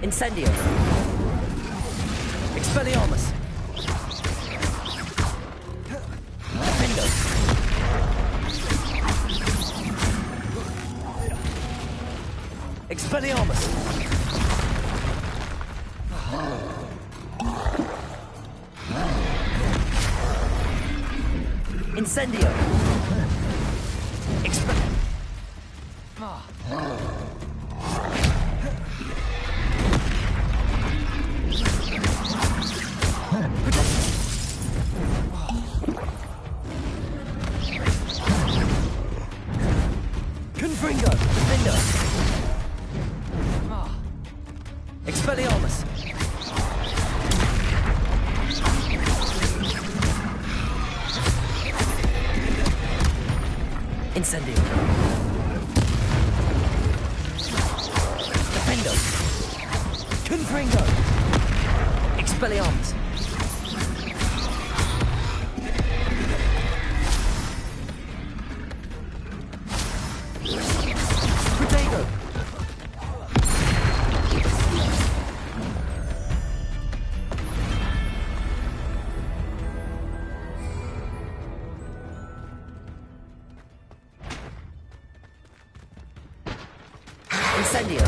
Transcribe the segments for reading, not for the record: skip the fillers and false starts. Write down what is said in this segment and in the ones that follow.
Incendio. Expelliarmus. Defendo. Expelliarmus. Incendio. Confringo. Defendo. Expelliarmus. Incendio. Defendo. Confringo. Expelliarmus. Protego. Incendio.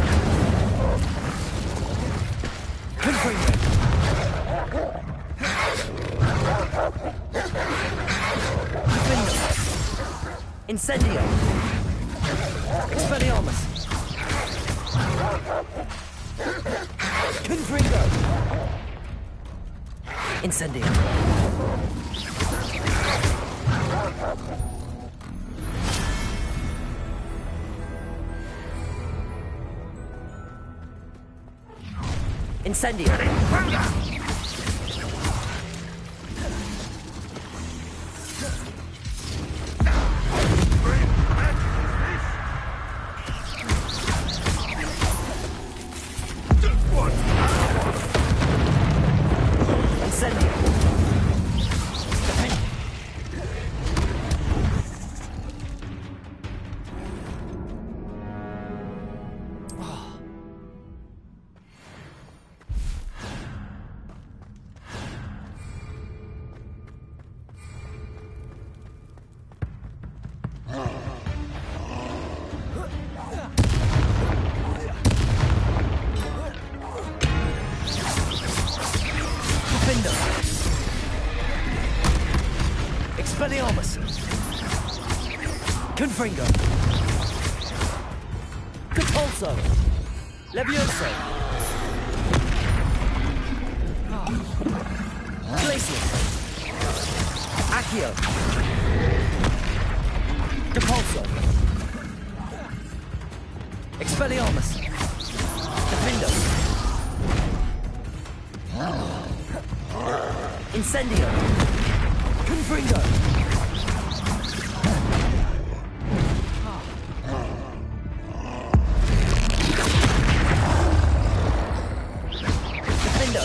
Confringo. Defendo. Incendio. Expelliarmus. Confringo. Incendio. Incendio. Incendio. Defendo. Expelliarmus. Confringo. Capulso. Levioso. Glacius. Accio. Capulso. Expelliarmus. Defendo. Incendio. Confringo. Defendo.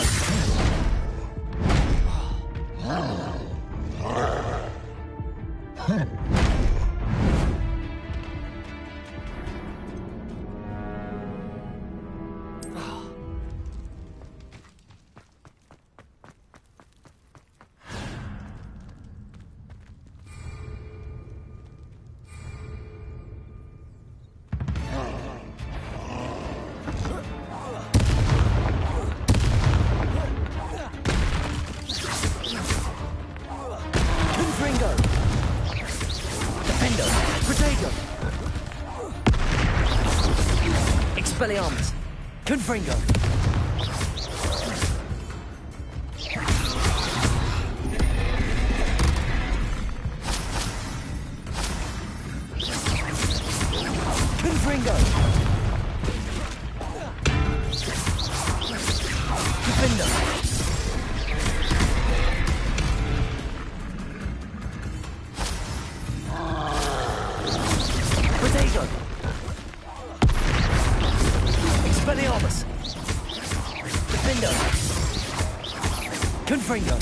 Confringo. Defendo. Protego. Expelliarmus. Confringo. Confringo. Defendo. Protego. Expelliarmus. Defendo. Confringo.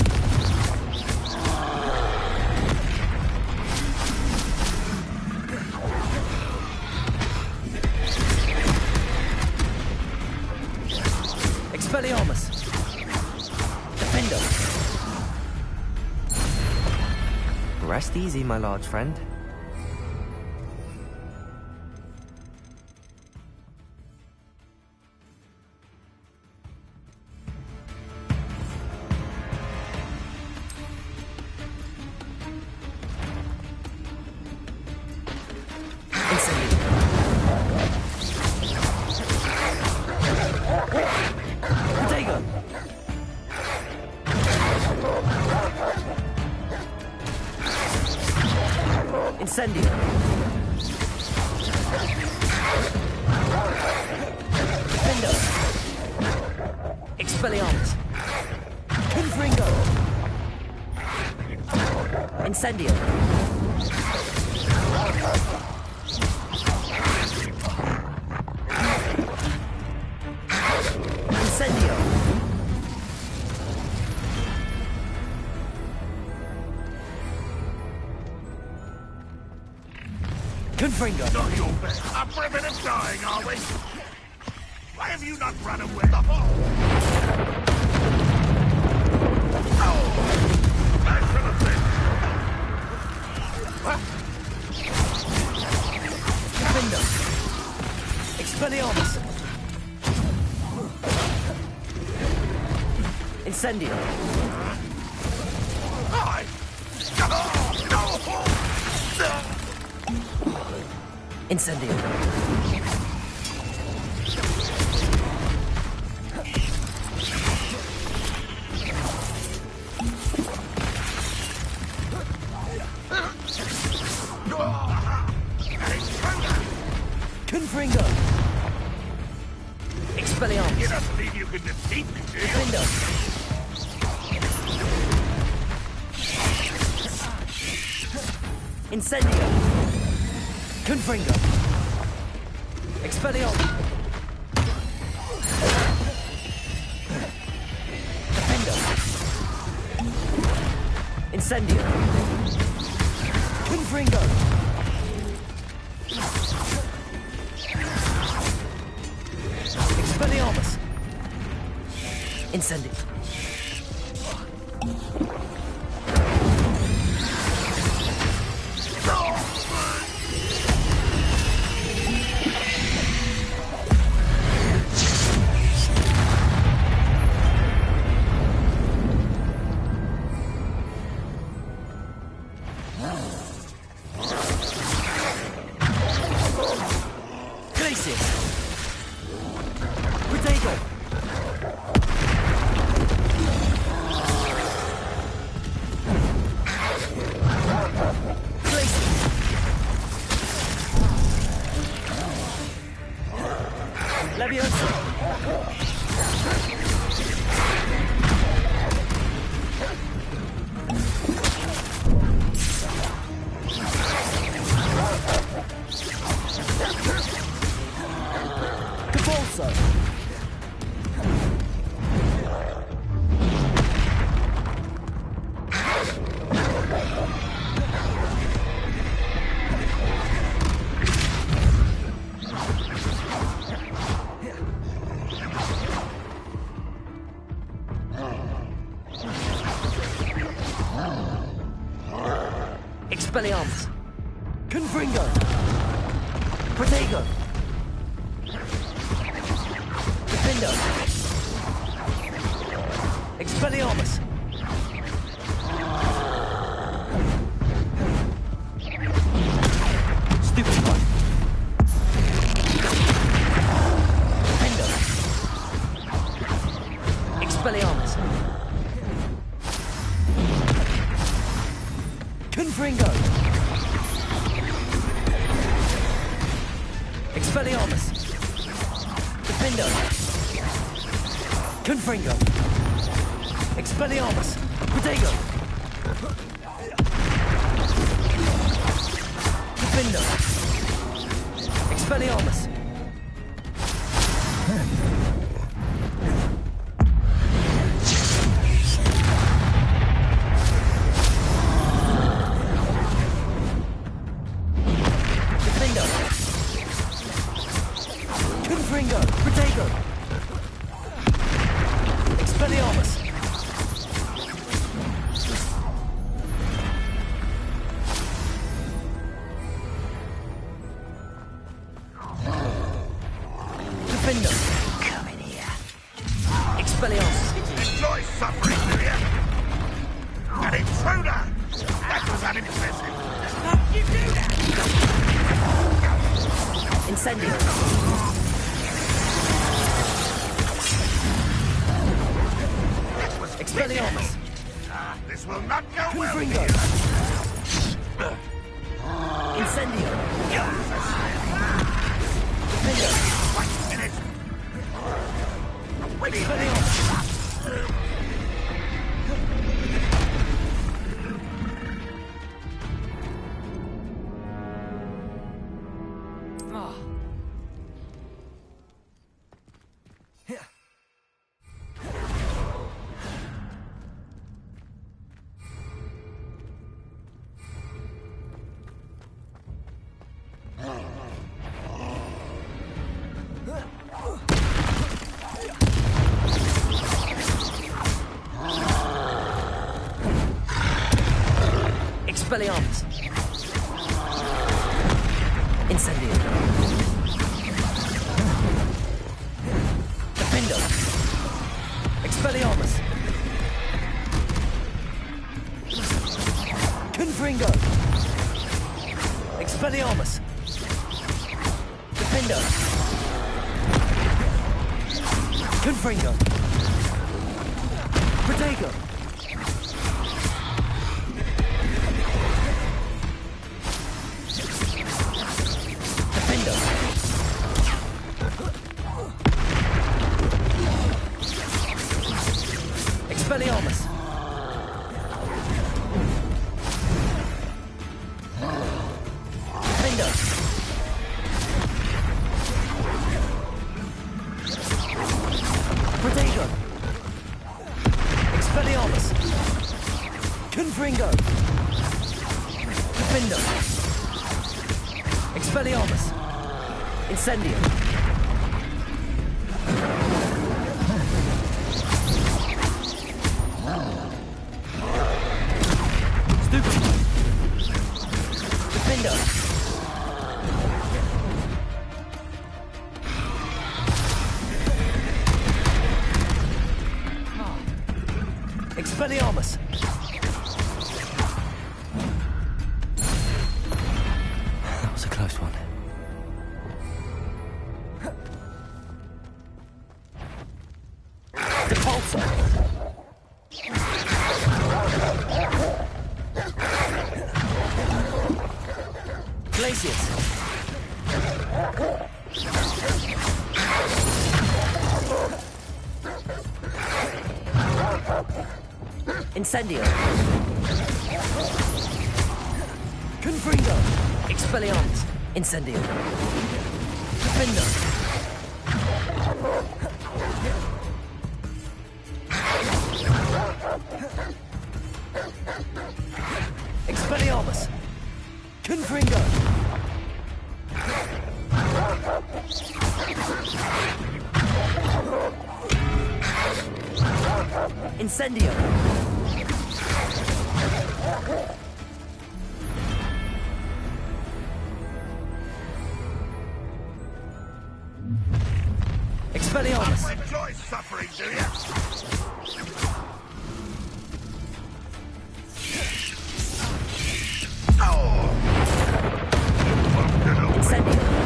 Rest easy, my large friend. Incendio. Defendo. Expelliarmus. Confringo. Incendio. Incendio. Confringo. Not your best. Up for a bit of dying, are we? Why have you not run away? The hole! Oh! I should have been. What? Defendo. Expelliarmus. Incendio. Incendio. Confringo. Expelliarmus. You don't believe you can defeat me, do you? Defendo. Incendio. Confringo. Expelliarmus. Defendo. Incendio. Confringo. Expelliarmus. Incendio. Expelliarmus. Confringo. Protego. Defendo. Expelliarmus. Stupid one. Defendo. Expelliarmus. Confringo. Expelliarmus. Defendo. Confringo. Expelliarmus. Protego. Defendo. Expelliarmus. Confringo. Protego. Expelliarmus. Incendio. Expelliarmus. This will not go well Confringo. here. Incendio. Defendo. Wait a minute. Expelliarmus. Expelliarmus. Incendio. Defendo. Expelliarmus. Confringo. Expelliarmus. Defendo. Confringo. Protego. Defendo. Expelliarmus. Defendo. Protego. Expelliarmus. Confringo. Defendo. Expelliarmus. Incendio. Stupid. Defendo. Expelliarmus. That was a close one. Repulsor. Glacius. Incendio. Confringo. Expelliarmus. Incendio. Defendo. Expelliarmus. Confringo. Incendio. Expelliarmus. Not enjoy suffering, do you? Incendio.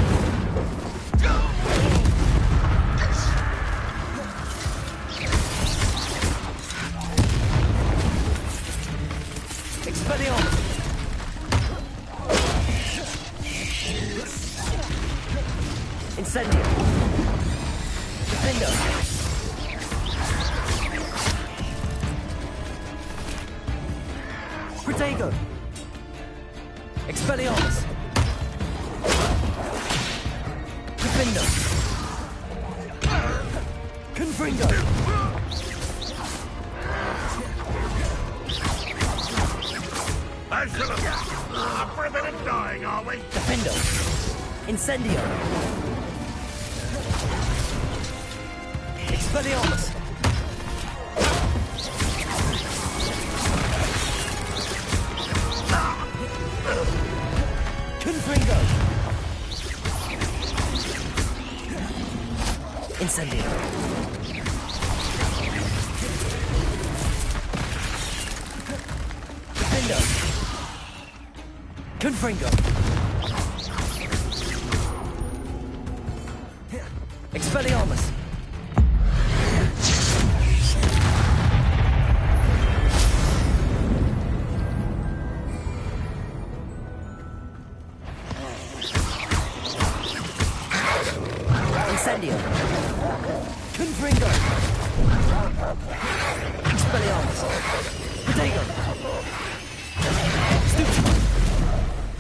Expelliarmus. Incendio. Defendo. Protego. Expelliarmus. Defendo. Confringo. Up for a bit of dying, are we? Defendo. Incendio. Expelliarmus. Confringo. Incendio. Defendo. Confringo. Expelliarmus! Incendio! Confringo! Expelliarmus! Protego! Stuccio!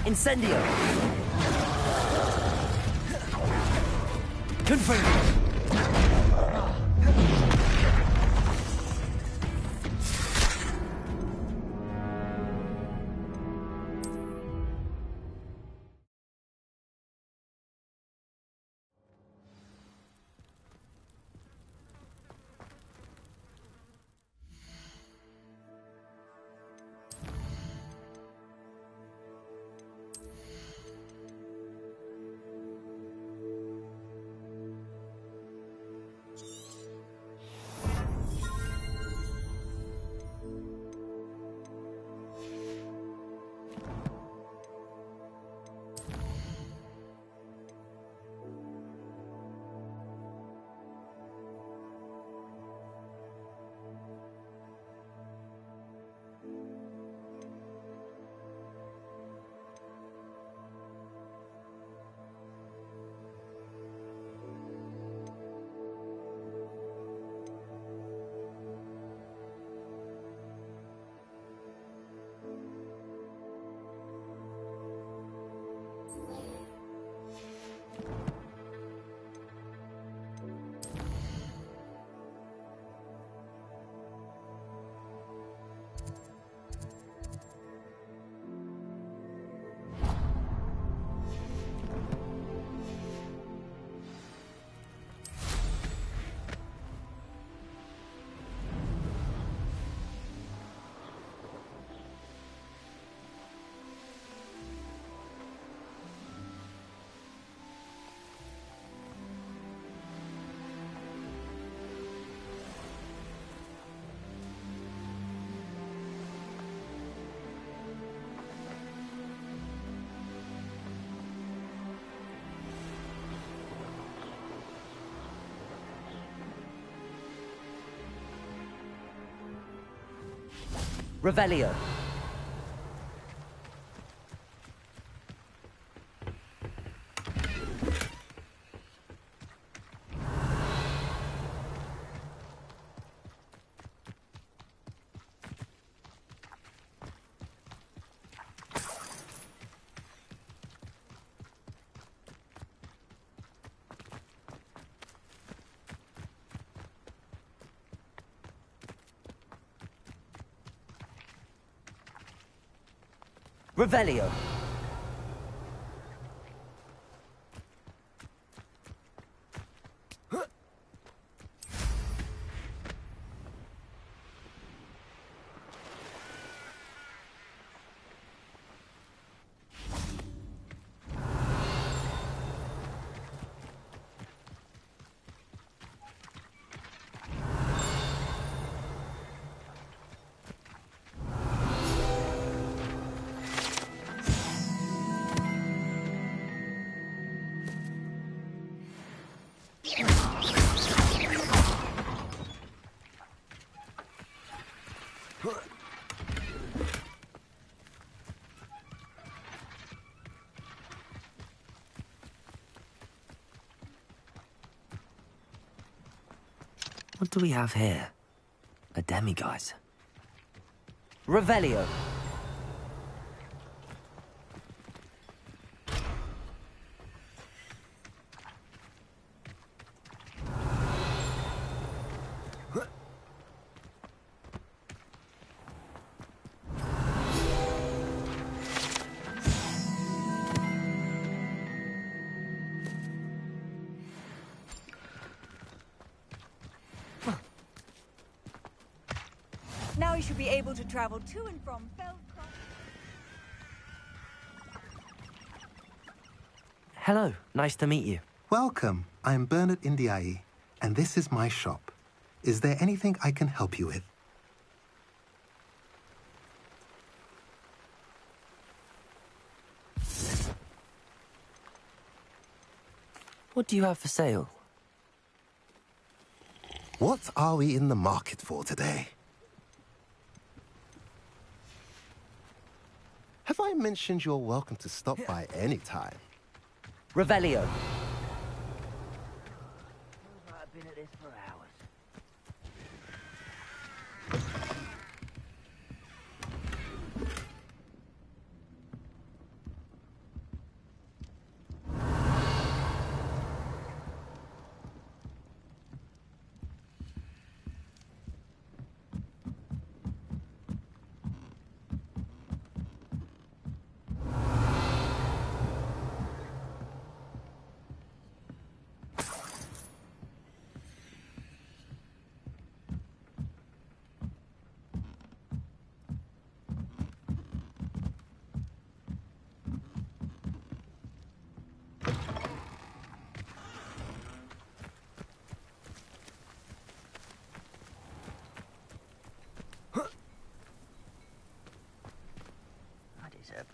Incendio! Confringo! Revelio. Revelio. What do we have here? A demiguise. Revelio. Now you should be able to travel to and from Feldcroft. Hello, nice to meet you. Welcome. I'm Bernard Indiaye, and this is my shop. Is there anything I can help you with? What do you have for sale? What are we in the market for today? Have I mentioned you're welcome to stop by any time? Revelio. I've been at this for hours.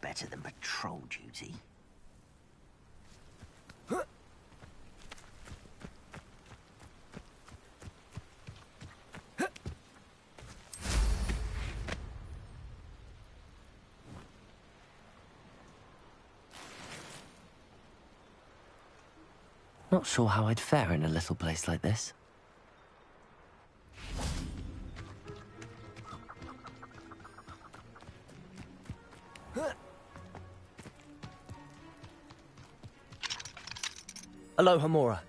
Better than patrol duty. Not sure how I'd fare in a little place like this. Aloha Mora.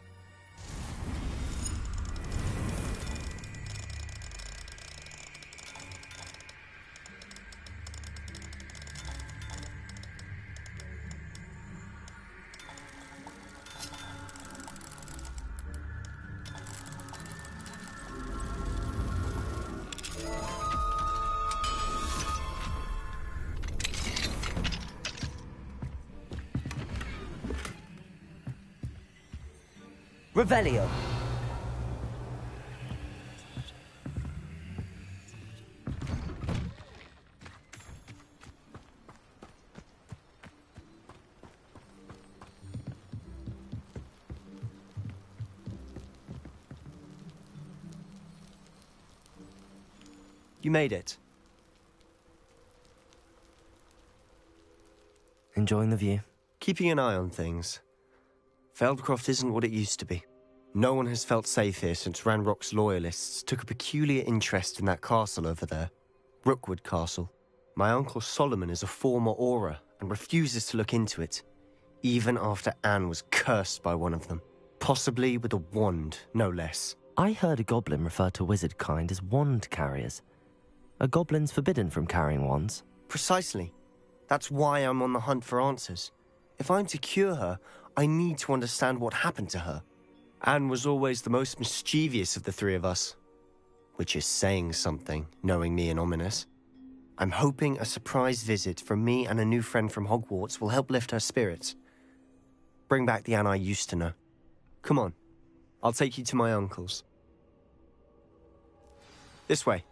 Revelio. You made it. Enjoying the view? Keeping an eye on things. Feldcroft isn't what it used to be. No one has felt safe here since Ranrock's loyalists took a peculiar interest in that castle over there. Rookwood Castle. My uncle Solomon is a former Auror and refuses to look into it, even after Anne was cursed by one of them. Possibly with a wand, no less. I heard a goblin refer to wizard kind as wand carriers. Are goblins forbidden from carrying wands? Precisely. That's why I'm on the hunt for answers. If I'm to cure her, I need to understand what happened to her. Anne was always the most mischievous of the three of us. Which is saying something, knowing me and Ominous. I'm hoping a surprise visit from me and a new friend from Hogwarts will help lift her spirits. Bring back the Anne I used to know. Come on, I'll take you to my uncle's. This way.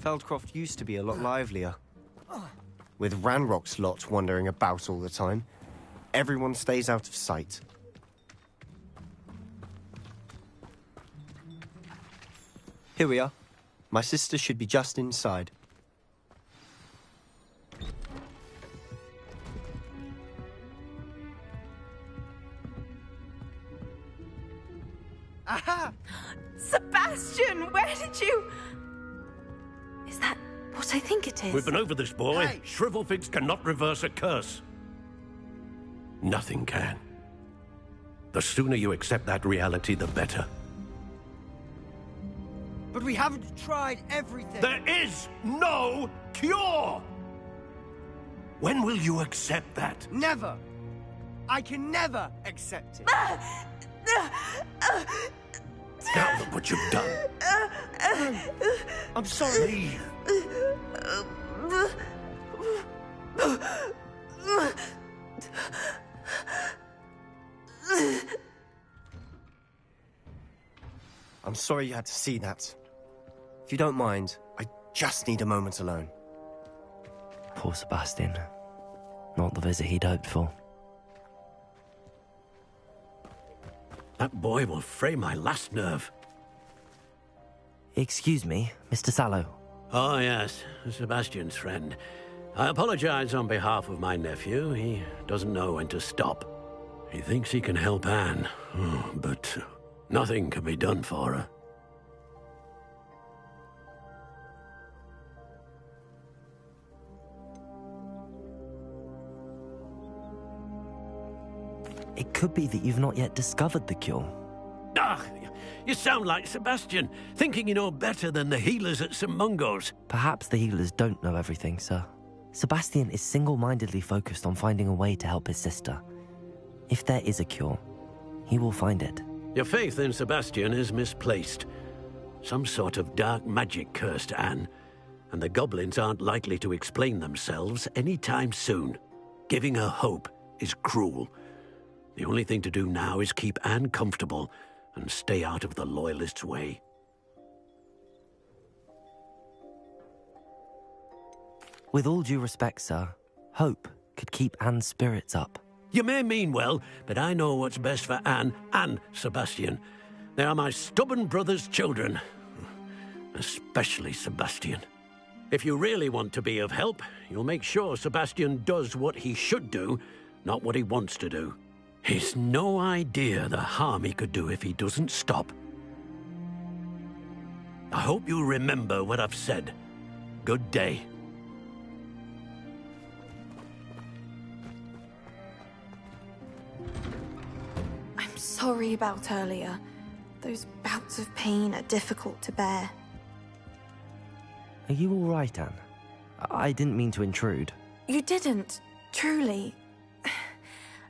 Feldcroft used to be a lot livelier. With Ranrock's lot wandering about all the time, everyone stays out of sight. Here we are. My sister should be just inside. Aha! Sebastian, where did you... Is that what I think it is? We've been over this, boy. Hey. Shrivelfigs cannot reverse a curse. Nothing can. The sooner you accept that reality, the better. But we haven't tried everything. There is no cure! When will you accept that? Never. I can never accept it. Now look what you've done. I'm sorry. Leave. I'm sorry you had to see that. If you don't mind, I just need a moment alone. Poor Sebastian. Not the visit he'd hoped for. That boy will fray my last nerve. Excuse me, Mr. Sallow. Oh, yes, Sebastian's friend. I apologize on behalf of my nephew. He doesn't know when to stop. He thinks he can help Anne, but nothing can be done for her. It could be that you've not yet discovered the cure. Ah, you sound like Sebastian, thinking you know better than the healers at St. Mungo's. Perhaps the healers don't know everything, sir. Sebastian is single-mindedly focused on finding a way to help his sister. If there is a cure, he will find it. Your faith in Sebastian is misplaced. Some sort of dark magic cursed Anne, and the goblins aren't likely to explain themselves anytime soon. Giving her hope is cruel. The only thing to do now is keep Anne comfortable and stay out of the Loyalists' way. With all due respect, sir, hope could keep Anne's spirits up. You may mean well, but I know what's best for Anne and Sebastian. They are my stubborn brother's children. Especially Sebastian. If you really want to be of help, you'll make sure Sebastian does what he should do, not what he wants to do. He's no idea the harm he could do if he doesn't stop. I hope you'll remember what I've said. Good day. I'm sorry about earlier. Those bouts of pain are difficult to bear. Are you all right, Anne? I didn't mean to intrude. You didn't, truly.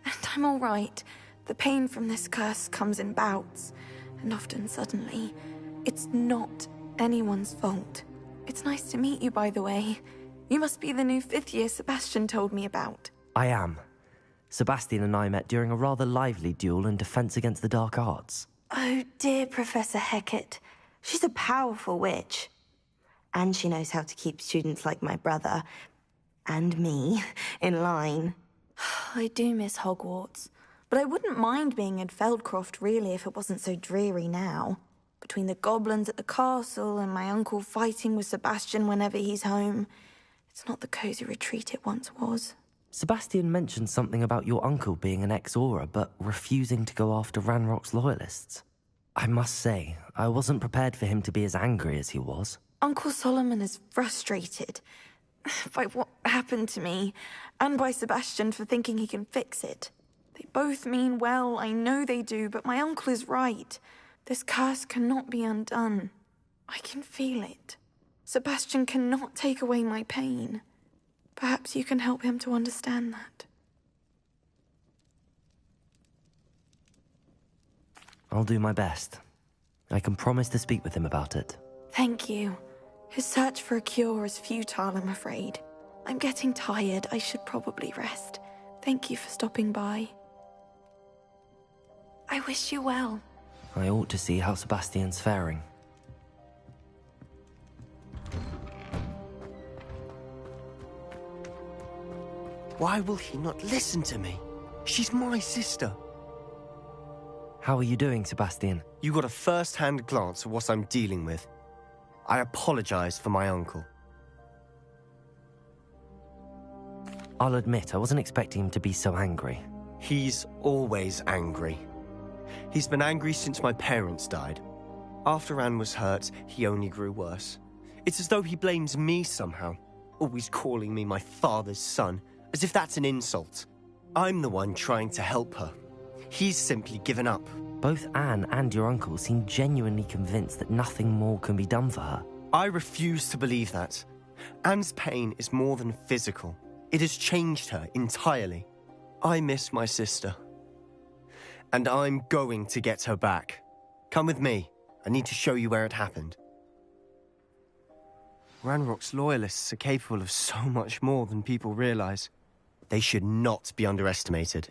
And I'm all right. The pain from this curse comes in bouts, and often suddenly. It's not anyone's fault. It's nice to meet you, by the way. You must be the new 5th year Sebastian told me about. I am. Sebastian and I met during a rather lively duel in Defense Against the Dark Arts. Oh, dear Professor Hecat. She's a powerful witch. And she knows how to keep students like my brother, and me, in line. I do miss Hogwarts, but I wouldn't mind being in Feldcroft, really, if it wasn't so dreary now. Between the goblins at the castle and my uncle fighting with Sebastian whenever he's home, it's not the cozy retreat it once was. Sebastian mentioned something about your uncle being an ex-Auror, but refusing to go after Ranrock's loyalists. I must say, I wasn't prepared for him to be as angry as he was. Uncle Solomon is frustrated by what happened to me, and by Sebastian for thinking he can fix it. They both mean well, I know they do, but my uncle is right. This curse cannot be undone. I can feel it. Sebastian cannot take away my pain. Perhaps you can help him to understand that. I'll do my best. I can promise to speak with him about it. Thank you. His search for a cure is futile, I'm afraid. I'm getting tired. I should probably rest. Thank you for stopping by. I wish you well. I ought to see how Sebastian's faring. Why will he not listen to me? She's my sister. How are you doing, Sebastian? You got a first-hand glance at what I'm dealing with. I apologize for my uncle. I'll admit, I wasn't expecting him to be so angry. He's always angry. He's been angry since my parents died. After Anne was hurt, he only grew worse. It's as though he blames me somehow, always calling me my father's son, as if that's an insult. I'm the one trying to help her. He's simply given up. Both Anne and your uncle seem genuinely convinced that nothing more can be done for her. I refuse to believe that. Anne's pain is more than physical. It has changed her entirely. I miss my sister. And I'm going to get her back. Come with me. I need to show you where it happened. Ranrock's loyalists are capable of so much more than people realize. They should not be underestimated.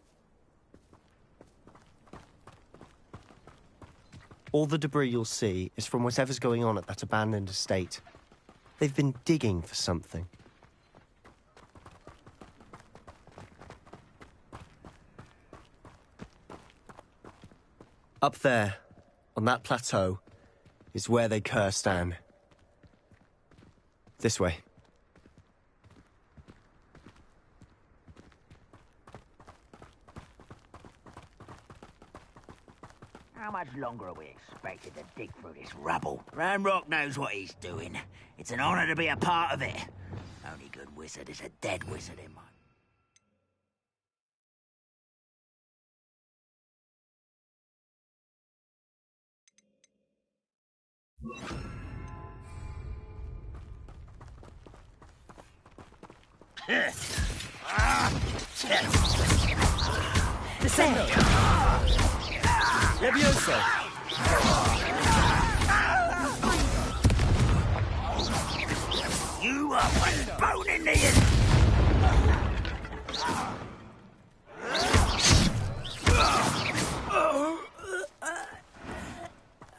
All the debris you'll see is from whatever's going on at that abandoned estate. They've been digging for something. Up there, on that plateau, is where they cursed Anne. This way. How much longer are we expected to dig through this rubble? Ranrock knows what he's doing. It's an honor to be a part of it. Only good wizard is a dead wizard in my... Descendo! Levioso! You are one bone in the end!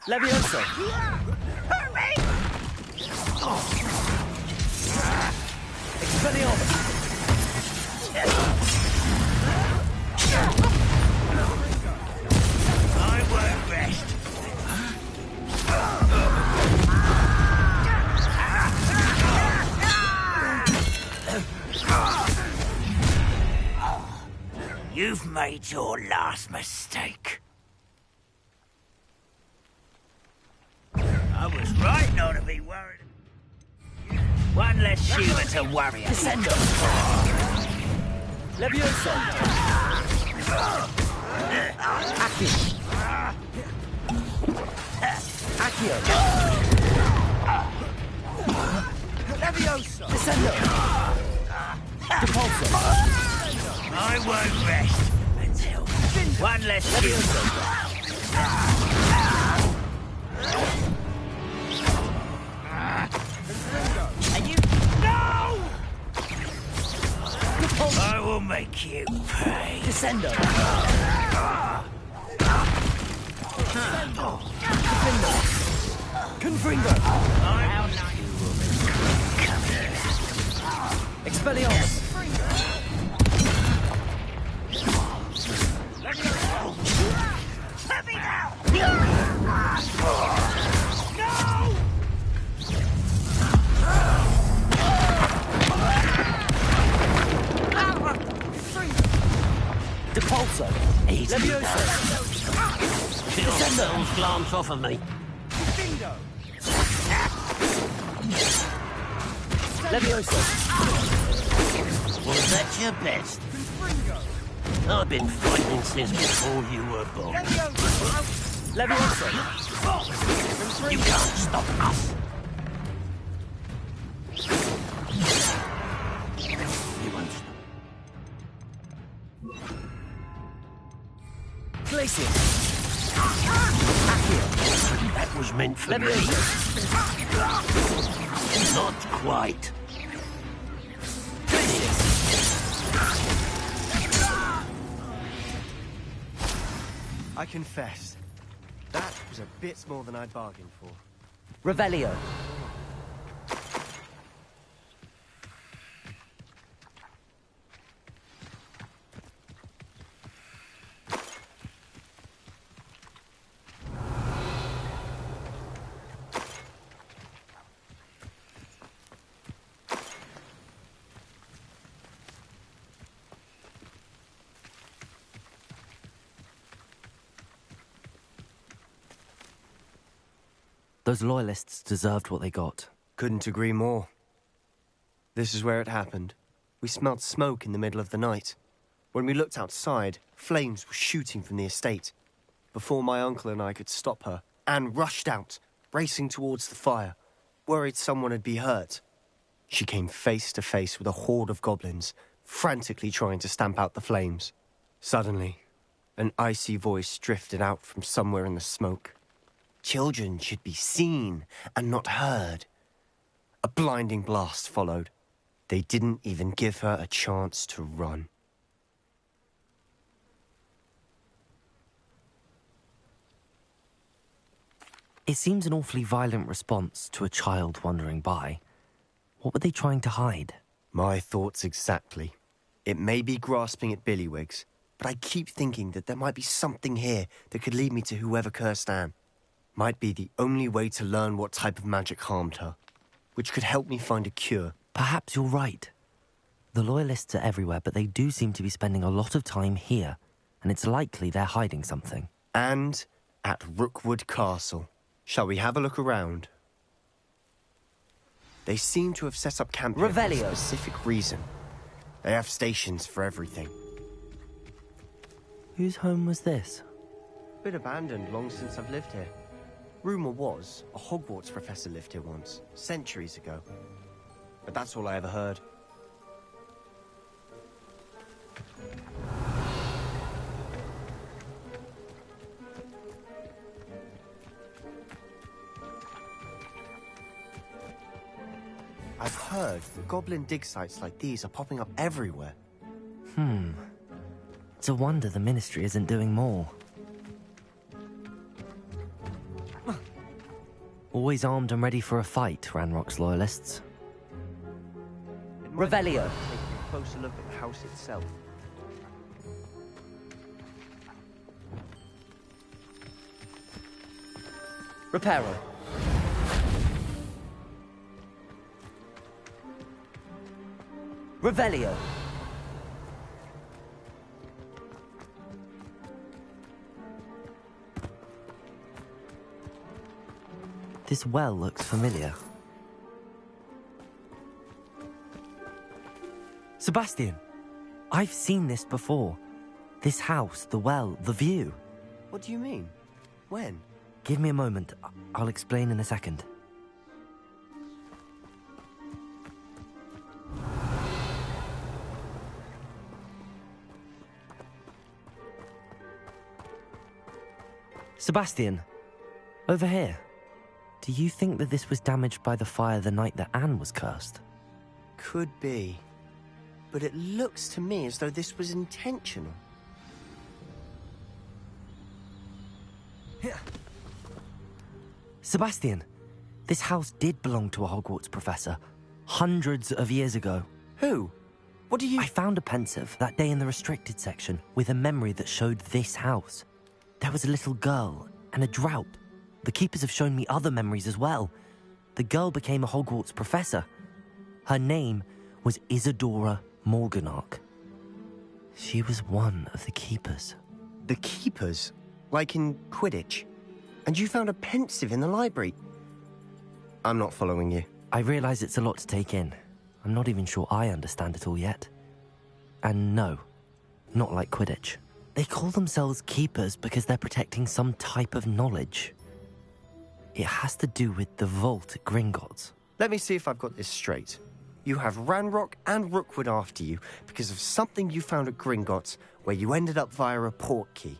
Levioso! Hurt me! Expelliarmus! I won't rest. You've made your last mistake. I was right not to be worried. One less human to worry about. Descendo! Levioso! Accio! Accio! Levioso! Descendo! Depulso! I won't rest until one less and you... No! I will make you pay. Descendo! Confringo! How now you will come here. Expelliarmus! Let me down! No! Depulso! Easy Levioso! now. Feel themselves glance off of me. Levioso! Was that your best? I've been fighting since before you were born. Levioso! You can't stop us. You won't stop. Glacier! That was meant for me. Not quite. I confess, that was a bit more than I'd bargained for. Revelio! Those loyalists deserved what they got. Couldn't agree more. This is where it happened. We smelled smoke in the middle of the night. When we looked outside, flames were shooting from the estate. Before my uncle and I could stop her, Anne rushed out, racing towards the fire, worried someone had been hurt. She came face to face with a horde of goblins, frantically trying to stamp out the flames. Suddenly, an icy voice drifted out from somewhere in the smoke. Children should be seen and not heard. A blinding blast followed. They didn't even give her a chance to run. It seems an awfully violent response to a child wandering by. What were they trying to hide? My thoughts exactly. It may be grasping at Billywigs, but I keep thinking that there might be something here that could lead me to whoever cursed Anne. Might be the only way to learn what type of magic harmed her, which could help me find a cure. Perhaps you're right. The Loyalists are everywhere, but they do seem to be spending a lot of time here, and it's likely they're hiding something. And at Rookwood Castle. Shall we have a look around? They seem to have set up camp here for a specific reason. They have stations for everything. Whose home was this? Been abandoned long since I've lived here. Rumour was a Hogwarts professor lived here once, centuries ago. But that's all I ever heard. I've heard that goblin dig sites like these are popping up everywhere. It's a wonder the Ministry isn't doing more. Always armed and ready for a fight, Ranrock's Loyalists. Revelio. Taking a closer look at the house itself. Reparo. Revelio. This well looks familiar. Sebastian, I've seen this before. This house, the well, the view. What do you mean? When? Give me a moment. I'll explain in a second. Sebastian, over here. Do you think that this was damaged by the fire the night that Anne was cursed? Could be. But it looks to me as though this was intentional. Sebastian, this house did belong to a Hogwarts professor, hundreds of years ago. Who? What do you... I found a pensive that day in the restricted section with a memory that showed this house. There was a little girl and a drought. The keepers have shown me other memories as well. The girl became a Hogwarts professor. Her name was Isadora Morganach. She was one of the keepers. The keepers? Like in Quidditch? And you found a pensive in the library? I'm not following you. I realize it's a lot to take in. I'm not even sure I understand it all yet. And no, not like Quidditch. They call themselves keepers because they're protecting some type of knowledge. It has to do with the vault at Gringotts. Let me see if I've got this straight. You have Ranrock and Rookwood after you because of something you found at Gringotts where you ended up via a port key.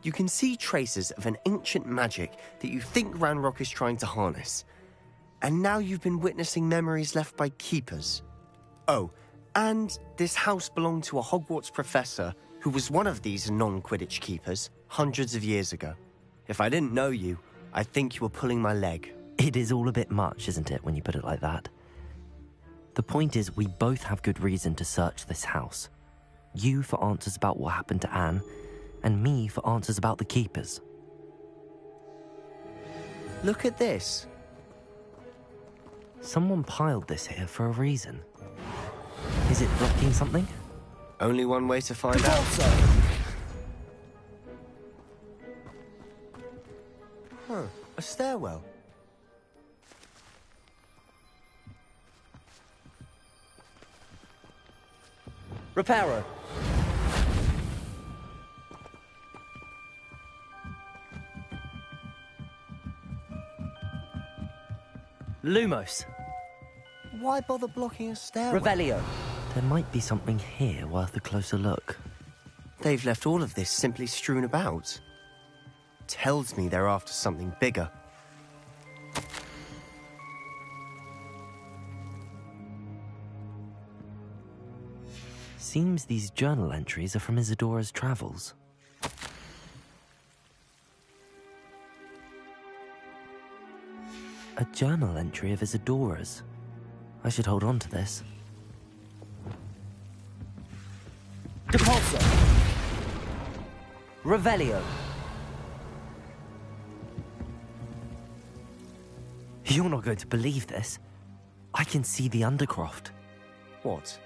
You can see traces of an ancient magic that you think Ranrock is trying to harness. And now you've been witnessing memories left by keepers. Oh, and this house belonged to a Hogwarts professor who was one of these non-Quidditch keepers hundreds of years ago. If I didn't know you, I think you were pulling my leg. It is all a bit much, isn't it, when you put it like that? The point is, we both have good reason to search this house. You for answers about what happened to Anne, and me for answers about the keepers. Look at this. Someone piled this here for a reason. Is it blocking something? Only one way to find out. Huh, a stairwell. Reparo. Lumos. Why bother blocking a stairway? Revelio. There might be something here worth a closer look. They've left all of this simply strewn about. Tells me they're after something bigger. Seems these journal entries are from Isadora's travels. A journal entry of Isadora's. I should hold on to this. Depulso. Revelio. You're not going to believe this. I can see the Undercroft. What?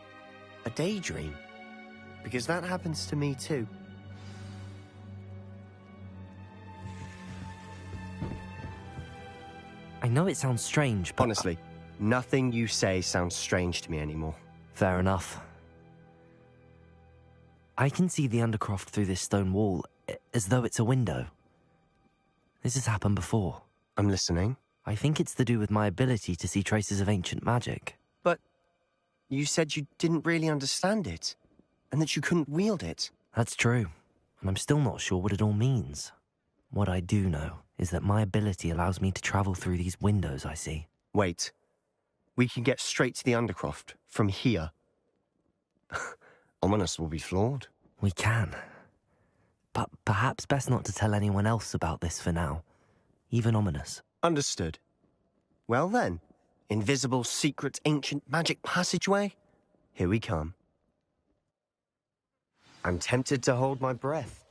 A daydream? Because that happens to me too. I know it sounds strange, but... Honestly, nothing you say sounds strange to me anymore. Fair enough. I can see the Undercroft through this stone wall, as though it's a window. This has happened before. I'm listening. I think it's to do with my ability to see traces of ancient magic. But you said you didn't really understand it, and that you couldn't wield it. That's true, and I'm still not sure what it all means. What I do know is that my ability allows me to travel through these windows I see. Wait. We can get straight to the Undercroft from here. Ominous will be floored. We can. But perhaps best not to tell anyone else about this for now. Even Ominous. Understood. Well then, invisible, secret, ancient magic passageway? Here we come. I'm tempted to hold my breath.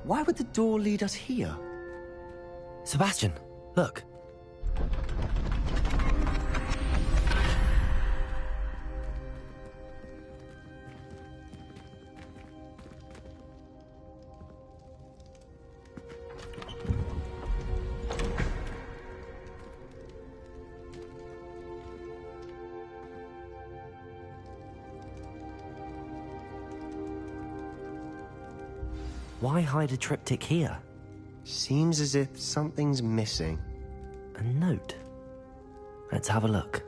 Why would the door lead us here? Sebastian, look. Why hide a triptych here? Seems as if something's missing. A note. Let's have a look.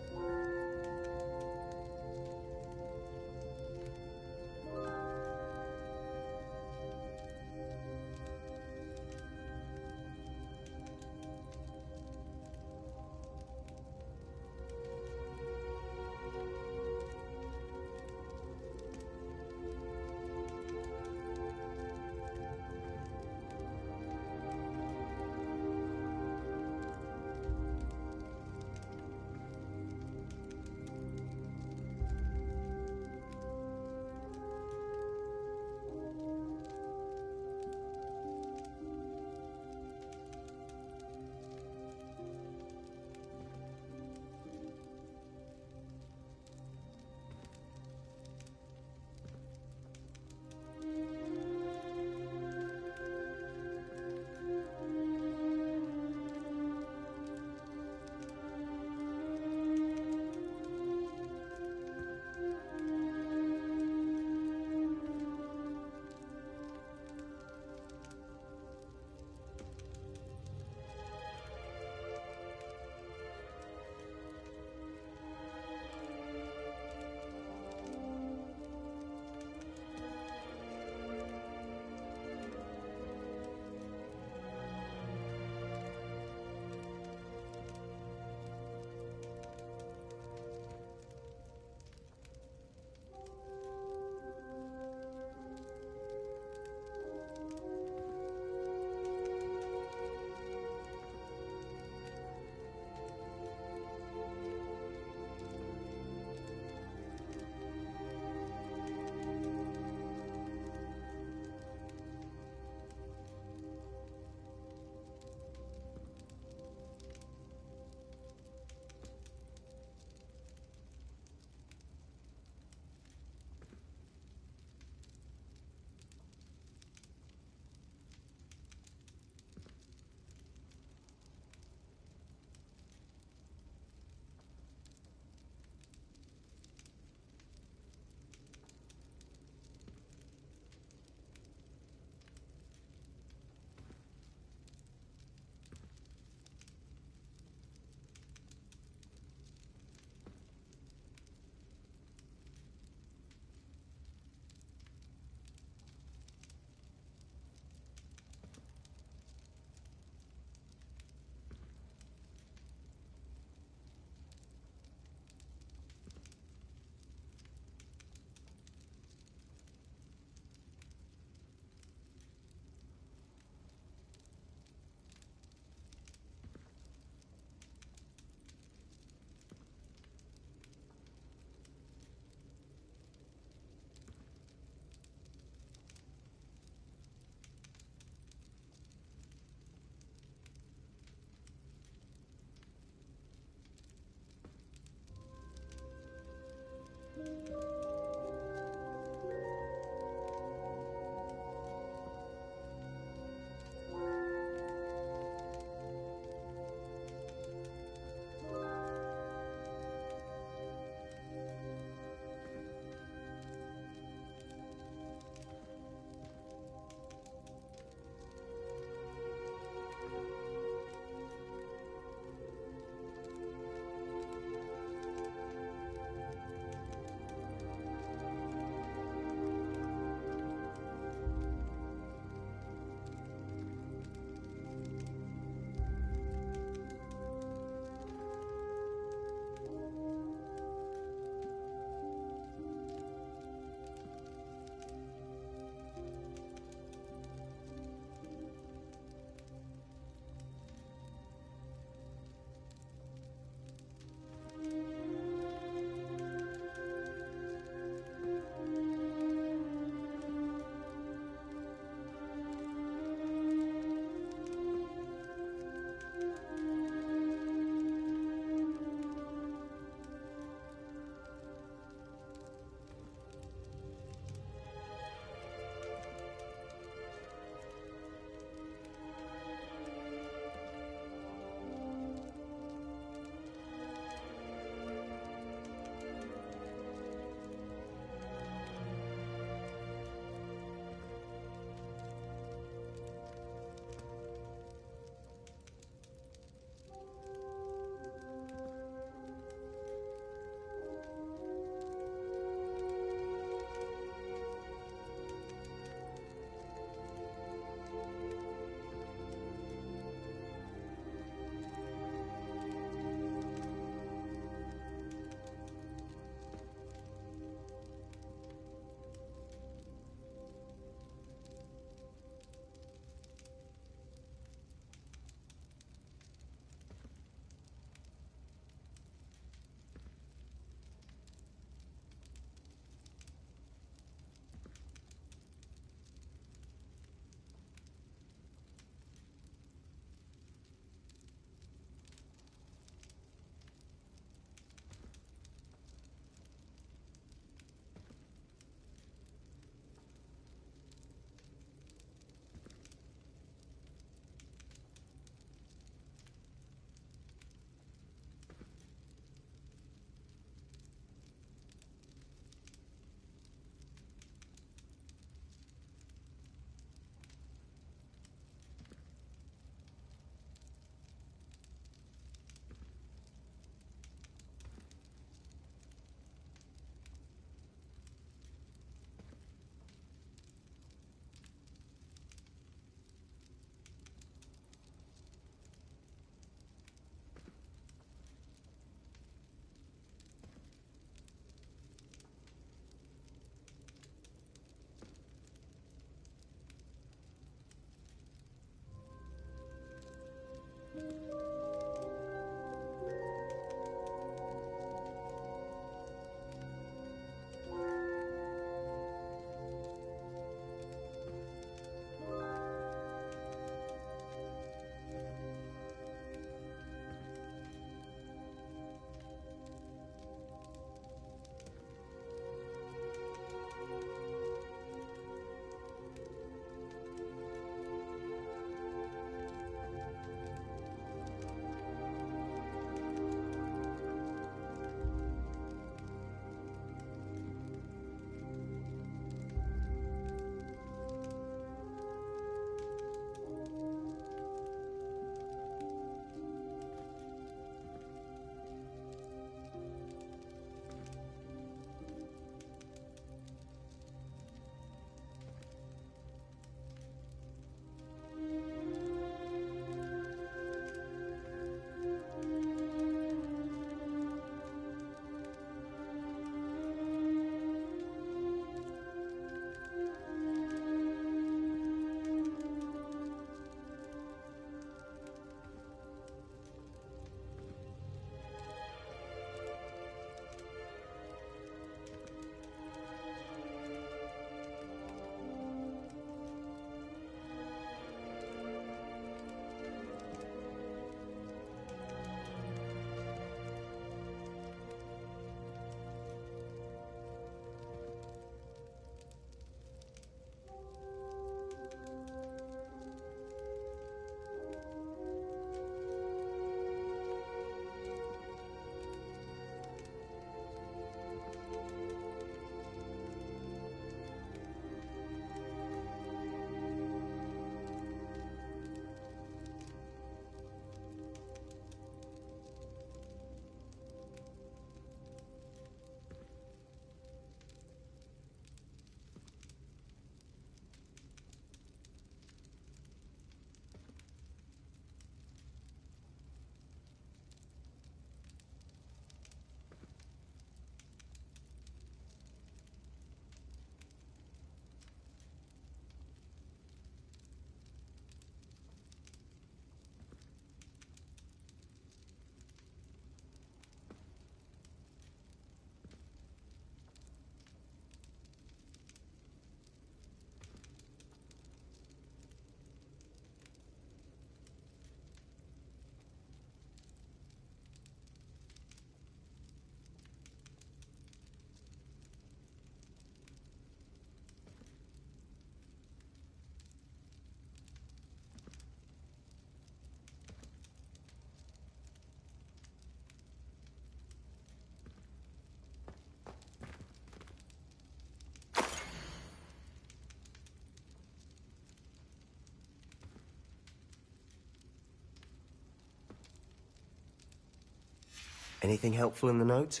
Anything helpful in the note?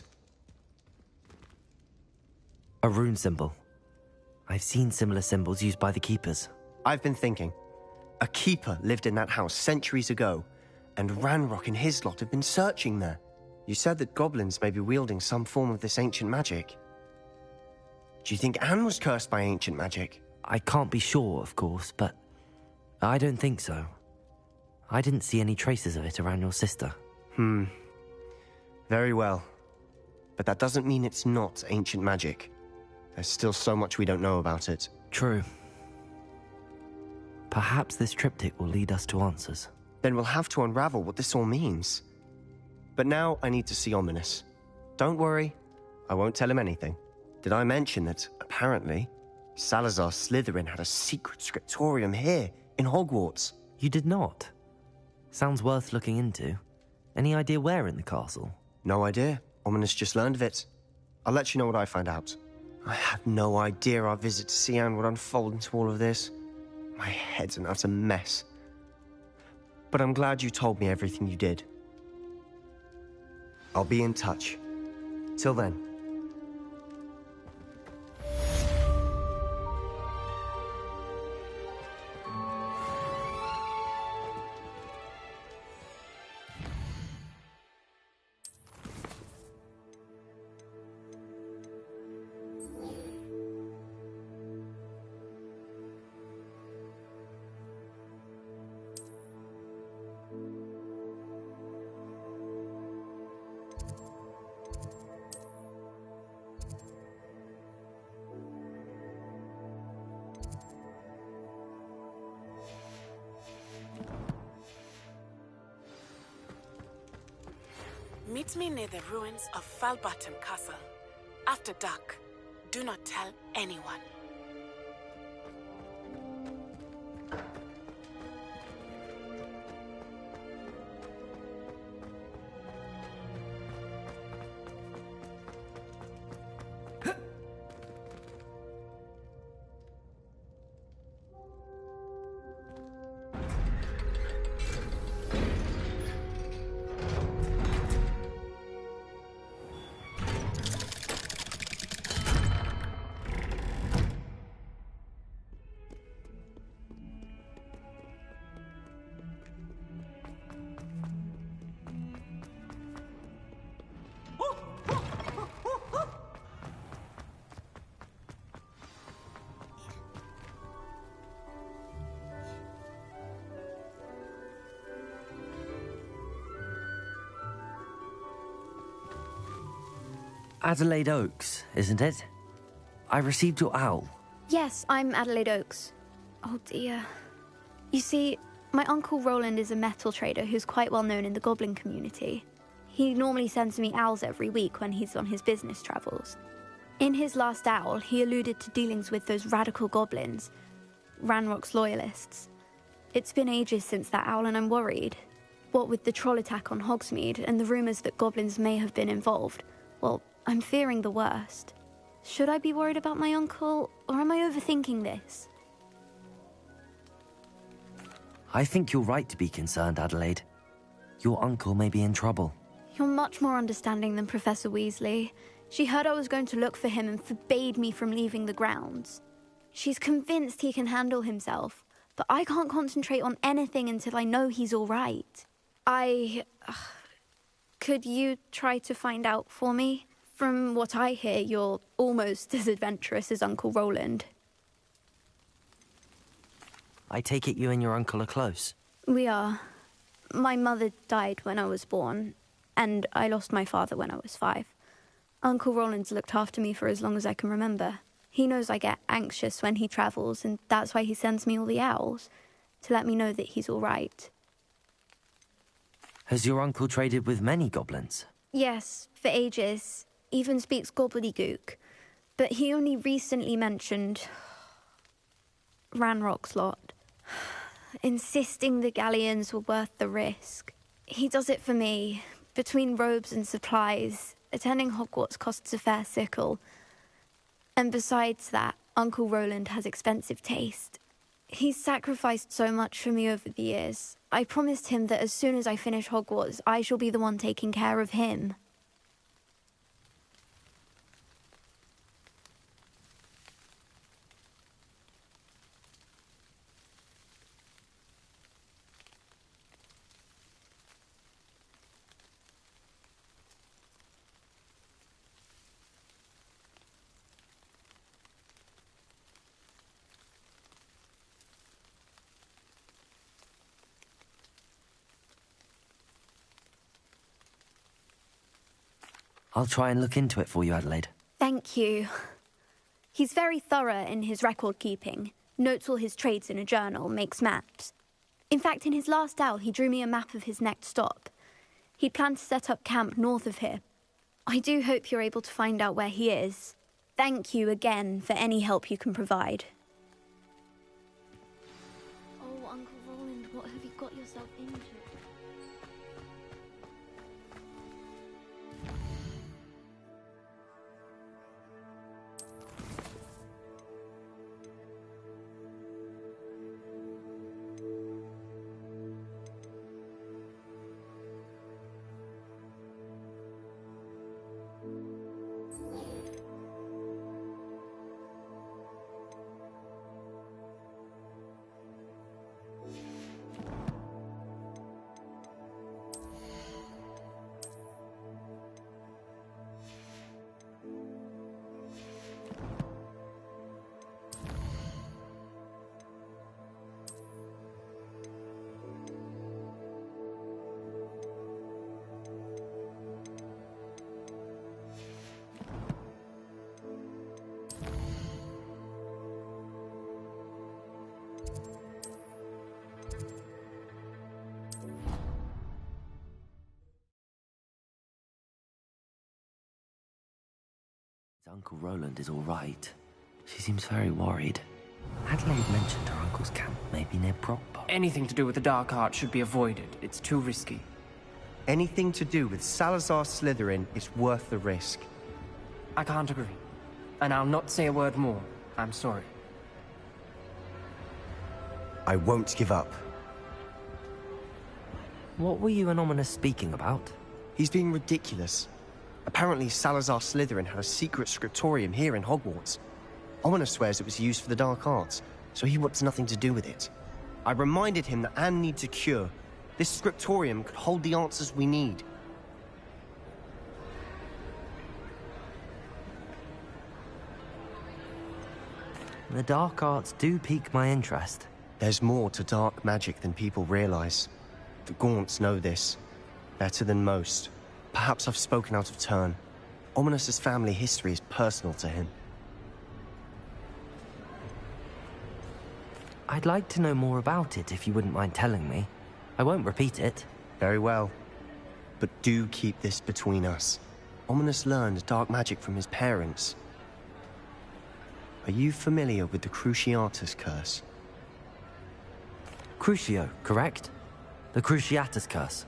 A rune symbol. I've seen similar symbols used by the keepers. I've been thinking. A keeper lived in that house centuries ago, and Ranrock and his lot have been searching there. You said that goblins may be wielding some form of this ancient magic. Do you think Anne was cursed by ancient magic? I can't be sure, of course, but I don't think so. I didn't see any traces of it around your sister. Very well. But that doesn't mean it's not ancient magic. There's still so much we don't know about it. True. Perhaps this triptych will lead us to answers. Then we'll have to unravel what this all means. But now I need to see Ominous. Don't worry, I won't tell him anything. Did I mention that, apparently, Salazar Slytherin had a secret scriptorium here in Hogwarts? You did not? Sounds worth looking into. Any idea where in the castle? No idea. Ominous just learned of it. I'll let you know what I find out. I had no idea our visit to Cian would unfold into all of this. My head's an utter mess. But I'm glad you told me everything you did. I'll be in touch. Till then. Meet me near the ruins of Falbottom Castle. After dark. Do not tell anyone. Adelaide Oaks, isn't it? I received your owl. Yes, I'm Adelaide Oaks. Oh dear. You see, my Uncle Roland is a metal trader who's quite well known in the goblin community. He normally sends me owls every week when he's on his business travels. In his last owl, he alluded to dealings with those radical goblins, Ranrock's loyalists. It's been ages since that owl and I'm worried. What with the troll attack on Hogsmeade and the rumours that goblins may have been involved, well, I'm fearing the worst. Should I be worried about my uncle, or am I overthinking this? I think you're right to be concerned, Adelaide. Your uncle may be in trouble. You're much more understanding than Professor Weasley. She heard I was going to look for him and forbade me from leaving the grounds. She's convinced he can handle himself, but I can't concentrate on anything until I know he's all right. Could you try to find out for me? From what I hear, you're almost as adventurous as Uncle Roland. I take it you and your uncle are close? We are. My mother died when I was born, and I lost my father when I was 5. Uncle Roland's looked after me for as long as I can remember. He knows I get anxious when he travels, and that's why he sends me all the owls, to let me know that he's all right. Has your uncle traded with many goblins? Yes, for ages. Even speaks gobbledygook. But he only recently mentioned Ranrock's lot, insisting the galleons were worth the risk. He does it for me. Between robes and supplies, attending Hogwarts costs a fair sickle. And besides that, Uncle Roland has expensive taste. He's sacrificed so much for me over the years. I promised him that as soon as I finish Hogwarts, I shall be the one taking care of him. I'll try and look into it for you, Adelaide. Thank you. He's very thorough in his record keeping, notes all his trades in a journal, makes maps. In fact, in his last owl, he drew me a map of his next stop. He planned to set up camp north of here. I do hope you're able to find out where he is. Thank you again for any help you can provide. Oh, Uncle Roland, what have you got yourself into? Uncle Roland is all right. She seems very worried. Adelaide mentioned her uncle's camp may be near Brockborough. Anything to do with the dark art should be avoided. It's too risky. Anything to do with Salazar Slytherin is worth the risk. I can't agree. And I'll not say a word more. I'm sorry. I won't give up. What were you and Ominous speaking about? He's being ridiculous. Apparently, Salazar Slytherin had a secret scriptorium here in Hogwarts. Ominous swears it was used for the dark arts, so he wants nothing to do with it. I reminded him that Anne needs a cure. This scriptorium could hold the answers we need. The dark arts do pique my interest. There's more to dark magic than people realize. The Gaunts know this better than most. Perhaps I've spoken out of turn. Ominous's family history is personal to him. I'd like to know more about it if you wouldn't mind telling me. I won't repeat it. Very well. But do keep this between us. Ominous learned dark magic from his parents. Are you familiar with the Cruciatus Curse? Crucio, correct? The Cruciatus Curse.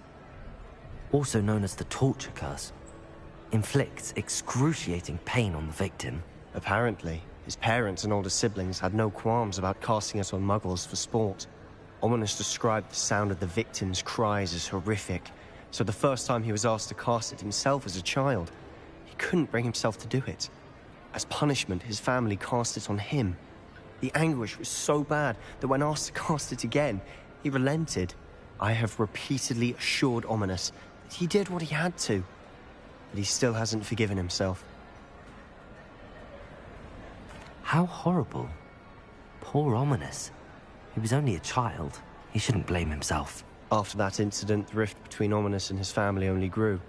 Also known as the Torture Curse. Inflicts excruciating pain on the victim. Apparently, his parents and older siblings had no qualms about casting it on muggles for sport. Ominous described the sound of the victim's cries as horrific, so the first time he was asked to cast it himself as a child, he couldn't bring himself to do it. As punishment, his family cast it on him. The anguish was so bad that when asked to cast it again, he relented. I have repeatedly assured Ominous that he did what he had to, but he still hasn't forgiven himself. How horrible. Poor Ominous. He was only a child. He shouldn't blame himself. After that incident, the rift between Ominous and his family only grew.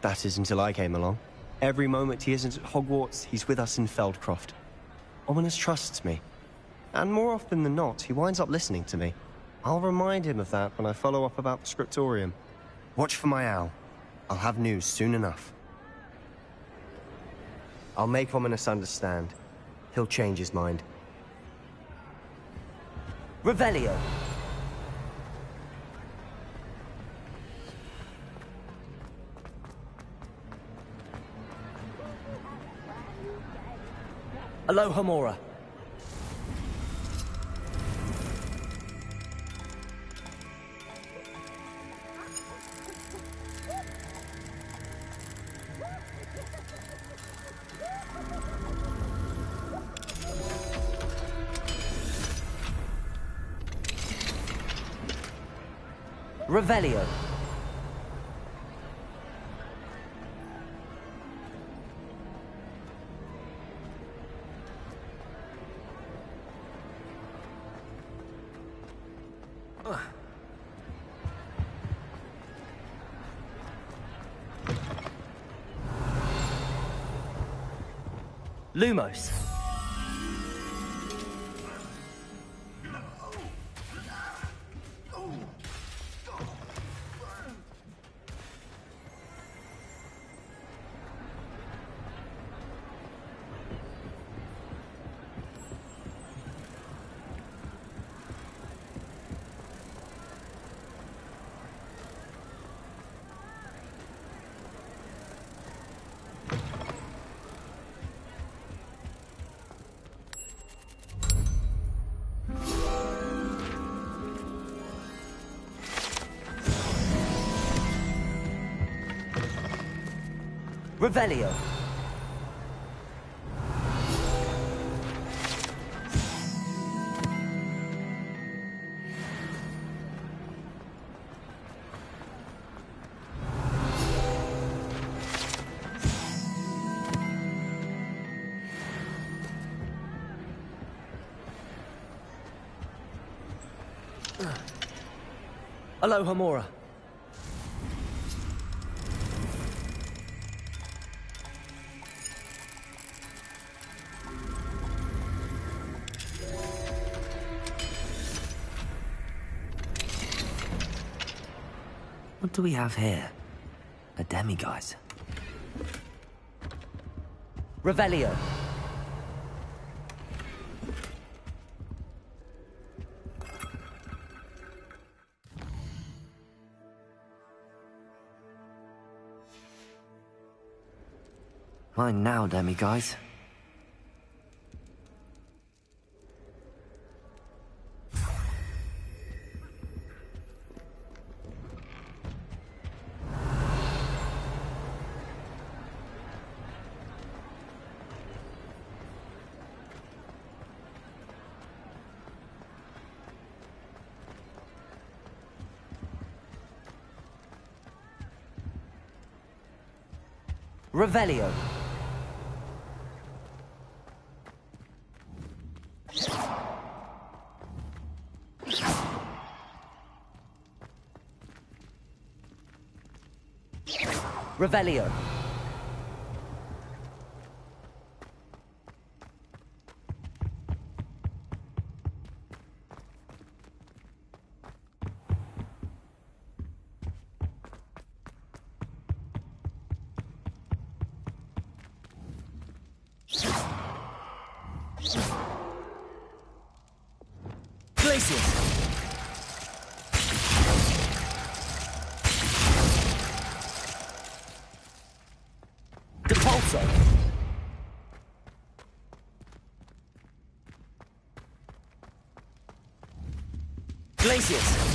That is until I came along. Every moment he isn't at Hogwarts, he's with us in Feldcroft. Ominous trusts me. And more often than not, he winds up listening to me. I'll remind him of that when I follow up about the scriptorium. Watch for my owl. I'll have news soon enough. I'll make Ominous understand. He'll change his mind. Revelio! Aloha Mora. Revelio. Lumos. Revelio. Aloha Mora. What do we have here? A demiguise. Revelio. Mine now, demiguise. Revelio. Revelio. Glacius.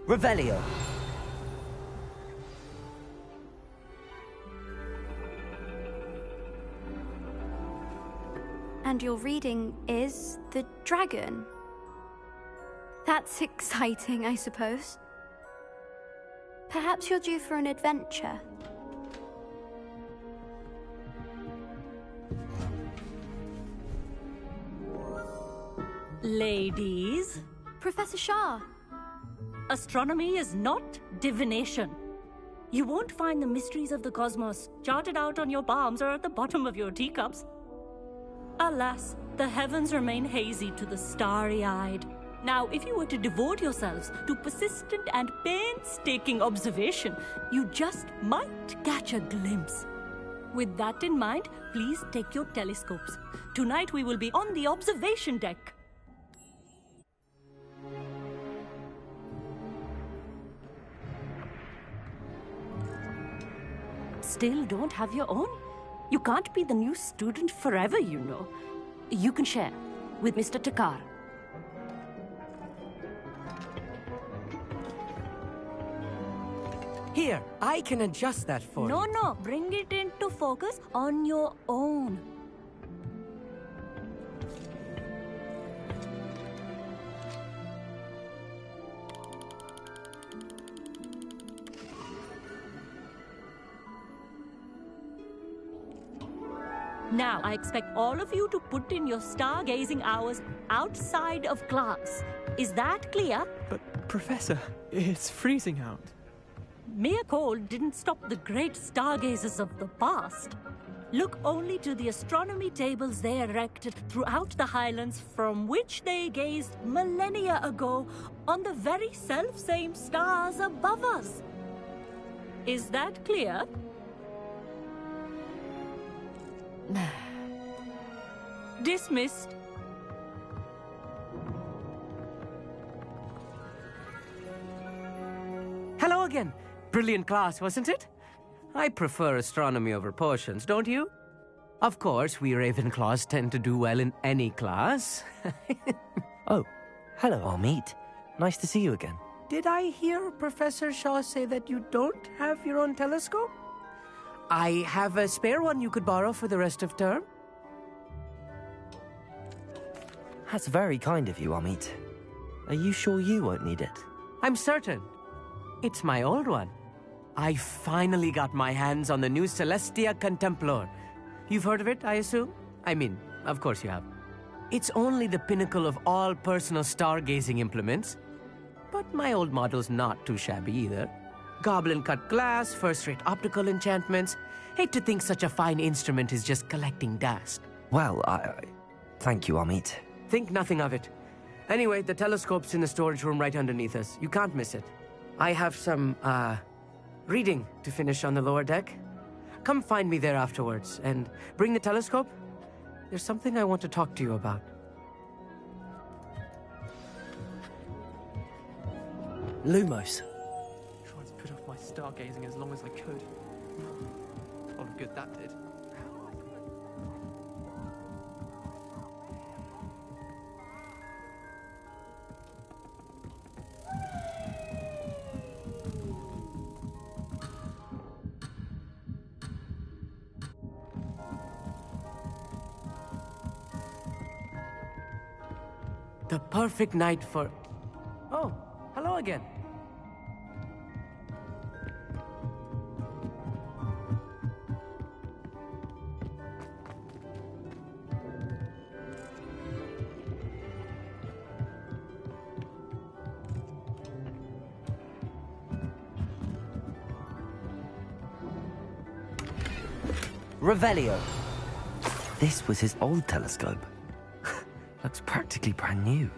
Revelio. And your reading is the dragon. That's exciting, I suppose. Perhaps you're due for an adventure. Ladies, Professor Shah. astronomy is not divination. You won't find the mysteries of the cosmos charted out on your palms or at the bottom of your teacups. Alas, the heavens remain hazy to the starry-eyed. Now, if you were to devote yourselves to persistent and painstaking observation, you just might catch a glimpse. With that in mind, please take your telescopes. Tonight we will be on the observation deck. Still don't have your own? You can't be the new student forever, you know. You can share with Mr. Takar. Here, I can adjust that for you. No, bring it into focus on your own. Now, I expect all of you to put in your stargazing hours outside of class. Is that clear? But, Professor, it's freezing out. Mere cold didn't stop the great stargazers of the past. Look only to the astronomy tables they erected throughout the highlands from which they gazed millennia ago on the very self-same stars above us. Is that clear? Dismissed. Hello again. Brilliant class, wasn't it? I prefer astronomy over potions, don't you? Of course, we Ravenclaws tend to do well in any class. Oh, hello, Amit. Nice to see you again. Did I hear Professor Shaw say that you don't have your own telescope? I have a spare one you could borrow for the rest of term. That's very kind of you, Amit. Are you sure you won't need it? I'm certain. It's my old one. I finally got my hands on the new Celestia Contemplor. You've heard of it, I assume? I mean, of course you have. It's only the pinnacle of all personal stargazing implements. But my old model's not too shabby either. Goblin-cut glass, first-rate optical enchantments. Hate to think such a fine instrument is just collecting dust. Well, thank you, Amit. Think nothing of it. Anyway, the telescope's in the storage room right underneath us. You can't miss it. I have some, reading to finish on the lower deck. Come find me there afterwards, and bring the telescope. There's something I want to talk to you about. Lumos. Tried to put off my stargazing as long as I could. A lot of good that did. The perfect night for... Oh, hello again. Revelio. This was his old telescope. Looks practically brand new.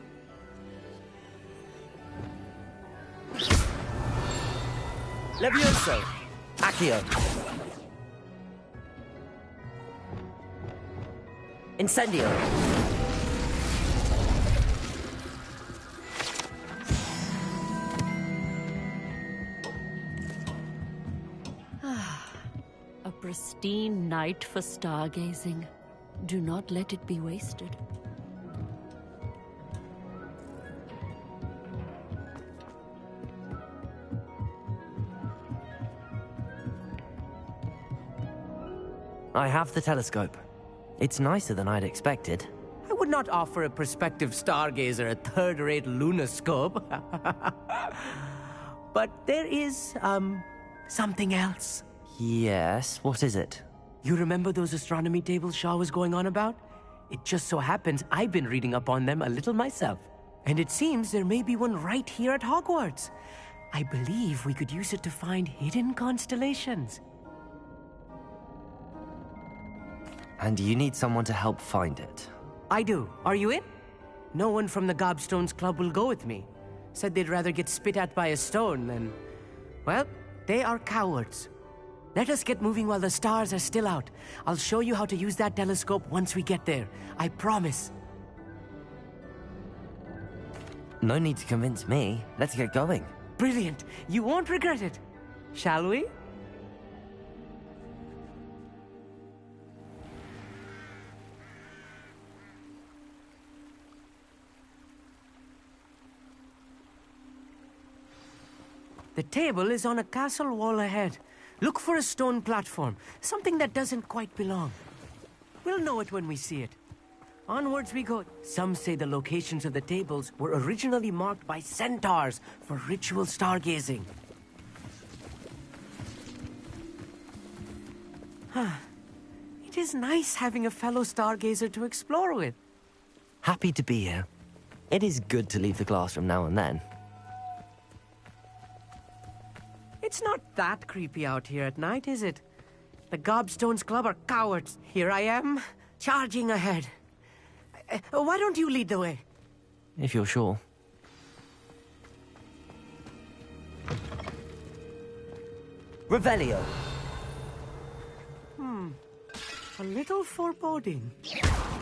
Levioso. Accio. Incendio. A pristine night for stargazing. Do not let it be wasted. I have the telescope. It's nicer than I'd expected. I would not offer a prospective stargazer a third-rate lunoscope. But there is, something else. Yes, what is it? You remember those astronomy tables Shaw was going on about? It just so happens I've been reading up on them a little myself. And it seems there may be one right here at Hogwarts. I believe we could use it to find hidden constellations. And you need someone to help find it. I do. Are you in? No one from the Gobstones Club will go with me. Said they'd rather get spit at by a stone than... Well, they are cowards. Let us get moving while the stars are still out. I'll show you how to use that telescope once we get there. I promise. No need to convince me. Let's get going. Brilliant. You won't regret it. Shall we? The table is on a castle wall ahead. Look for a stone platform, something that doesn't quite belong. We'll know it when we see it. Onwards we go. Some say the locations of the tables were originally marked by centaurs for ritual stargazing. It is nice having a fellow stargazer to explore with. Happy to be here. It is good to leave the classroom now and then. It's not that creepy out here at night, is it? The Gobstones Club are cowards. Here I am, charging ahead. Why don't you lead the way? If you're sure. Revelio. A little foreboding.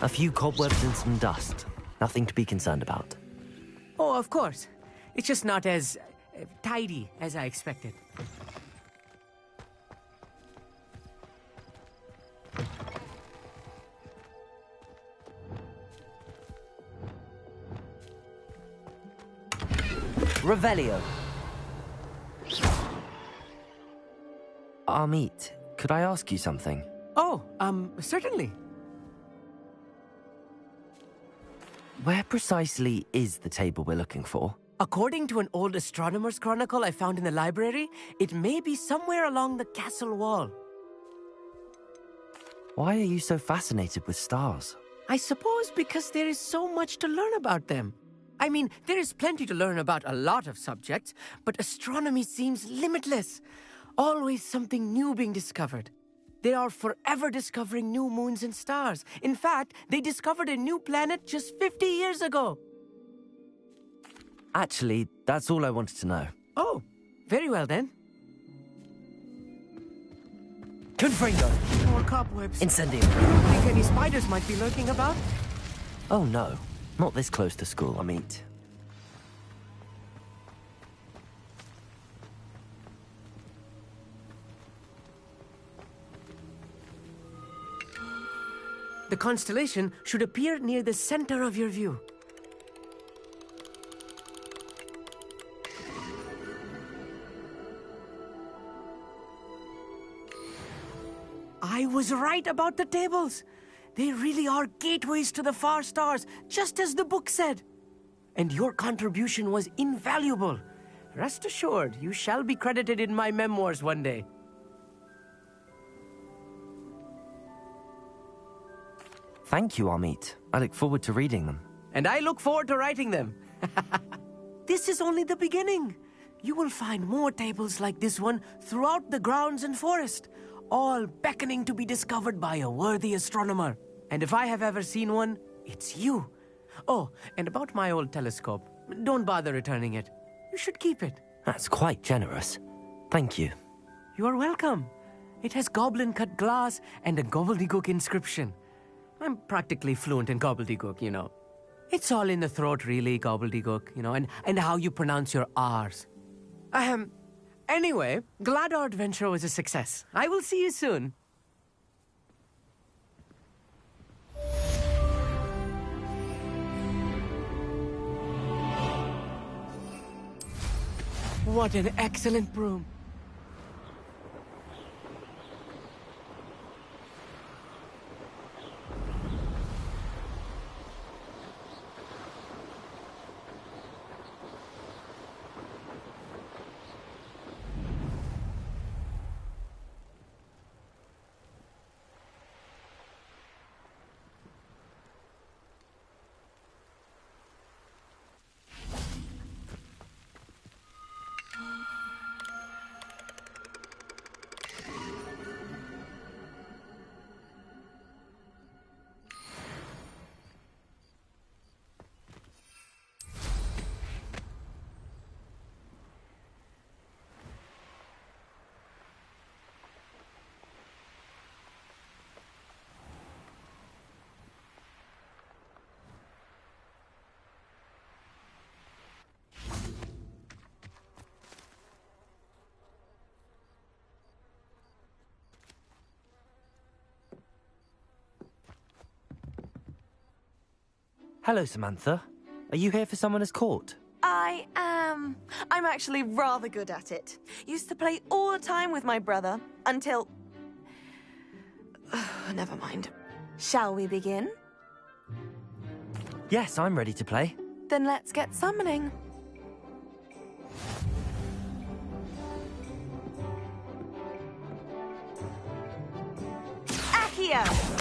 A few cobwebs and some dust. Nothing to be concerned about. Oh, of course. It's just not as tidy as I expected. Revelio. Amit, could I ask you something? Oh, certainly. Where precisely is the table we're looking for? According to an old astronomer's chronicle I found in the library, it may be somewhere along the castle wall. Why are you so fascinated with stars? I suppose because there is so much to learn about them. I mean, there is plenty to learn about a lot of subjects, but astronomy seems limitless. Always something new being discovered. They are forever discovering new moons and stars. In fact, they discovered a new planet just 50 years ago. Actually, that's all I wanted to know. Oh, very well then. Confringo! More cobwebs. Incendio! Think any spiders might be lurking about? Oh no, not this close to school, Amit. The constellation should appear near the center of your view. I was right about the tables. They really are gateways to the far stars, just as the book said. And your contribution was invaluable. Rest assured, you shall be credited in my memoirs one day. Thank you, Amit. I look forward to reading them. And I look forward to writing them. This is only the beginning. You will find more tables like this one throughout the grounds and forest, all beckoning to be discovered by a worthy astronomer. And if I have ever seen one, it's you. Oh, and about my old telescope, don't bother returning it. You should keep it. That's quite generous. Thank you. You are welcome. It has goblin-cut glass and a gobbledygook inscription. I'm practically fluent in gobbledygook, you know. It's all in the throat, really, gobbledygook, you know, and how you pronounce your R's. Anyway, glad our adventure was a success. I will see you soon. What an excellent broom. Hello, Samantha. Are you here for Summoner's Court? I am. I'm actually rather good at it. Used to play all the time with my brother until... Never mind. Shall we begin? Yes, I'm ready to play. Then let's get summoning. Accio!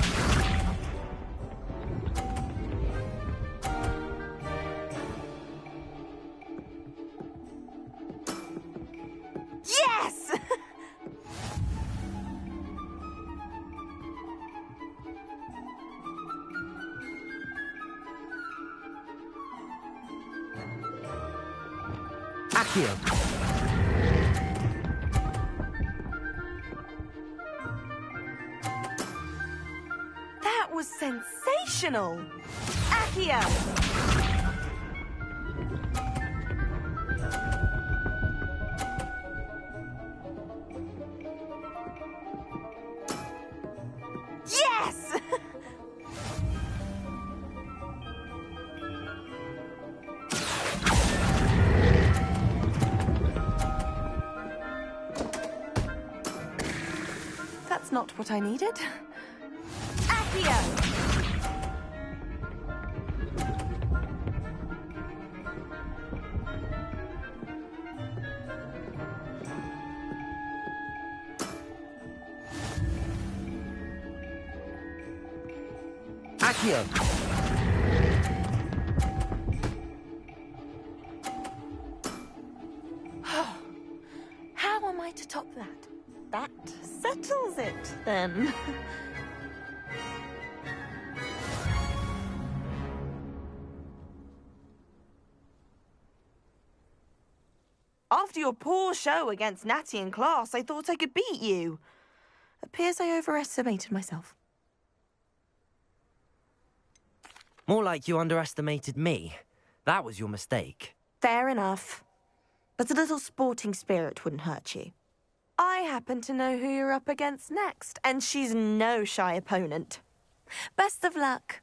Yes! Accio! That was sensational! Accio! Yes! That's not what I needed. Accio! Accio! How am I to top that? That settles it, then. After your poor show against Natty in class, I thought I could beat you. Appears I overestimated myself. More like you underestimated me. That was your mistake. Fair enough. But a little sporting spirit wouldn't hurt you. I happen to know who you're up against next, and she's no shy opponent. Best of luck.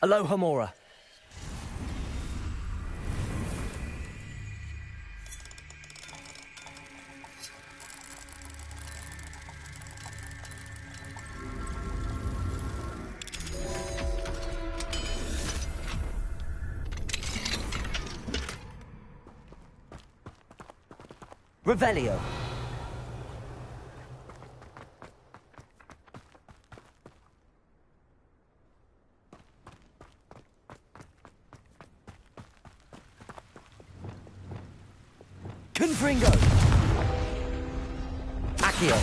Aloha Mora. Revelio. Confringo. Accio.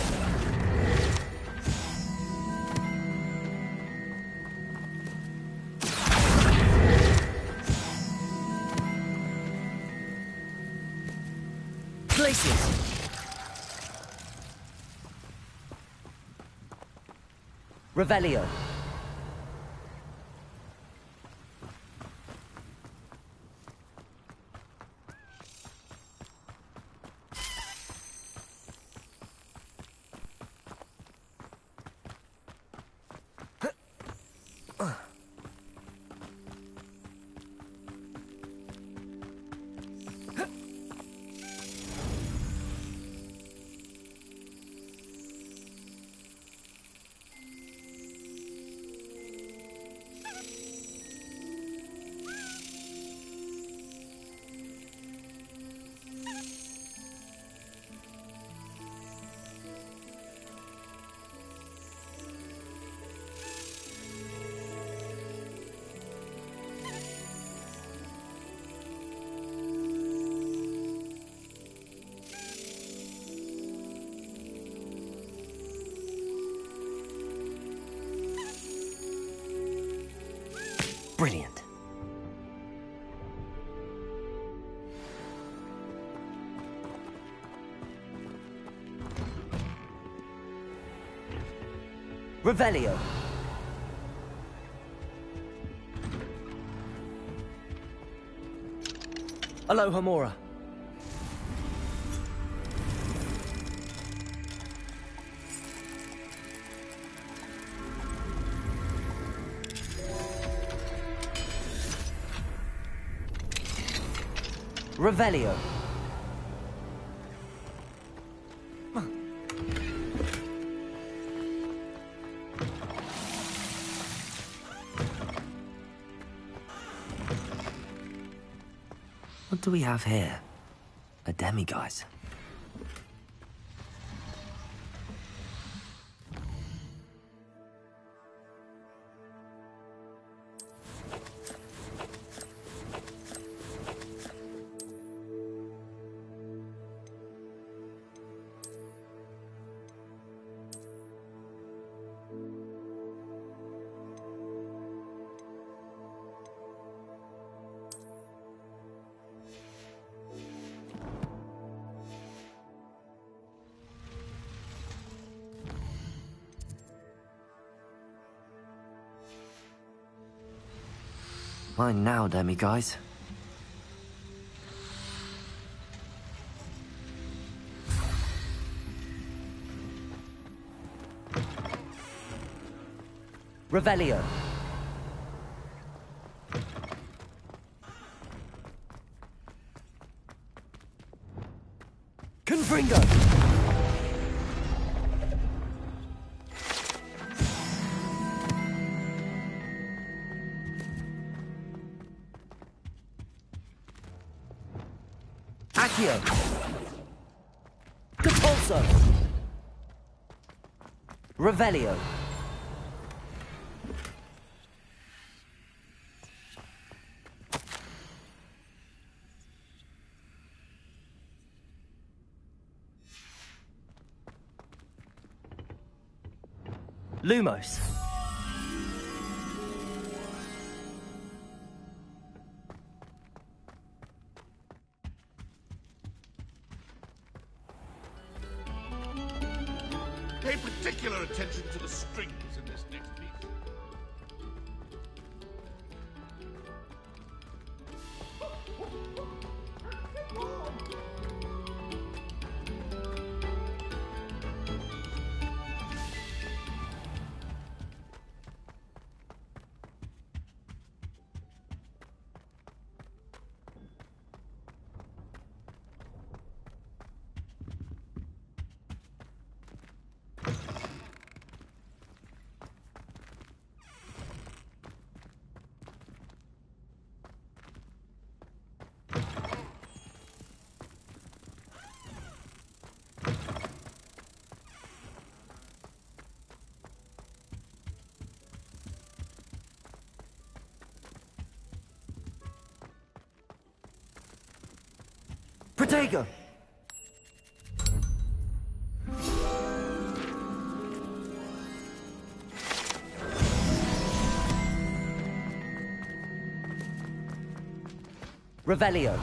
Glaciers. Revelio. Brilliant. Revelio. Aloha Mora. Revelio. What do we have here? A demiguise. Mine now, demiguise. Revelio. Confringo. Accio. Capulso. Revelio. Lumos. Pay particular attention to the strings in this next piece. Protego! Revelio.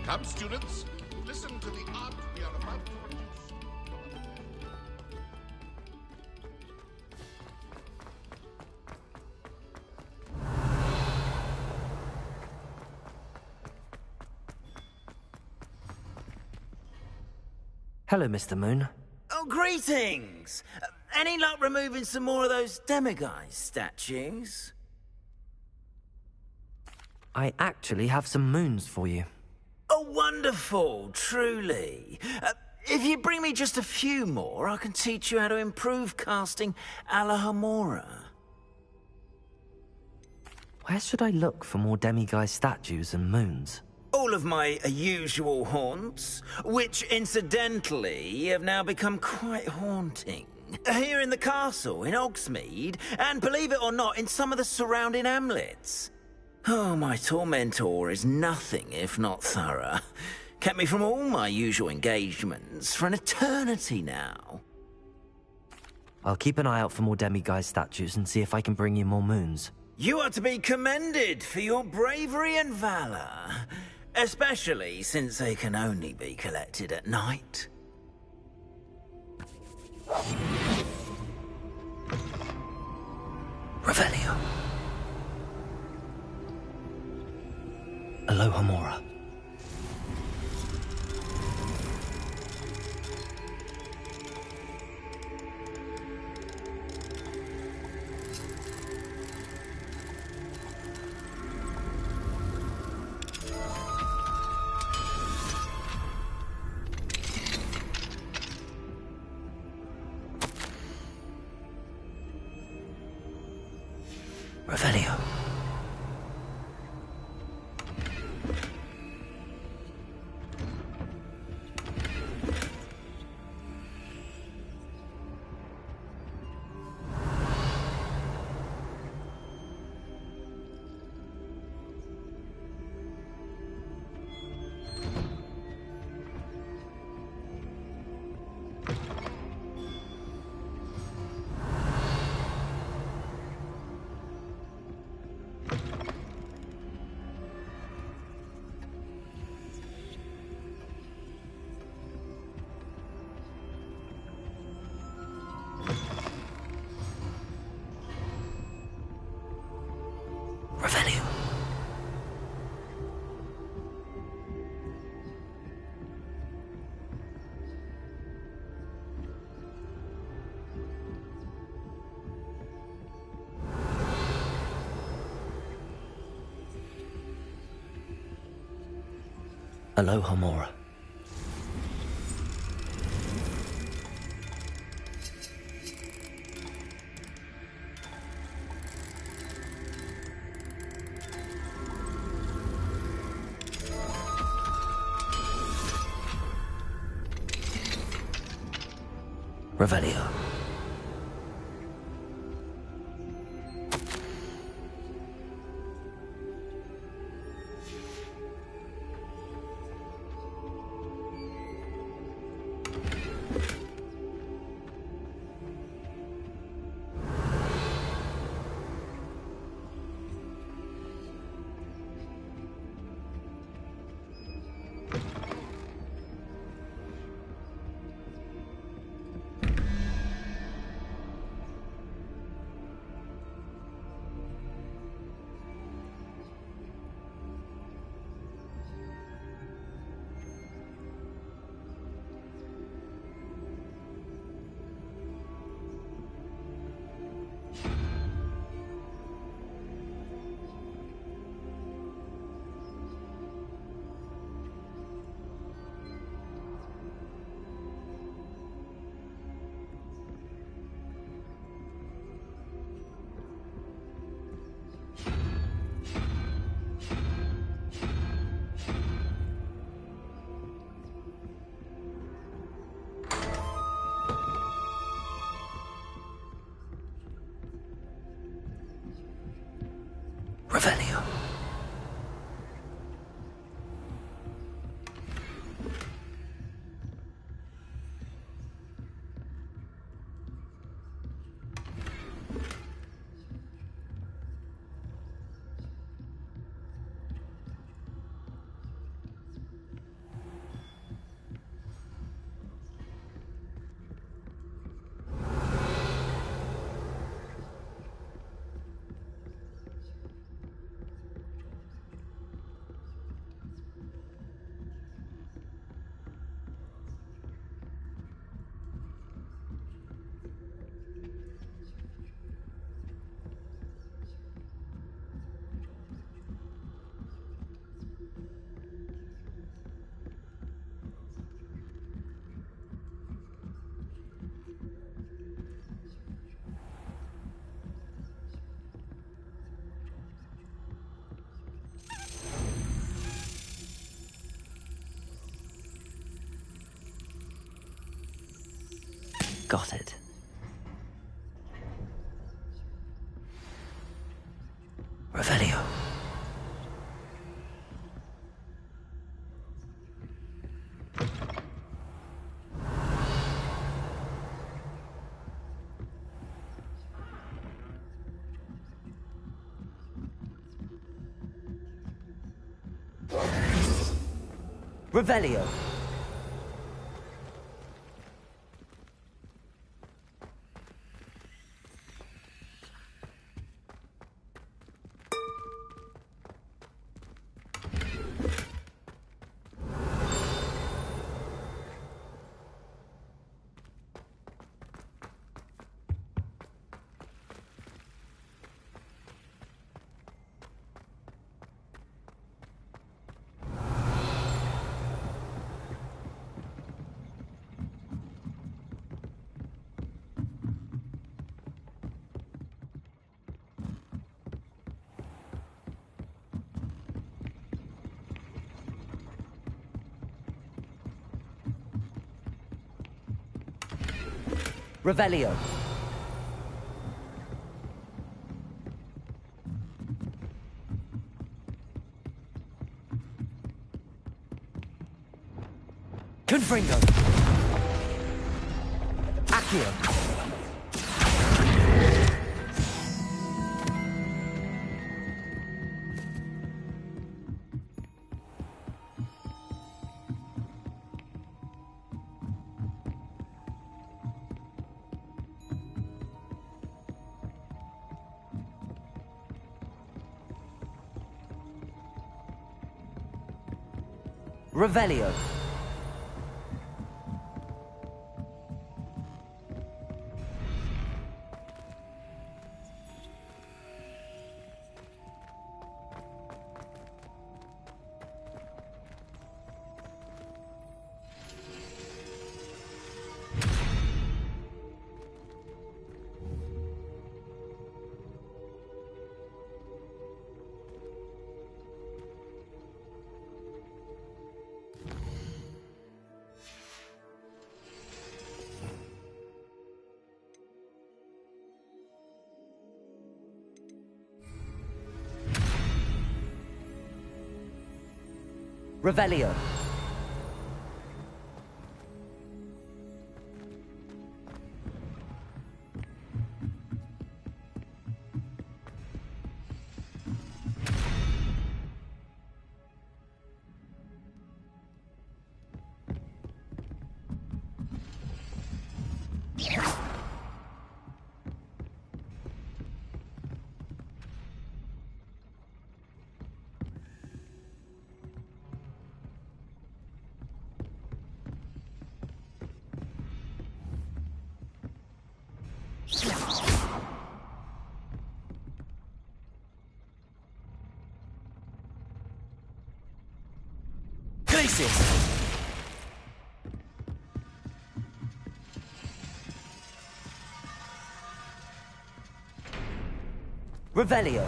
Come, students, listen to the art we are about to produce. Hello, Mr. Moon. Oh, greetings! Any luck removing some more of those demiguise statues? I actually have some moons for you. Oh, wonderful, truly. If you bring me just a few more, I can teach you how to improve casting a la Hamora. Where should I look for more demiguise statues and moons? All of my usual haunts, which incidentally have now become quite haunting. Here in the castle, in Hogsmeade, and believe it or not, in some of the surrounding hamlets. Oh, my tormentor is nothing if not thorough. Kept me from all my usual engagements for an eternity now. I'll keep an eye out for more demiguise statues and see if I can bring you more moons. You are to be commended for your bravery and valor. Especially since they can only be collected at night. Revelio. Aloha Mora. Revelio. Revelio. Aloha Mora. Revelio. Got it. Revelio. Revelio. Revelio. Confringo. Accio. Revelio. Revelio. Glacius. Revelio.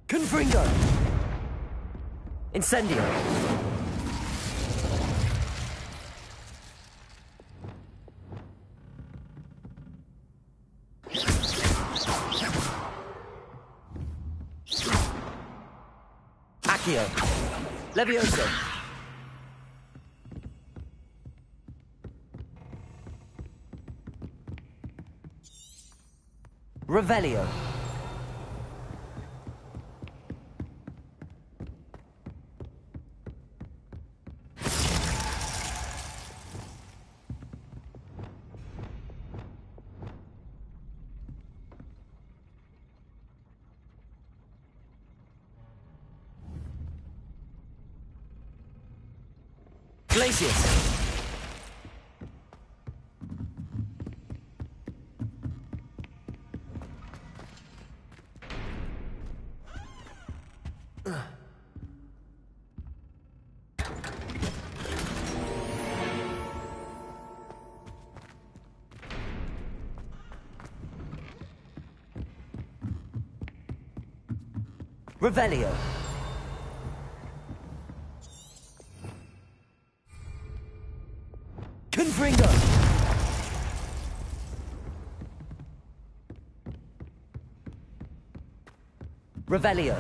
Confringo. Incendio. Accio. Levioso. Revelio. Glacius. Revelio. Confringo. Revelio.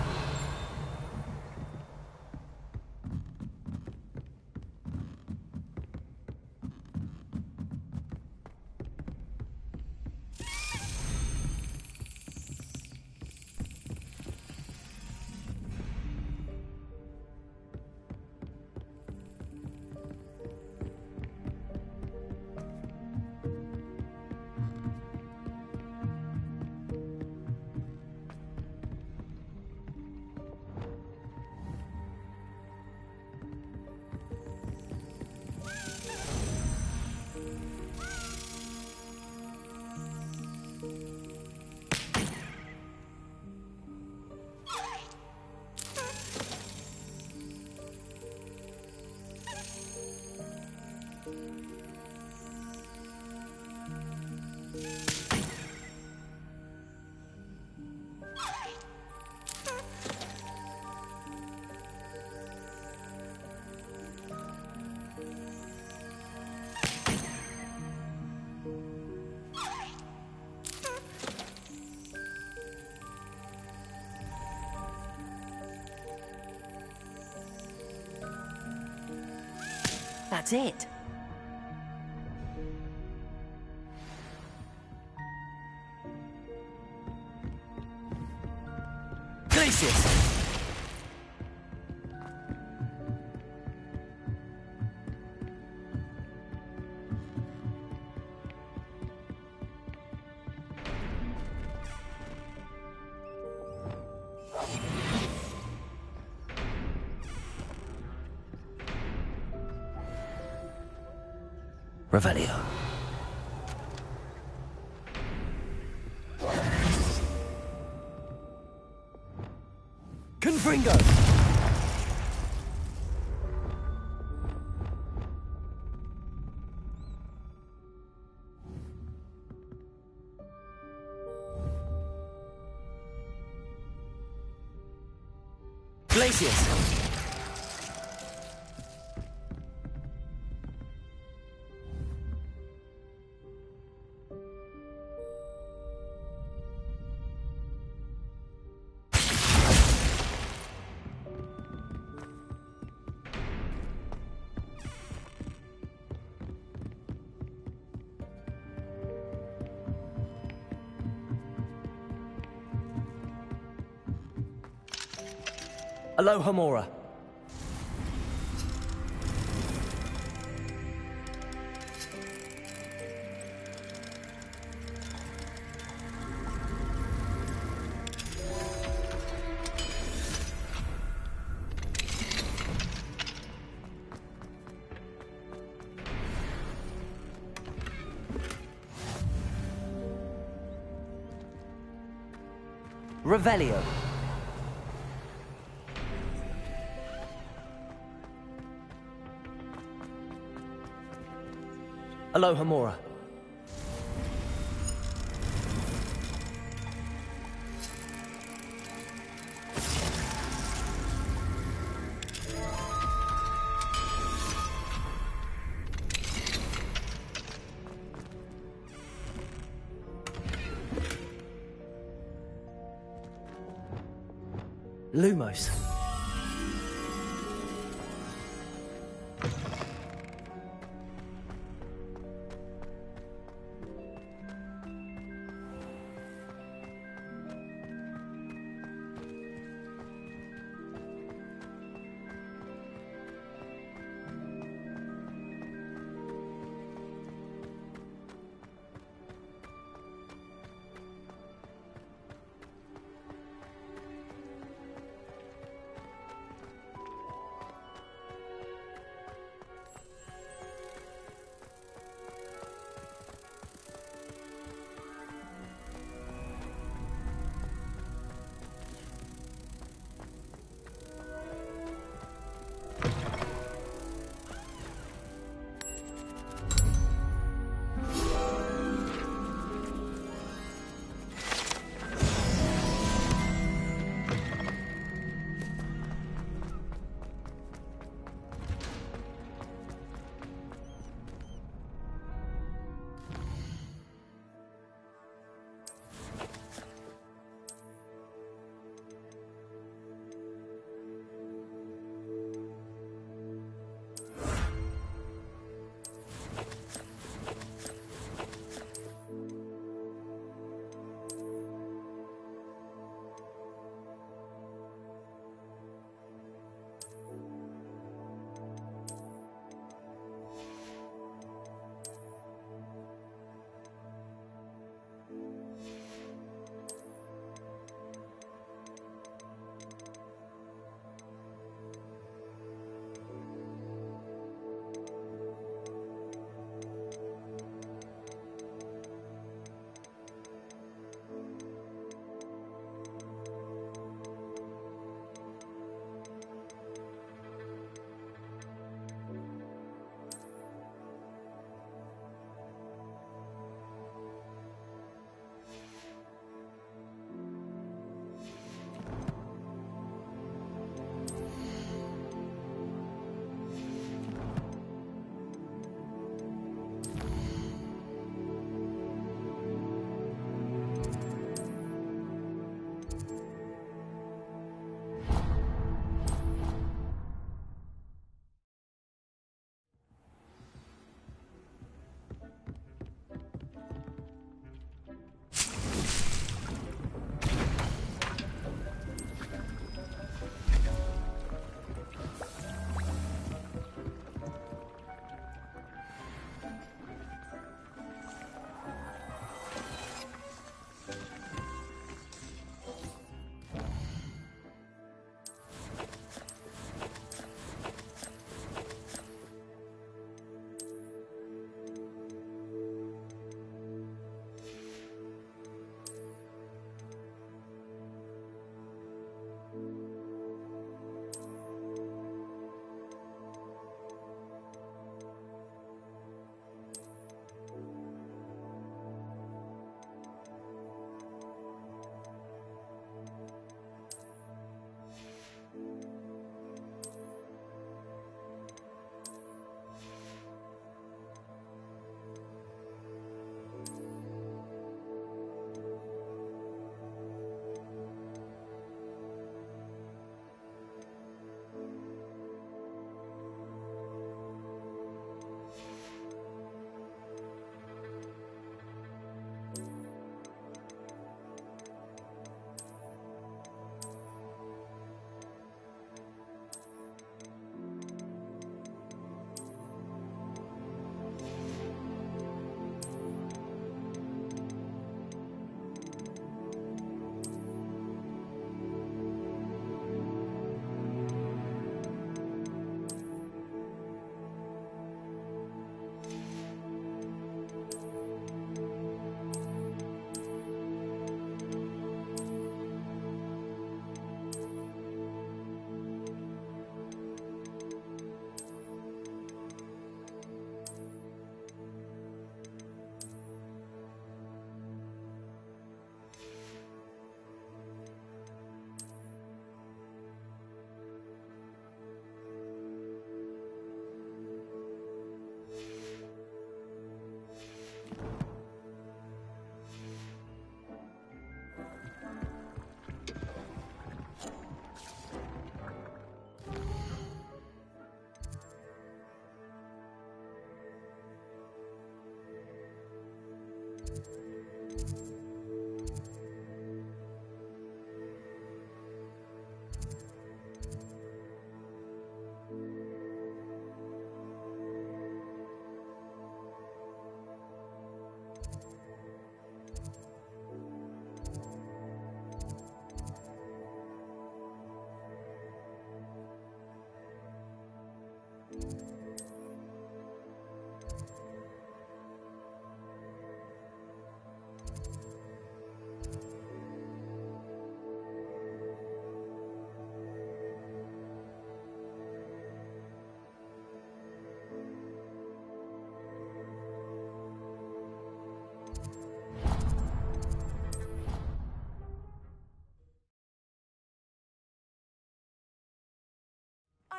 That's it. Glacius! Revelio. Confringo! Glacius! Aloha Mora. Revelio. Aloha Mora. Lumos.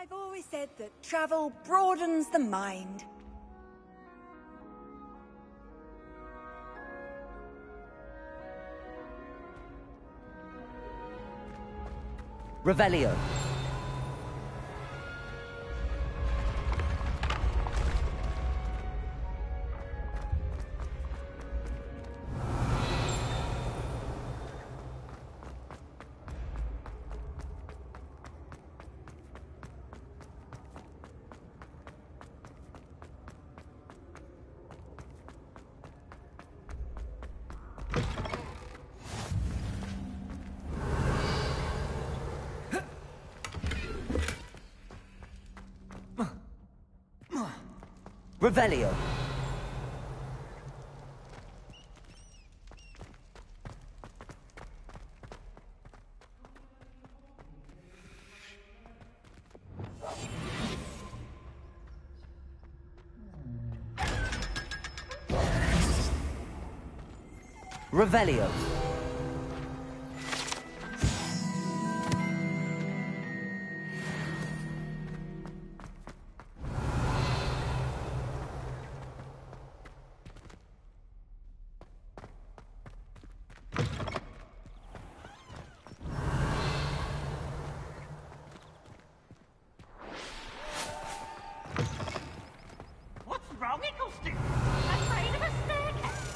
I've always said that travel broadens the mind. Revelio. Revelio. Revelio. What's wrong, Eaglestick? Afraid of a staircase?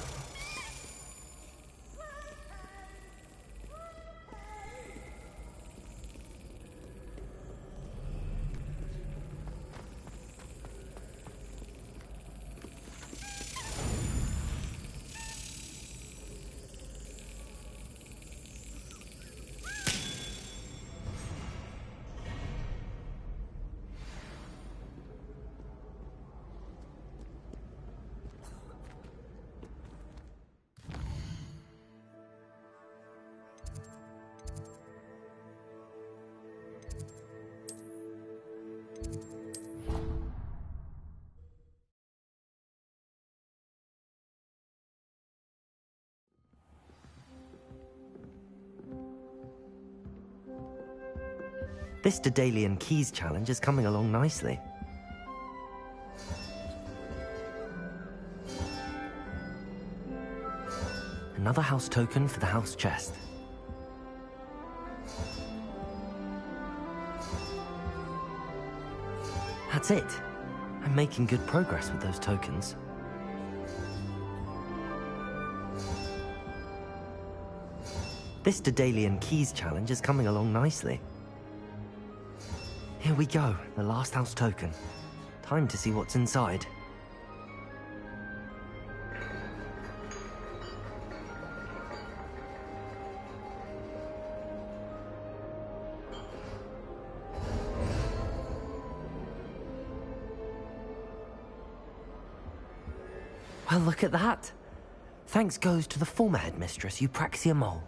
This Daedalian Keys challenge is coming along nicely. Another house token for the house chest. That's it. I'm making good progress with those tokens. This Daedalian Keys challenge is coming along nicely. Here we go, the last house token. Time to see what's inside. Well, look at that. Thanks goes to the former headmistress, Eupraxia Mole.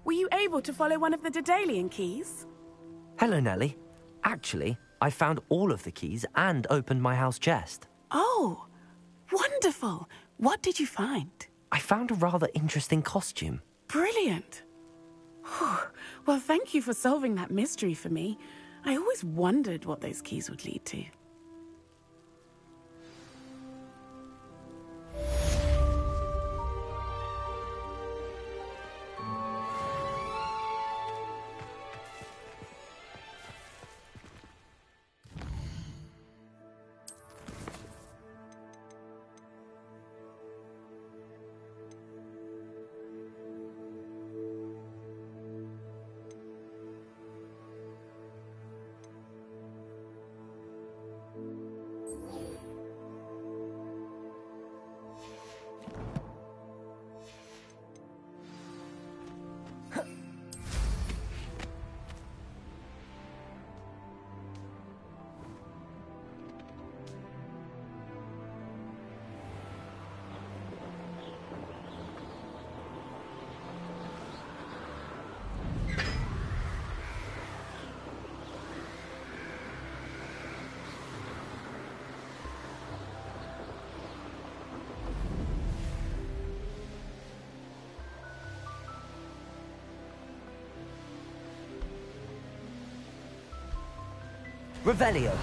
Were you able to follow one of the Daedalian keys? Hello, Nellie. Actually, I found all of the keys and opened my house chest. Oh, wonderful. What did you find? I found a rather interesting costume. Brilliant. Whew. Well, thank you for solving that mystery for me. I always wondered what those keys would lead to. Revelio.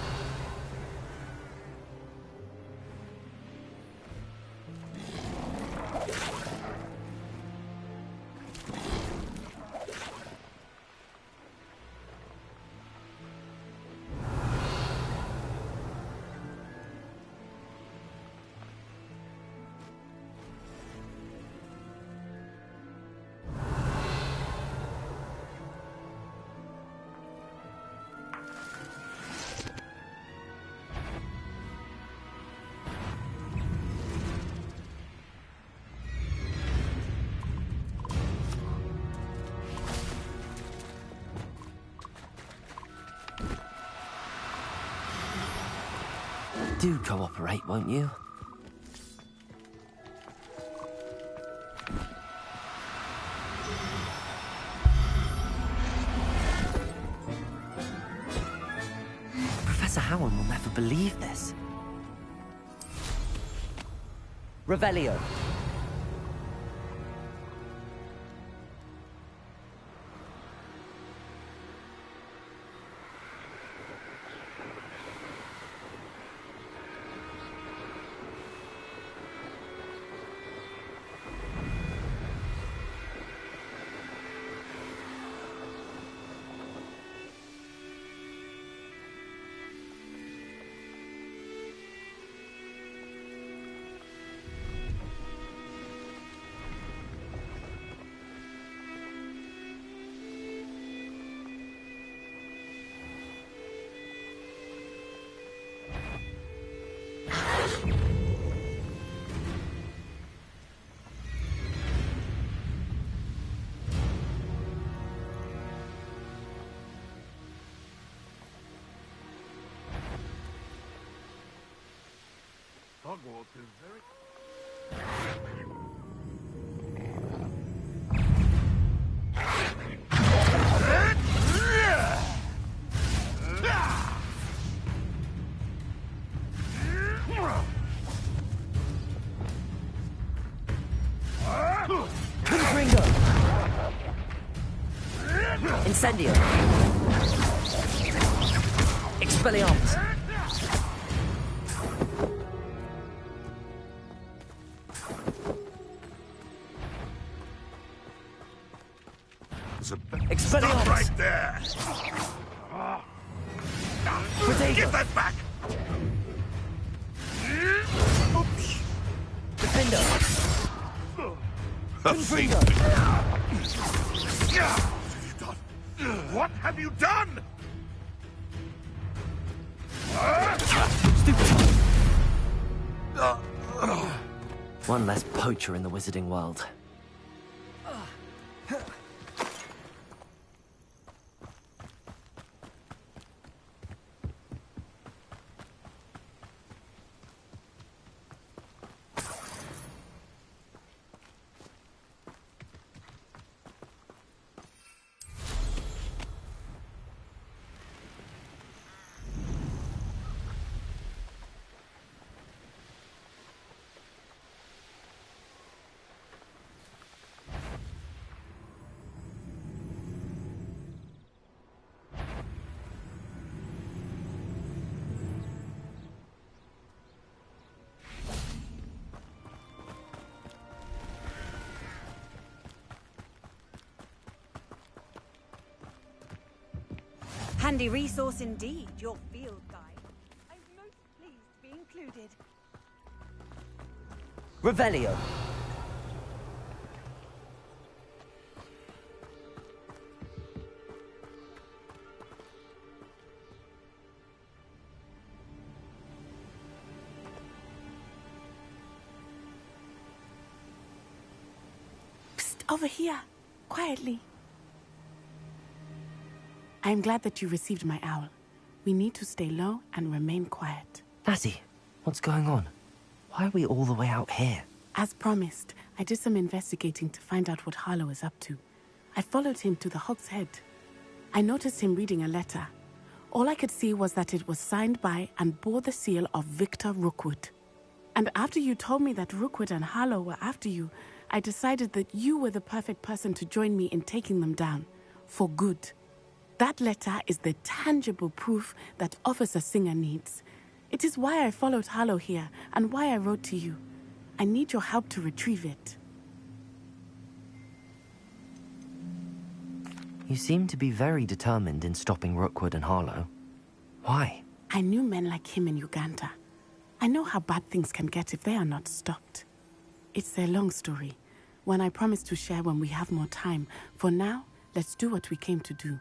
Do cooperate, won't you? Professor Howard will never believe this. Revelio. Hogwarts is very... Confringo. Incendio. Expelliarmus. Stop right there! Give that back! Oops! Defendo. Confringo! What have you done? One less poacher in the wizarding world. handy resource indeed, your field guide. I'm most pleased to be included. Revelio. Over here, quietly. I am glad that you received my owl. We need to stay low and remain quiet. Natty, what's going on? Why are we all the way out here? As promised, I did some investigating to find out what Harlow is up to. I followed him to the Hog's Head. I noticed him reading a letter. All I could see was that it was signed by and bore the seal of Victor Rookwood. And after you told me that Rookwood and Harlow were after you, I decided that you were the perfect person to join me in taking them down, for good. That letter is the tangible proof that Officer Singer needs. It is why I followed Harlow here, and why I wrote to you. I need your help to retrieve it. You seem to be very determined in stopping Rookwood and Harlow. Why? I knew men like him in Uganda. I know how bad things can get if they are not stopped. It's a long story, one I promise to share when we have more time. For now, let's do what we came to do.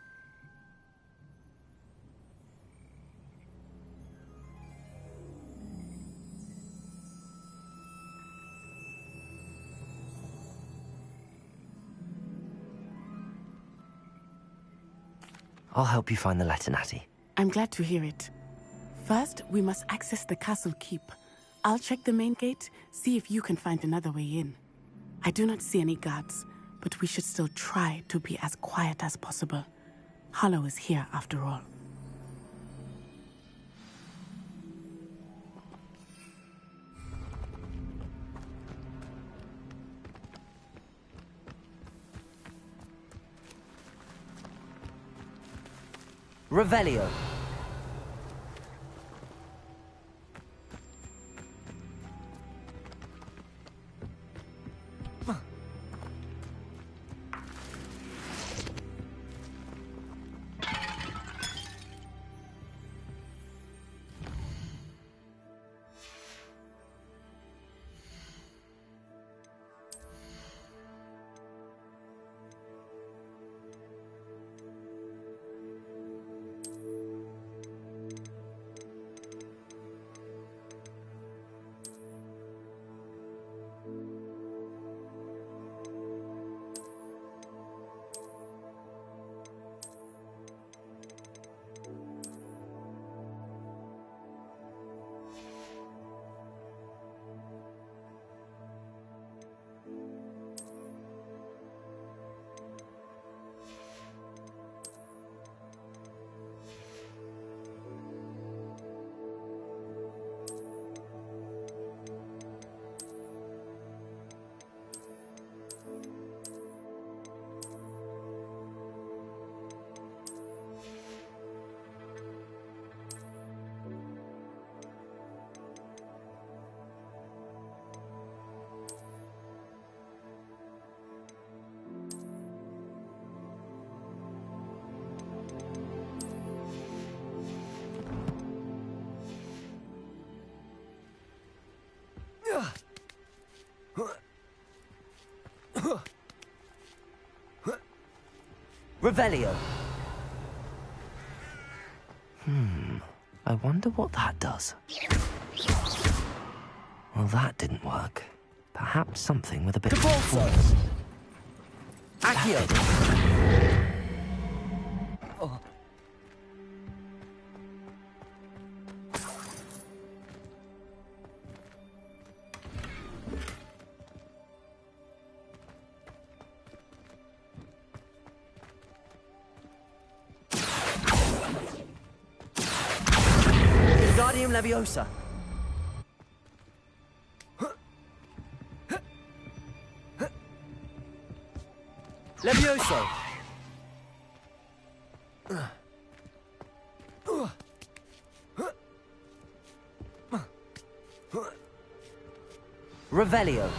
I'll help you find the letter, Natty. I'm glad to hear it. First, we must access the castle keep. I'll check the main gate, see if you can find another way in. I do not see any guards, but we should still try to be as quiet as possible. Harlow is here after all. Revelio. Revelio. I wonder what that does. Well, that didn't work. Perhaps something with a bit of force. Accio. Oh. Wingardium Leviosa. Levioso. Revelio.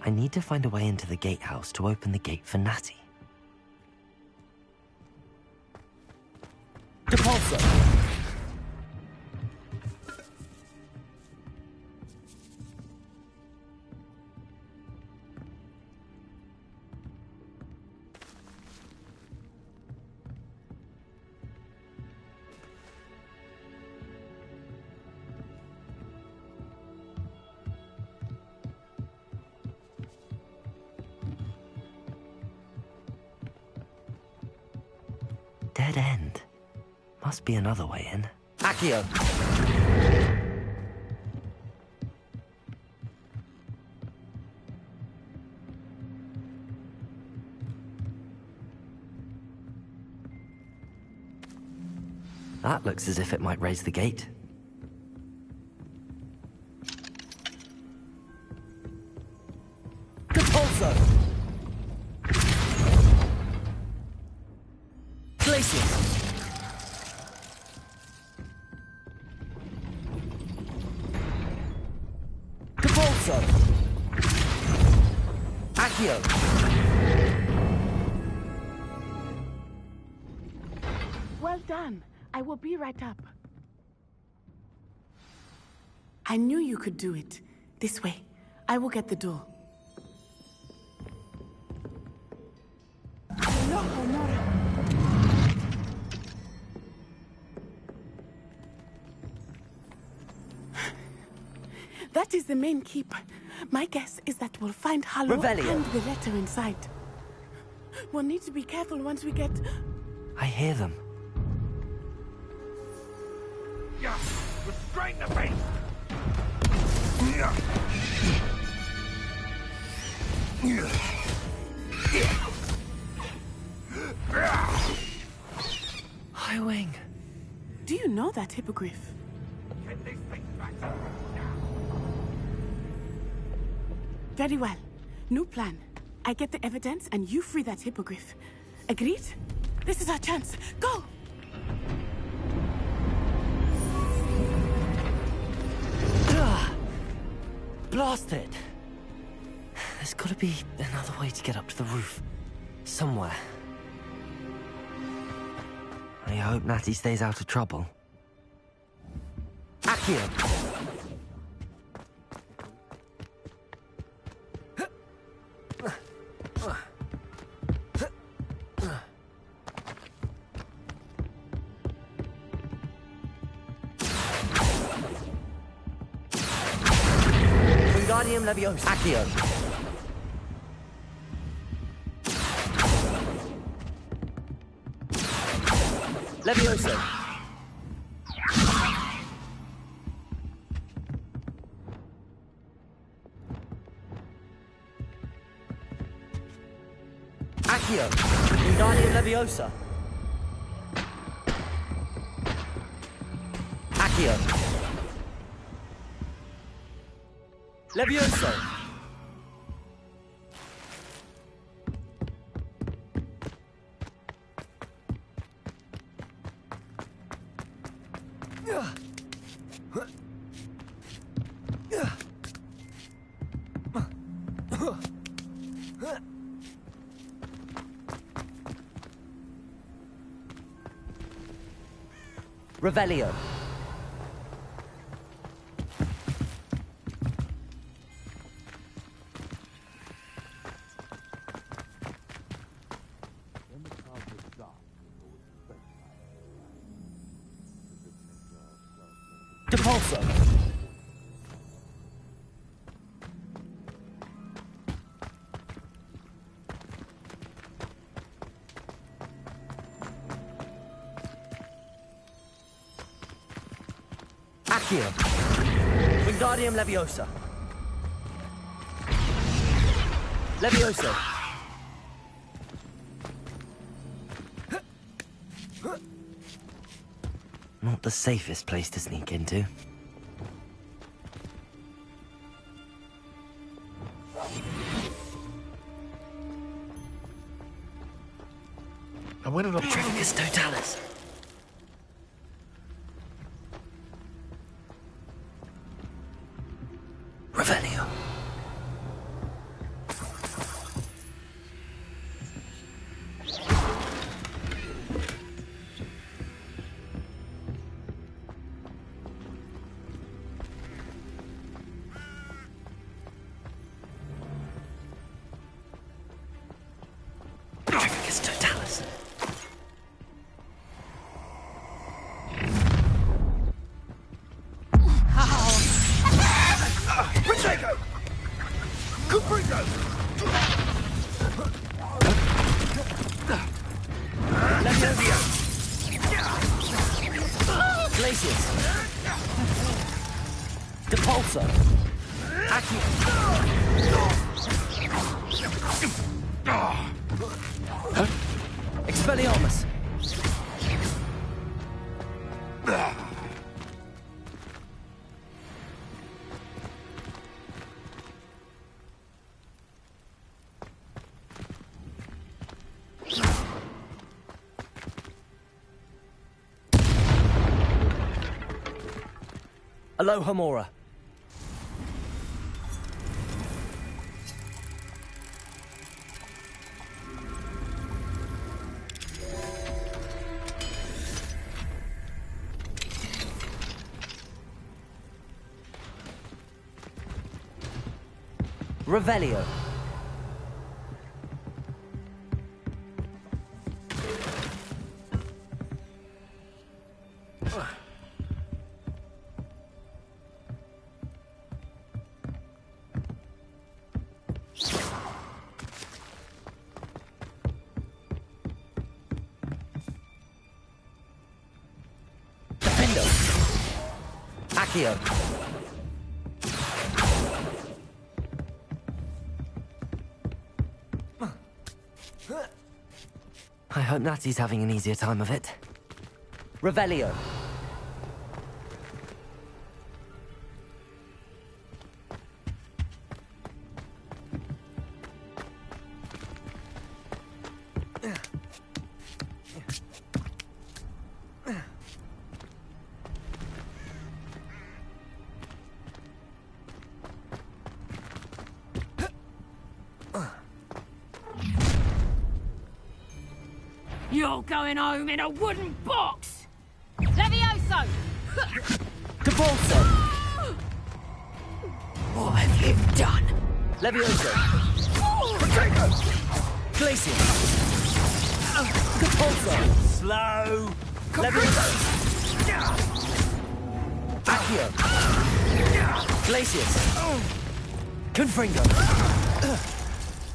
I need to find a way into the gatehouse to open the gate for Natty. Depulso! Dead end. Must be another way in. Accio! That looks as if it might raise the gate. Depulso! Glacius! Depulso! Accio! Well done. I will be right up. I knew you could do it. This way. I will get the door. That is the main keep. My guess is that we'll find Harlow Revelio. and the letter inside. We'll need to be careful once we get... I hear them. Yeah, restrain the beast! Yeah. Highwing. Do you know that hippogriff? Get these things back. Very well. New plan. I get the evidence and you free that hippogriff. Agreed? This is our chance. Go! Blast it! There's gotta be another way to get up to the roof. Somewhere. I hope Natty stays out of trouble. Accio! Wingardium Leviosa. Accio. Leviosa. Accio. Wingardium Leviosa. Accio. Levioso! Revelio. Depulso. Accio. Wingardium Leviosa. Leviosa. Not the safest place to sneak into. And when it'll... Petrificus Totalis. Revelio. Glacius. Depulso. Accio. Expelliarmus. Aloha Mora. Revelio. Defendo. Accio. I hope Natty's having an easier time of it. Revelio. You're going home in a wooden box! Levioso! Depulso. What have you done? Levioso. Glacius. Depulso. Slow. Levioso. Accio. Glacius. Confringo.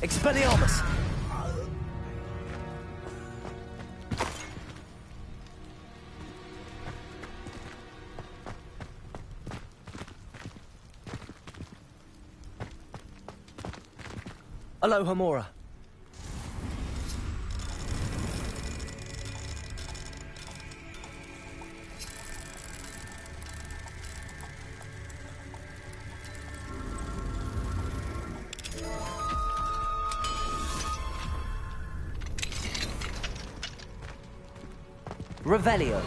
Expelliarmus. Aloha Mora. Revelio.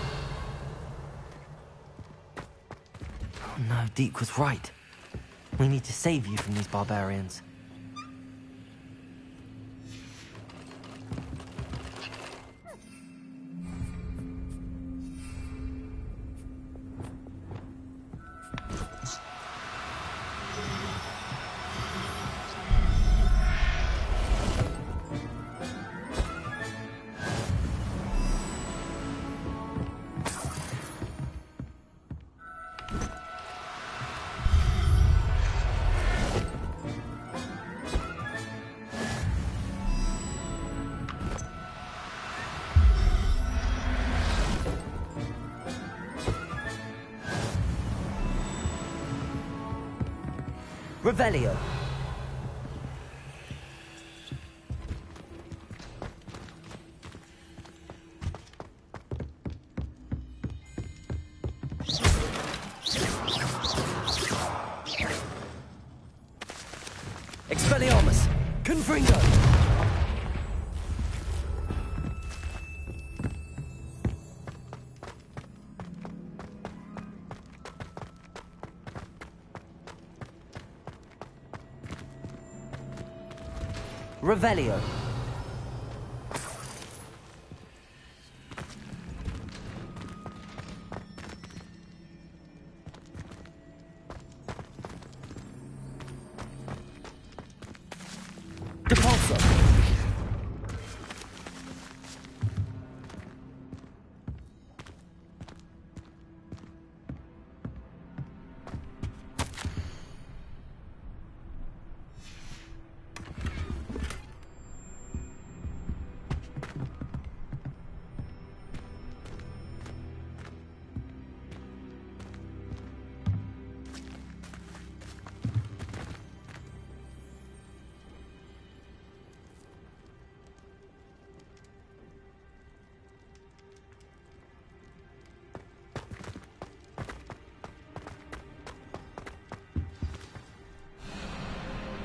No, Deke was right. We need to save you from these barbarians. Revelio. Expelliarmus. Confringo. Revelio. Depulso.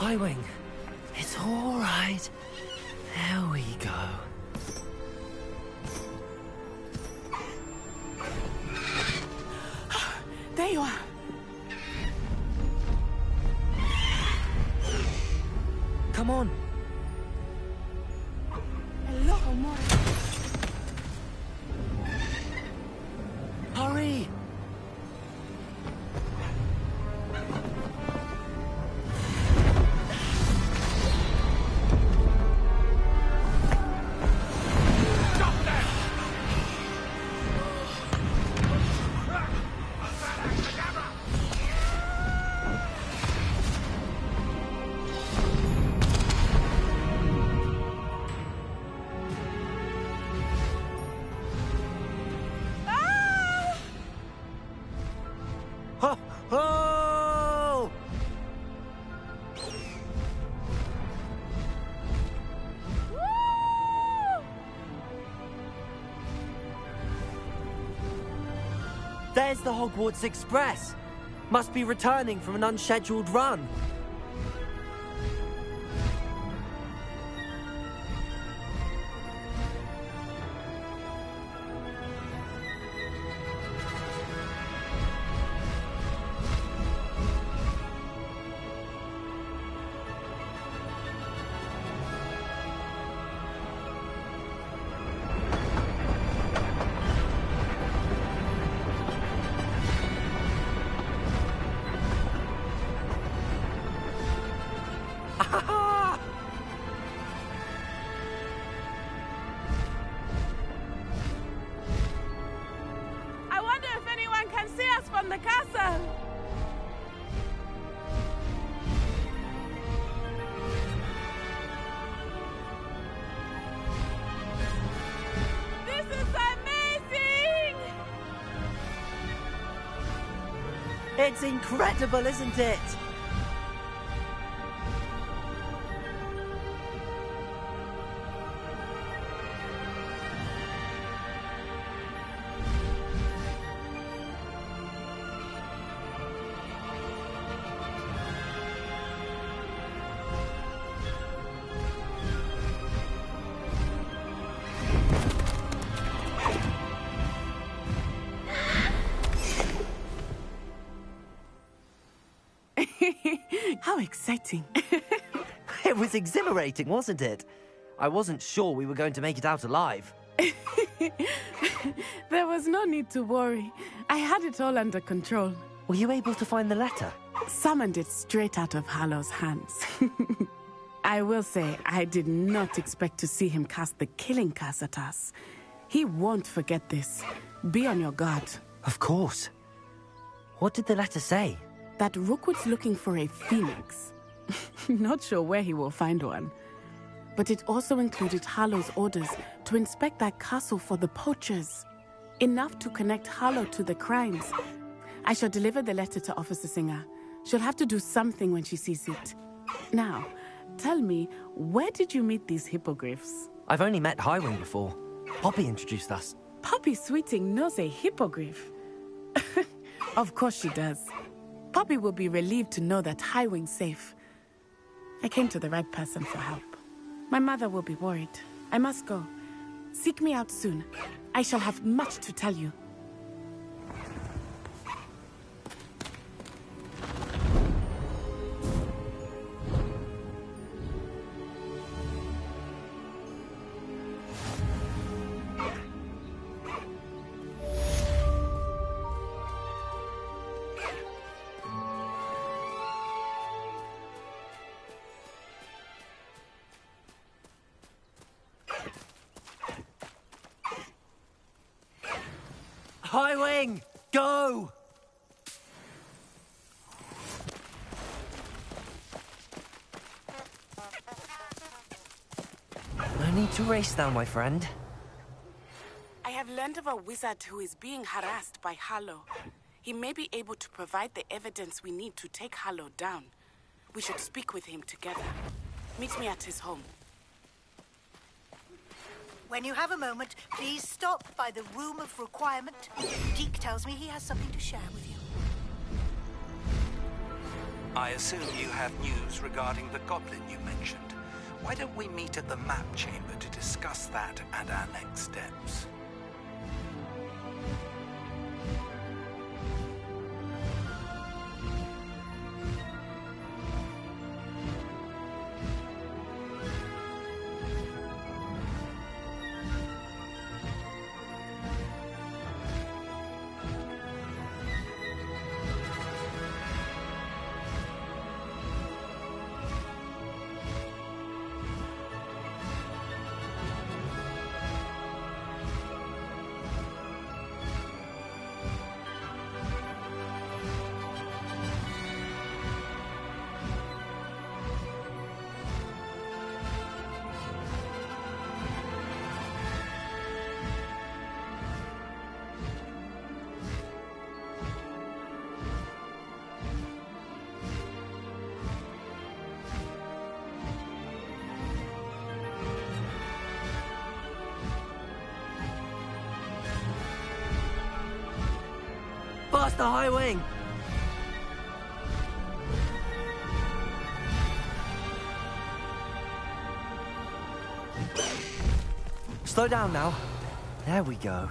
Highwing, it's all right. There we go. There you are. Come on. Hello, amore. Hurry! Ho! Ho! There's the Hogwarts Express. Must be returning from an unscheduled run. I wonder if anyone can see us from the castle. This is amazing! It's incredible, isn't it? How exciting. It was exhilarating, wasn't it? I wasn't sure we were going to make it out alive. There was no need to worry. I had it all under control. Were you able to find the letter? Summoned it straight out of Harlow's hands. I will say, I did not expect to see him cast the killing curse at us. He won't forget this. Be on your guard. Of course. What did the letter say? That Rookwood's looking for a phoenix. Not sure where he will find one. But it also included Harlow's orders to inspect that castle for the poachers. Enough to connect Harlow to the crimes. I shall deliver the letter to Officer Singer. She'll have to do something when she sees it. Now, tell me, where did you meet these hippogriffs? I've only met Highwing before. Poppy introduced us. Poppy Sweeting knows a hippogriff. Of course she does. Poppy will be relieved to know that Highwing's safe. I came to the right person for help. My mother will be worried. I must go. Seek me out soon. I shall have much to tell you. Highwing, go! No need to race now, my friend. I have learned of a wizard who is being harassed by Harlow. He may be able to provide the evidence we need to take Harlow down. We should speak with him together. Meet me at his home. When you have a moment, please stop by the Room of Requirement. Deke tells me he has something to share with you. I assume you have news regarding the goblin you mentioned. Why don't we meet at the map chamber to discuss that and our next steps? Faster, High Wing! Slow down now. There we go.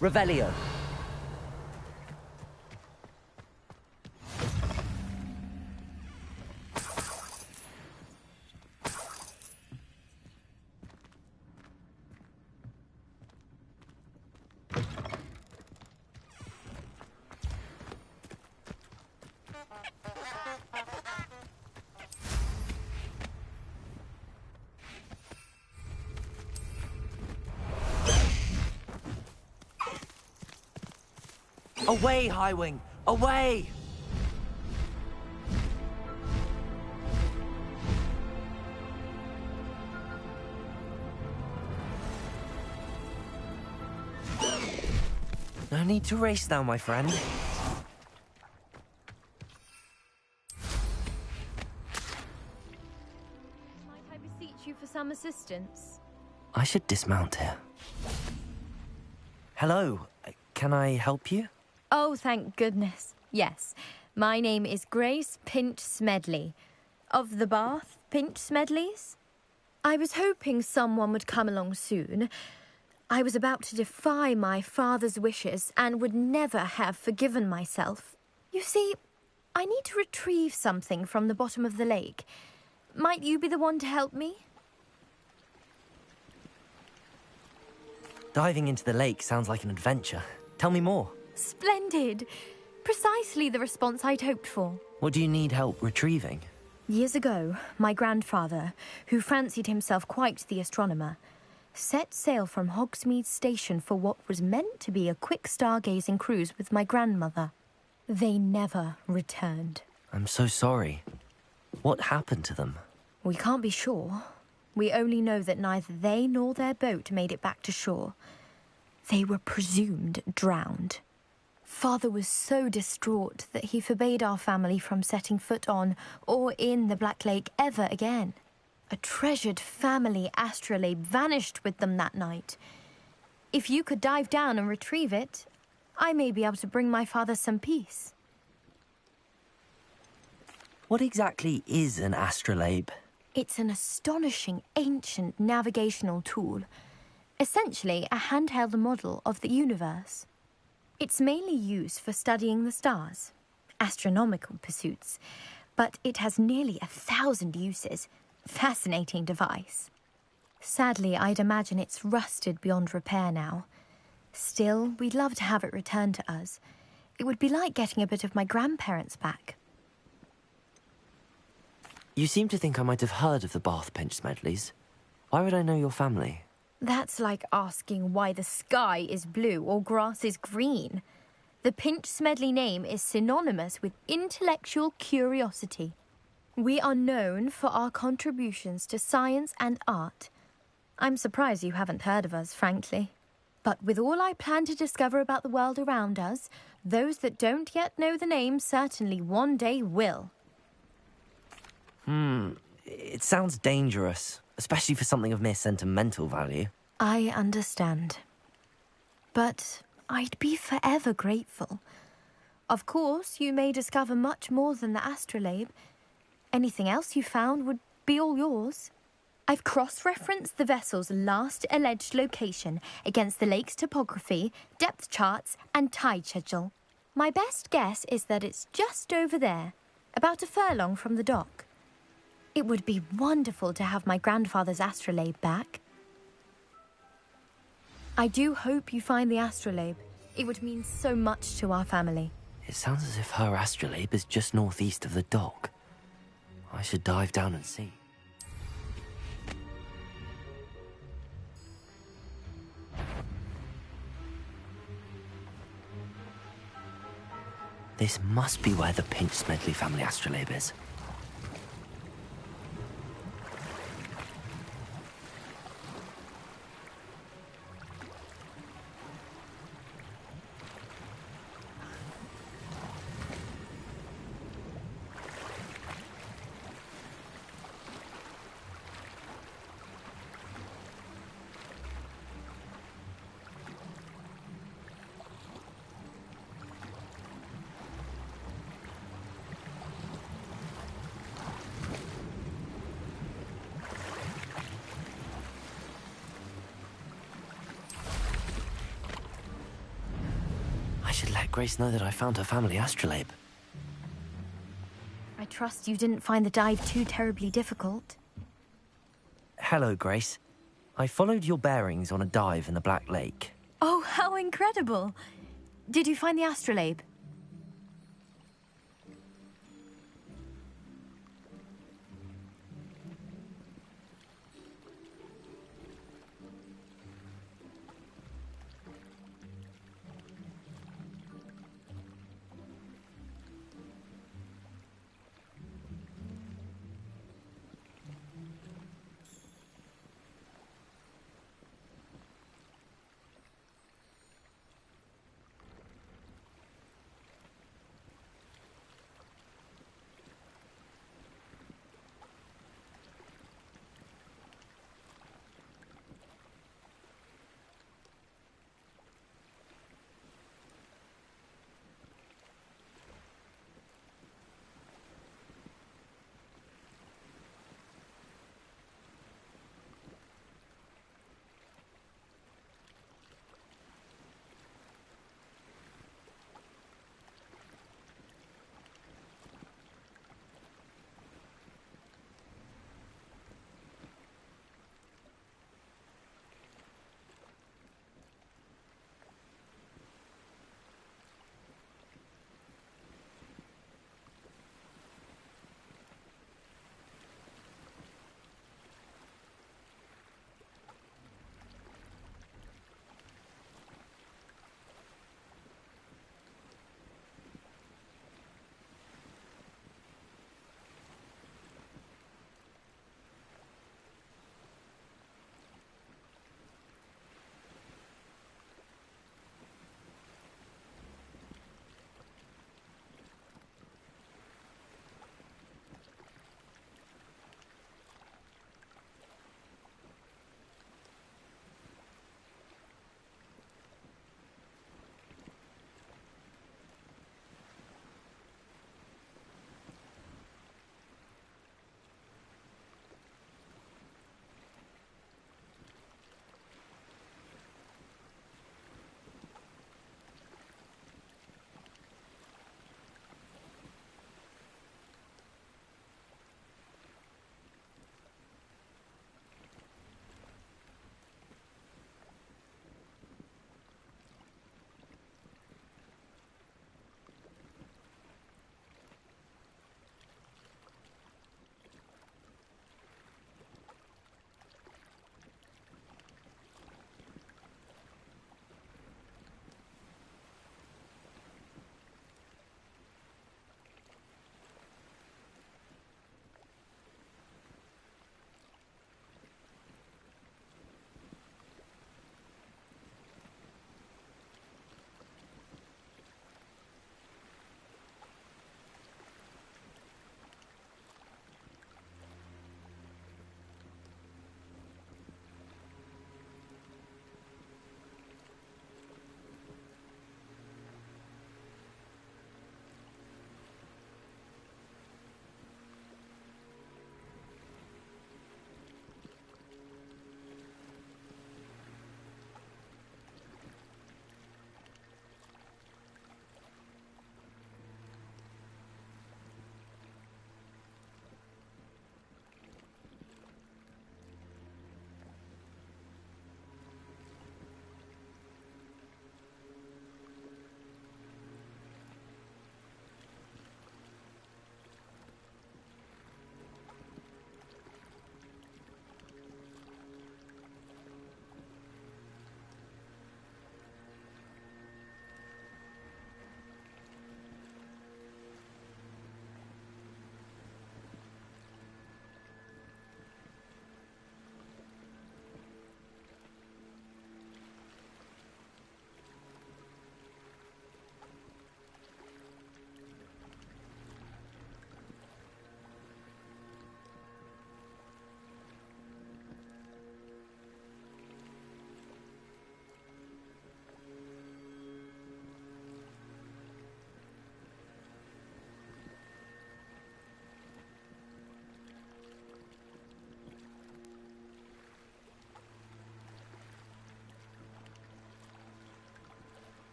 Revelio. Away, High Wing! Away! No need to race now, my friend. Might I beseech you for some assistance? I should dismount here. Hello, can I help you? Oh, thank goodness. Yes. My name is Grace Pinch Smedley. Of the Bath Pinch Smedleys? I was hoping someone would come along soon. I was about to defy my father's wishes and would never have forgiven myself. You see, I need to retrieve something from the bottom of the lake. Might you be the one to help me? Diving into the lake sounds like an adventure. Tell me more. Splendid! Precisely the response I'd hoped for. What do you need help retrieving? Years ago, my grandfather, who fancied himself quite the astronomer, set sail from Hogsmeade Station for what was meant to be a quick stargazing cruise with my grandmother. They never returned. I'm so sorry. What happened to them? We can't be sure. We only know that neither they nor their boat made it back to shore. They were presumed drowned. Father was so distraught that he forbade our family from setting foot on or in the Black Lake ever again. A treasured family astrolabe vanished with them that night. If you could dive down and retrieve it, I may be able to bring my father some peace. What exactly is an astrolabe? It's an astonishing ancient navigational tool. Essentially a handheld model of the universe. It's mainly used for studying the stars, astronomical pursuits, but it has nearly 1,000 uses. Fascinating device. Sadly, I'd imagine it's rusted beyond repair now. Still, we'd love to have it returned to us. It would be like getting a bit of my grandparents back. You seem to think I might have heard of the Bath Pinch Smedleys. Why would I know your family? That's like asking why the sky is blue or grass is green. The Pinch Smedley name is synonymous with intellectual curiosity. We are known for our contributions to science and art. I'm surprised you haven't heard of us, frankly. But with all I plan to discover about the world around us, those that don't yet know the name certainly one day will. It sounds dangerous, especially for something of mere sentimental value. I understand. But I'd be forever grateful. Of course, you may discover much more than the astrolabe. Anything else you found would be all yours. I've cross-referenced the vessel's last alleged location against the lake's topography, depth charts, and tide schedule. My best guess is that it's just over there, about a furlong from the dock. It would be wonderful to have my grandfather's astrolabe back. I do hope you find the astrolabe. It would mean so much to our family. It sounds as if her astrolabe is just northeast of the dock. I should dive down and see. This must be where the Pinch Smedley family astrolabe is. I should let Grace know that I found her family astrolabe. I trust you didn't find the dive too terribly difficult. Hello, Grace. I followed your bearings on a dive in the Black Lake. Oh, how incredible! Did you find the astrolabe?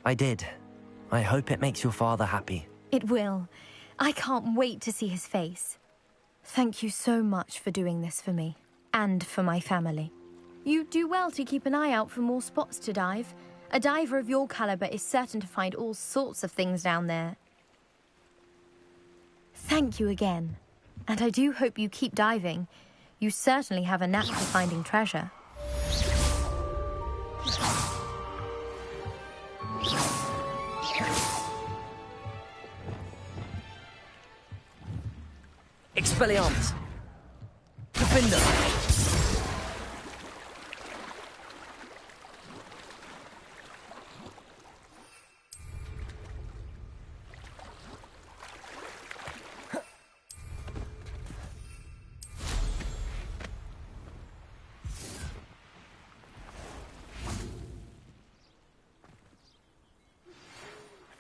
I did. I hope it makes your father happy. It will. I can't wait to see his face. Thank you so much for doing this for me. And for my family. You do well to keep an eye out for more spots to dive. A diver of your caliber is certain to find all sorts of things down there. Thank you again. And I do hope you keep diving. You certainly have a knack for finding treasure. Expelliarmus! Defender!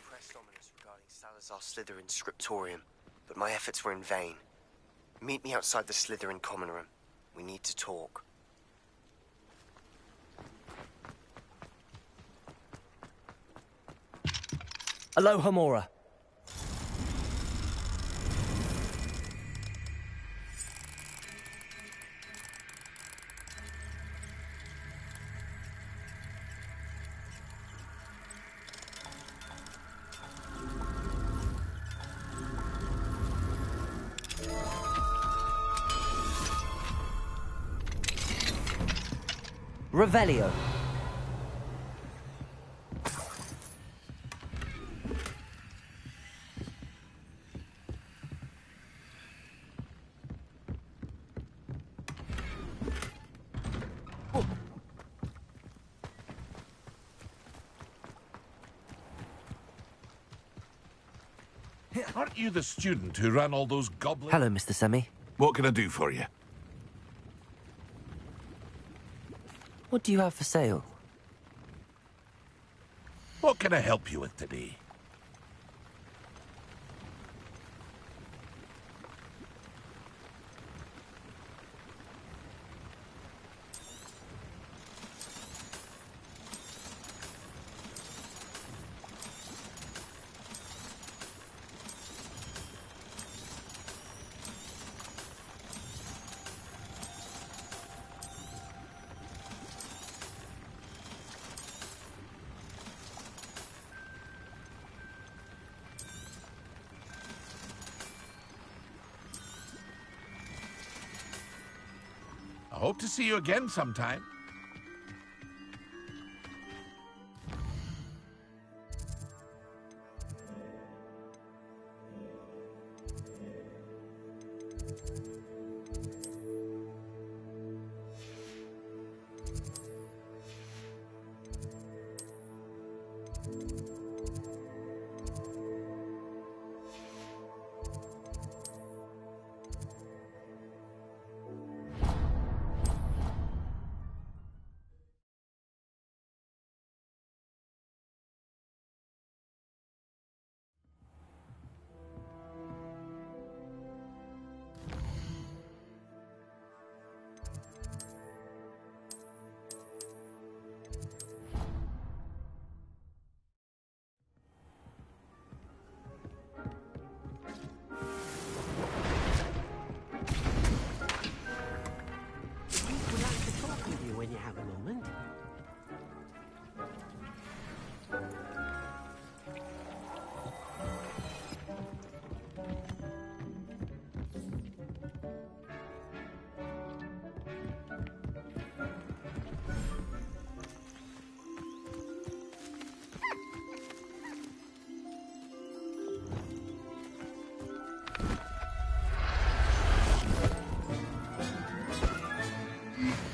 Pressed ominous regarding Salazar Slytherin's scriptorium, but my efforts were in vain. Meet me outside the Slytherin common room. We need to talk. Aloha Mora. Revelio. Aren't you the student who ran all those goblins? Hello, Mr. Semi. What can I do for you? What do you have for sale? What can I help you with today? I hope to see you again sometime. We'd like to talk with you when you have a moment.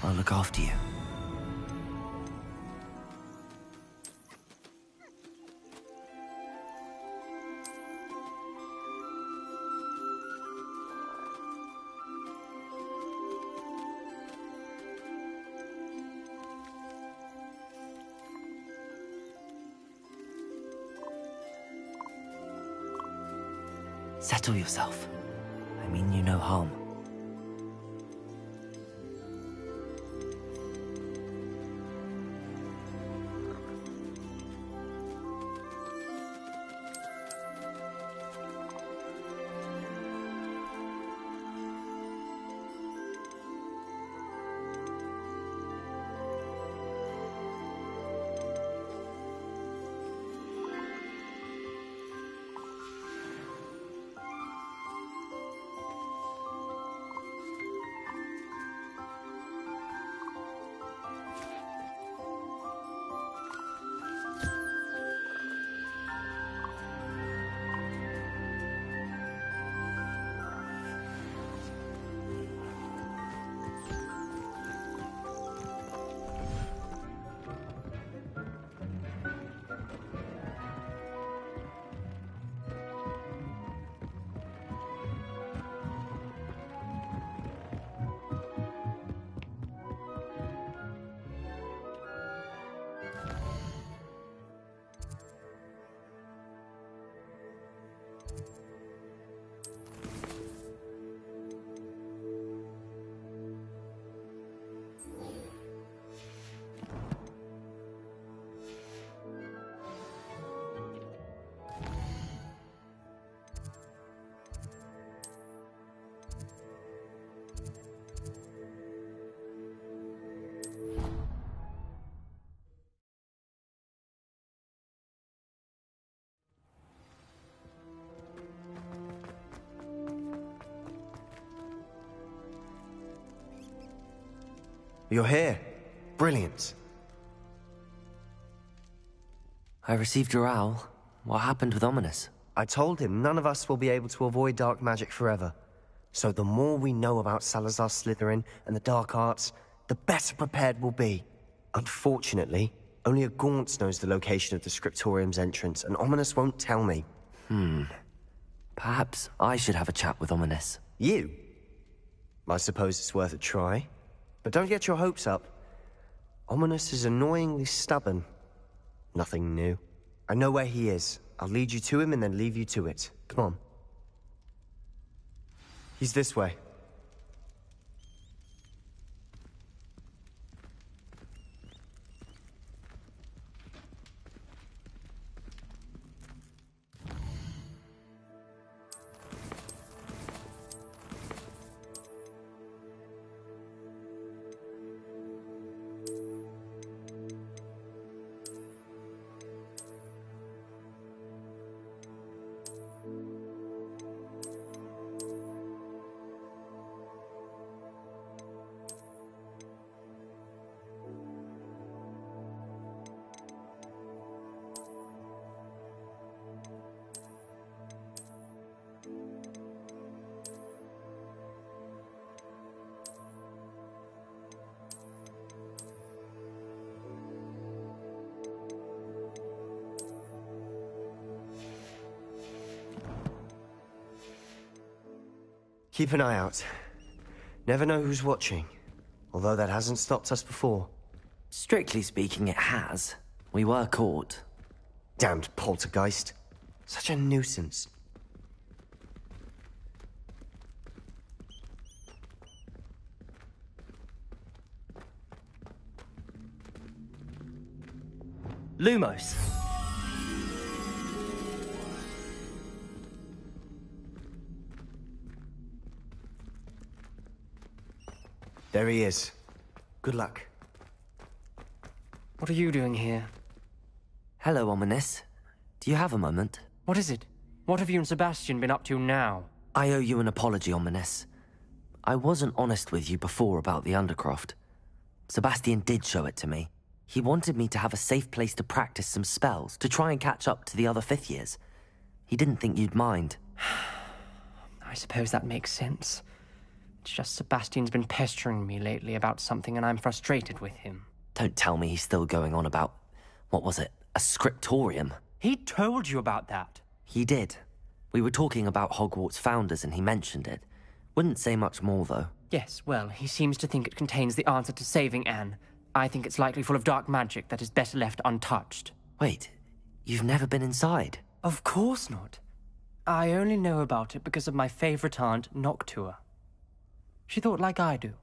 I'll look after you. Settle yourself. I mean you no harm. You're here. Brilliant. I received your owl. What happened with Ominous? I told him none of us will be able to avoid dark magic forever. So the more we know about Salazar Slytherin and the dark arts, the better prepared we'll be. Unfortunately, only a Gaunt knows the location of the Scriptorium's entrance, and Ominous won't tell me. Perhaps I should have a chat with Ominous. You? I suppose it's worth a try. But don't get your hopes up. Ominous is annoyingly stubborn. Nothing new. I know where he is. I'll lead you to him and then leave you to it. Come on. He's this way. Keep an eye out. Never know who's watching. Although that hasn't stopped us before. Strictly speaking, it has. We were caught. Damned poltergeist. Such a nuisance. Lumos. There he is. Good luck. What are you doing here? Hello, Ominous. Do you have a moment? What is it? What have you and Sebastian been up to now? I owe you an apology, Ominous. I wasn't honest with you before about the Undercroft. Sebastian did show it to me. He wanted me to have a safe place to practice some spells, to try and catch up to the other fifth years. He didn't think you'd mind. I suppose that makes sense. It's just Sebastian's been pestering me lately about something and I'm frustrated with him. Don't tell me he's still going on about, what was it, a scriptorium? He told you about that. He did. We were talking about Hogwarts founders and he mentioned it. Wouldn't say much more, though. Yes, well, he seems to think it contains the answer to saving Anne. I think it's likely full of dark magic that is better left untouched. Wait, you've never been inside? Of course not. I only know about it because of my favorite aunt, Noctua. She thought like I do.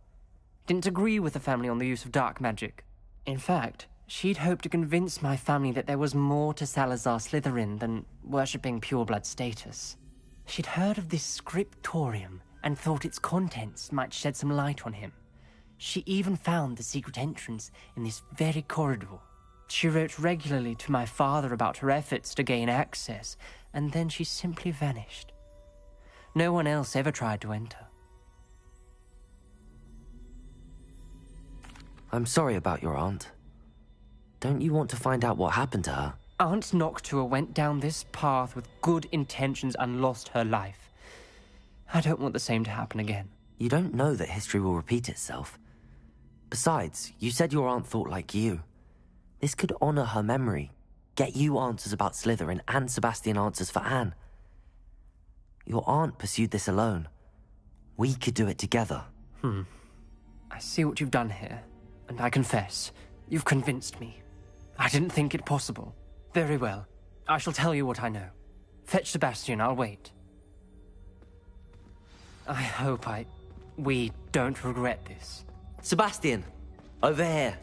Didn't agree with the family on the use of dark magic. In fact, she'd hoped to convince my family that there was more to Salazar Slytherin than worshipping pureblood status. She'd heard of this scriptorium and thought its contents might shed some light on him. She even found the secret entrance in this very corridor. She wrote regularly to my father about her efforts to gain access, and then she simply vanished. No one else ever tried to enter. I'm sorry about your aunt. Don't you want to find out what happened to her? Aunt Noctua went down this path with good intentions and lost her life. I don't want the same to happen again. You don't know that history will repeat itself. Besides, you said your aunt thought like you. This could honor her memory, get you answers about Slytherin, and Sebastian answers for Anne. Your aunt pursued this alone. We could do it together. I see what you've done here, and I confess, you've convinced me. I didn't think it possible. Very well. I shall tell you what I know. Fetch Sebastian, I'll wait. I hope we don't regret this. Sebastian! Over here!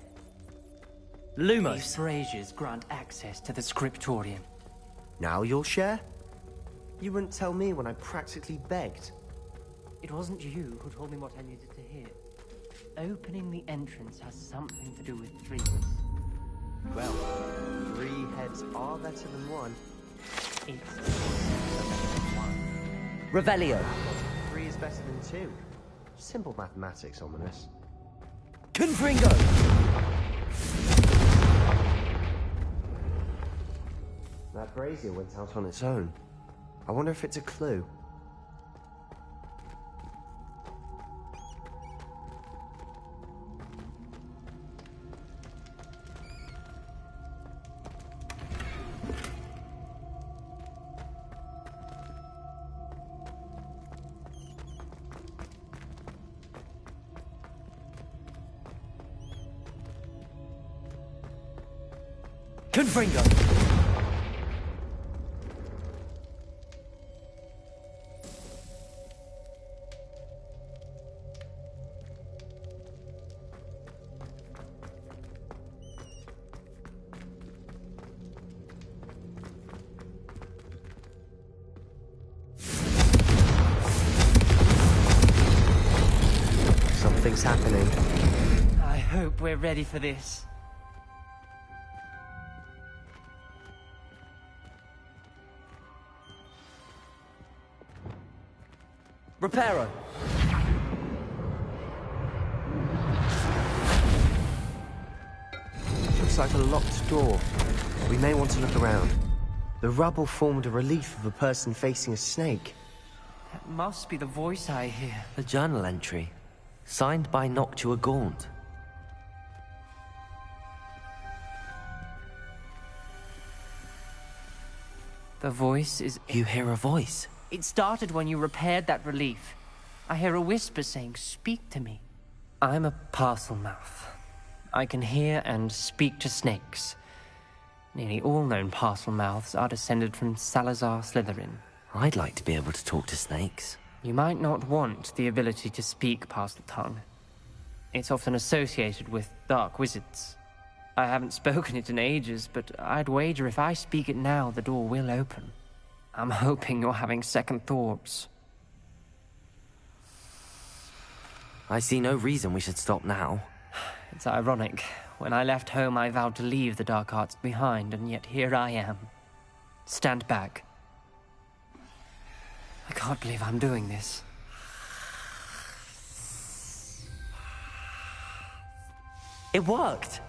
Lumos! These braziers grant access to the scriptorium. Now you'll share? You wouldn't tell me when I practically begged. It wasn't you who told me what I needed to hear. Opening the entrance has something to do with dreams. Well, 3 heads are better than 1. It's better than 1. Revelio! 3 is better than 2. Simple mathematics, Ominous. Confringo! That brazier went out on its own. I wonder if it's a clue. Confringo! Something's happening. I hope we're ready for this. Reparo! Looks like a locked door. We may want to look around. The rubble formed a relief of a person facing a snake. That must be the voice I hear. A journal entry, signed by Noctua Gaunt. The voice is... You hear a voice? It started when you repaired that relief. I hear a whisper saying, "Speak to me." I'm a parcel mouth. I can hear and speak to snakes. Nearly all known parcel mouths are descended from Salazar Slytherin. I'd like to be able to talk to snakes. You might not want the ability to speak parcel tongue. It's often associated with dark wizards. I haven't spoken it in ages, but I'd wager if I speak it now, the door will open. I'm hoping you're having second thoughts. I see no reason we should stop now. It's ironic. When I left home, I vowed to leave the dark arts behind, and yet here I am. Stand back. I can't believe I'm doing this. It worked!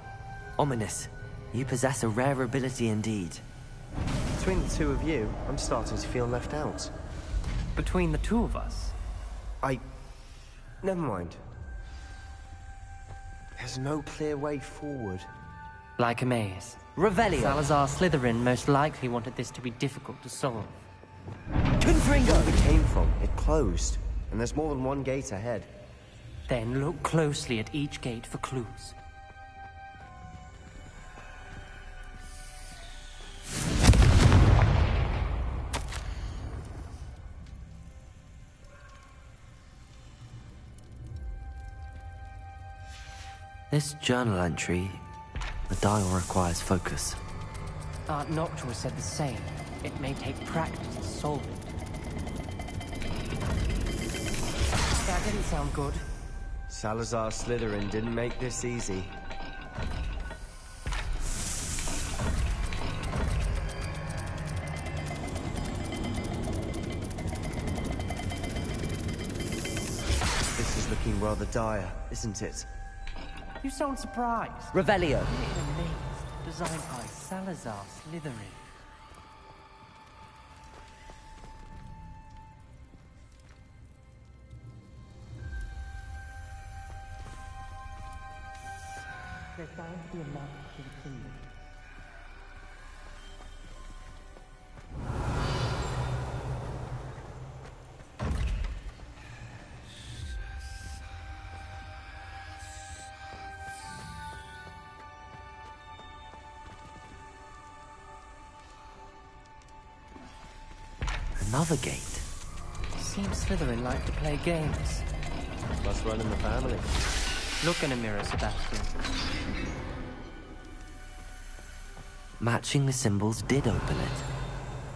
Ominous. You possess a rare ability indeed. Between the two of you, I'm starting to feel left out. Between the two of us? Never mind. There's no clear way forward. Like a maze. Revelio! Salazar Slytherin most likely wanted this to be difficult to solve. Confringo! Where it came from, it closed. And there's more than one gate ahead. Then look closely at each gate for clues. This journal entry, the dial requires focus. Aunt Noctua said the same. It may take practice to solve it. That didn't sound good. Salazar Slytherin didn't make this easy. This is looking rather dire, isn't it? You sound surprised. Revelio! In a maze designed by Salazar Slytherin. There's bound to be a map to the kingdom. Another gate. Seems Slytherin like to play games. Must run in the family. Look in a mirror, Sebastian. Matching the symbols did open it.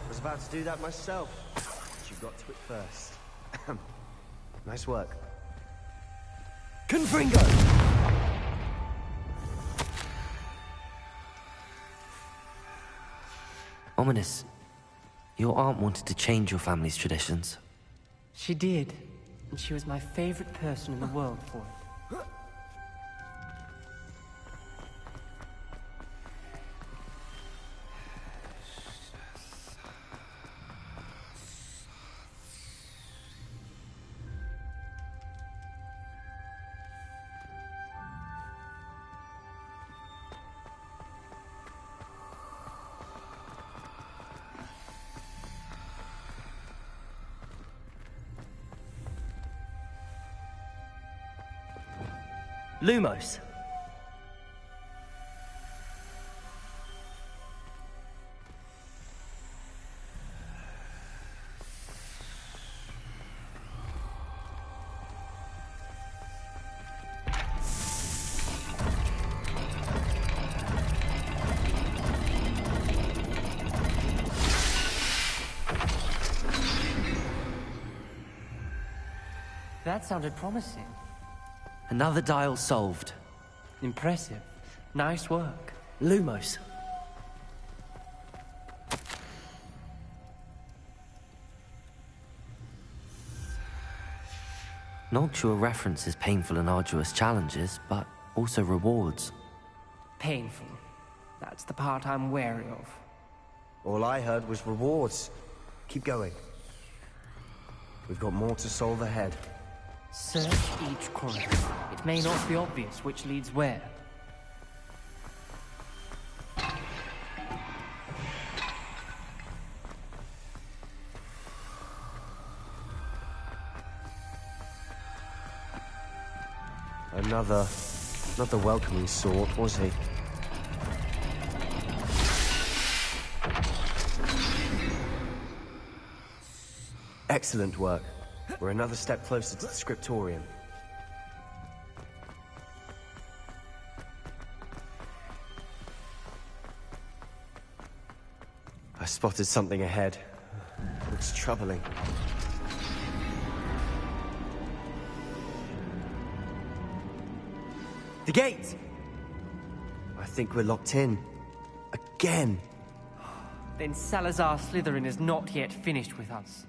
I was about to do that myself. But you got to it first. Nice work. Confringo! Ominous. Your aunt wanted to change your family's traditions. She did, and she was my favorite person in the world for it. Lumos. That sounded promising. Another dial solved. Impressive. Nice work. Lumos. Noctua references painful and arduous challenges, but also rewards. Painful. That's the part I'm wary of. All I heard was rewards. Keep going. We've got more to solve ahead. Search each corner. It may not be obvious which leads where. Not the welcoming sort, was he? Excellent work. We're another step closer to the scriptorium. I spotted something ahead. Looks troubling. The gate! I think we're locked in. Again. Then Salazar Slytherin is not yet finished with us.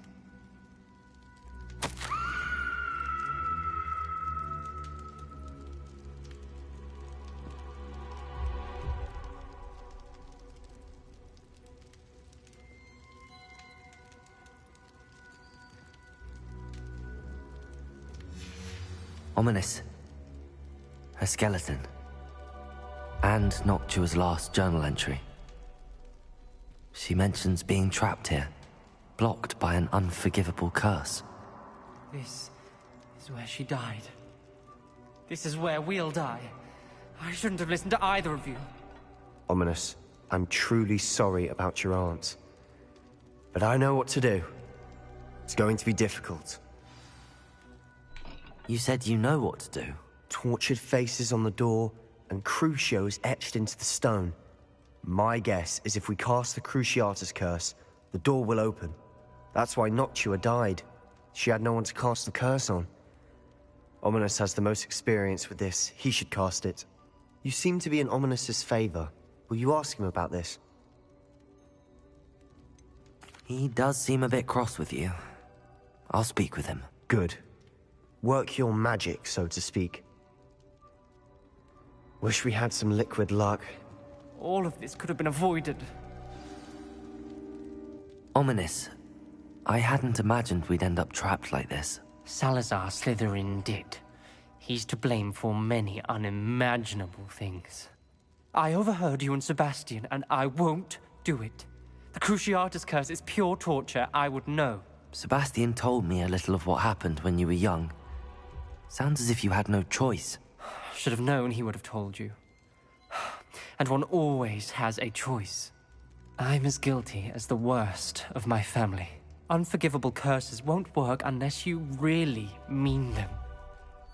Ominous. A skeleton. And Noctua's last journal entry. She mentions being trapped here, blocked by an unforgivable curse. This is where she died. This is where we'll die. I shouldn't have listened to either of you. Ominous, I'm truly sorry about your aunt. But I know what to do. It's going to be difficult. You said you know what to do. Tortured faces on the door, and Crucios etched into the stone. My guess is if we cast the Cruciatus curse, the door will open. That's why Noctua died. She had no one to cast the curse on. Ominous has the most experience with this. He should cast it. You seem to be in Ominous's favor. Will you ask him about this? He does seem a bit cross with you. I'll speak with him. Good. Work your magic, so to speak. Wish we had some liquid luck. All of this could have been avoided. Ominous. I hadn't imagined we'd end up trapped like this. Salazar Slytherin did. He's to blame for many unimaginable things. I overheard you and Sebastian, and I won't do it. The Cruciatus curse is pure torture, I would know. Sebastian told me a little of what happened when you were young. Sounds as if you had no choice. Should have known he would have told you. And one always has a choice. I'm as guilty as the worst of my family. Unforgivable curses won't work unless you really mean them.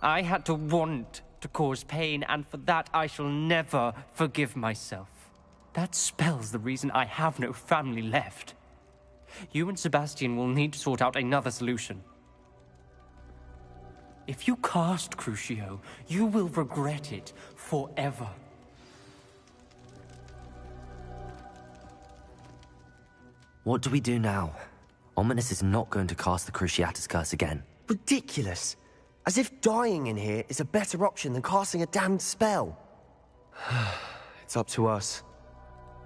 I had to want to cause pain, and for that I shall never forgive myself. That spells the reason I have no family left. You and Sebastian will need to sort out another solution. If you cast Crucio, you will regret it forever. What do we do now? Ominous is not going to cast the Cruciatus curse again. Ridiculous! As if dying in here is a better option than casting a damned spell. It's up to us.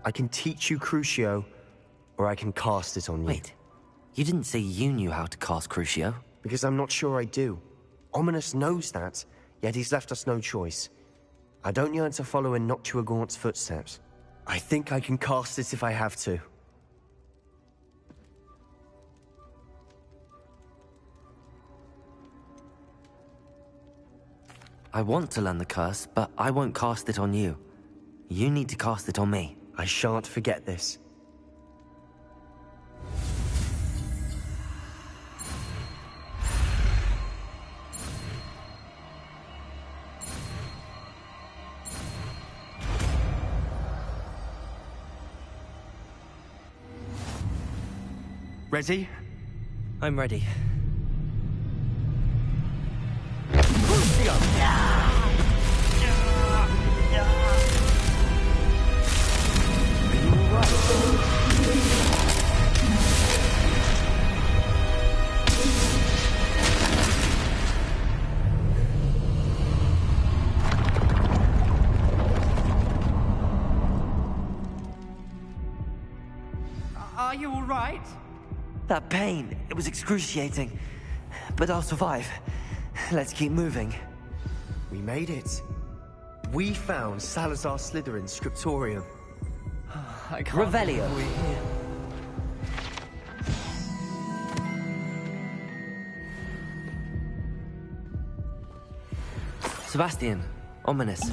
I can teach you Crucio, or I can cast it on you. Wait, you didn't say you knew how to cast Crucio? Because I'm not sure I do. Ominous knows that, yet he's left us no choice. I don't yearn to follow in Noctua Gaunt's footsteps. I think I can cast it if I have to. I want to learn the curse, but I won't cast it on you. You need to cast it on me. I shan't forget this. Ready? I'm ready. Are you all right? That pain, it was excruciating. But I'll survive. Let's keep moving. We made it. We found Salazar Slytherin's scriptorium. I can't Revelio. believe we're here. Sebastian, ominous.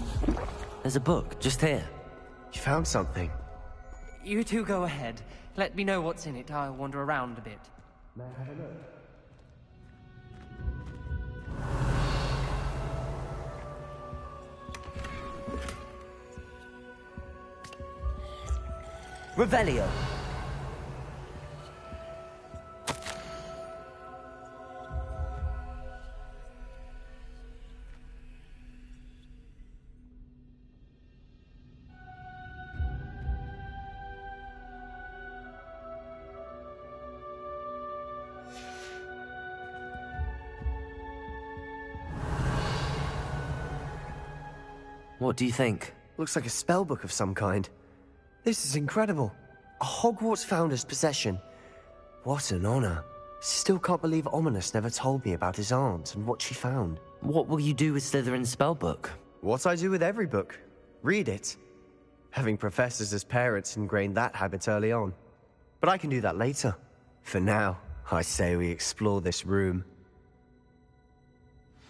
There's a book just here. You found something? You two go ahead. Let me know what's in it. I'll wander around a bit. May I have a look? Revelio. What do you think? Looks like a spellbook of some kind. This is incredible. A Hogwarts founder's possession. What an honor. Still can't believe Ominous never told me about his aunt and what she found. What will you do with Slytherin's spellbook? What I do with every book. Read it. Having professors as parents ingrained that habit early on. But I can do that later. For now, I say we explore this room.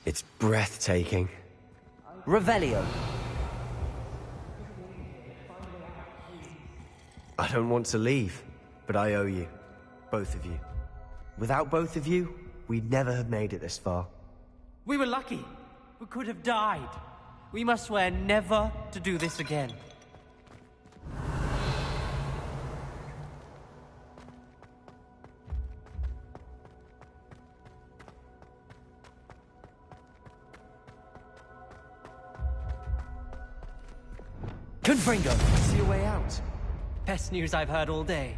It's breathtaking. Revelio. I don't want to leave, but I owe you. Both of you. Without both of you, we'd never have made it this far. We were lucky. We could have died. We must swear never to do this again. Confringo! See a way out. Best news I've heard all day.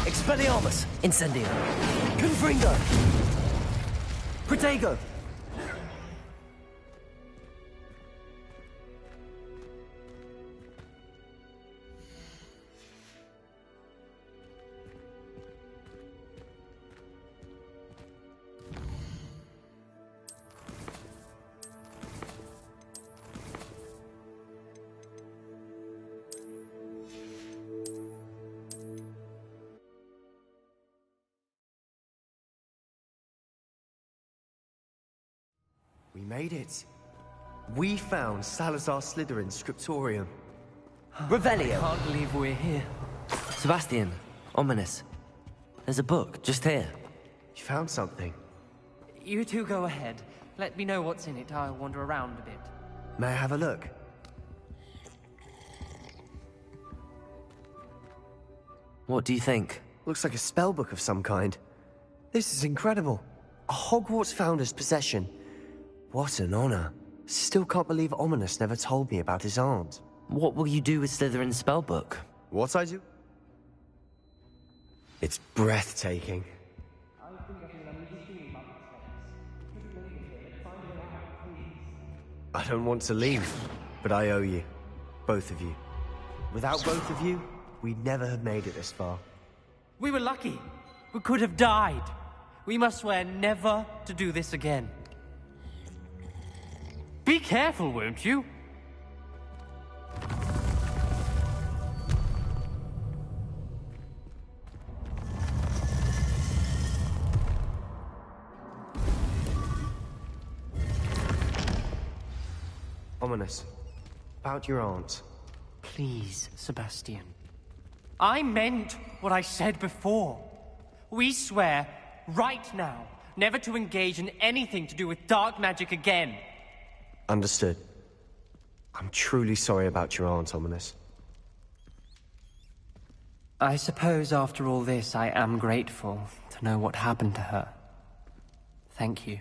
Expelliarmus! Incendio! Confringo! Protego! We made it. We found Salazar Slytherin's scriptorium. Revelio. I can't believe we're here. Sebastian, ominous. There's a book just here. You found something? You two go ahead. Let me know what's in it. I'll wander around a bit. May I have a look? What do you think? Looks like a spellbook of some kind. This is incredible. A Hogwarts founder's possession. What an honor. Still can't believe Ominous never told me about his aunt. What will you do with Slytherin's spellbook? What I do? It's breathtaking. I don't want to leave, but I owe you. Both of you. Without both of you, we'd never have made it this far. We were lucky. We could have died. We must swear never to do this again. Be careful, won't you? Ominous. About your aunt. Please, Sebastian. I meant what I said before. We swear, right now, never to engage in anything to do with dark magic again. Understood. I'm truly sorry about your aunt, Ominous. I suppose after all this, I am grateful to know what happened to her. Thank you.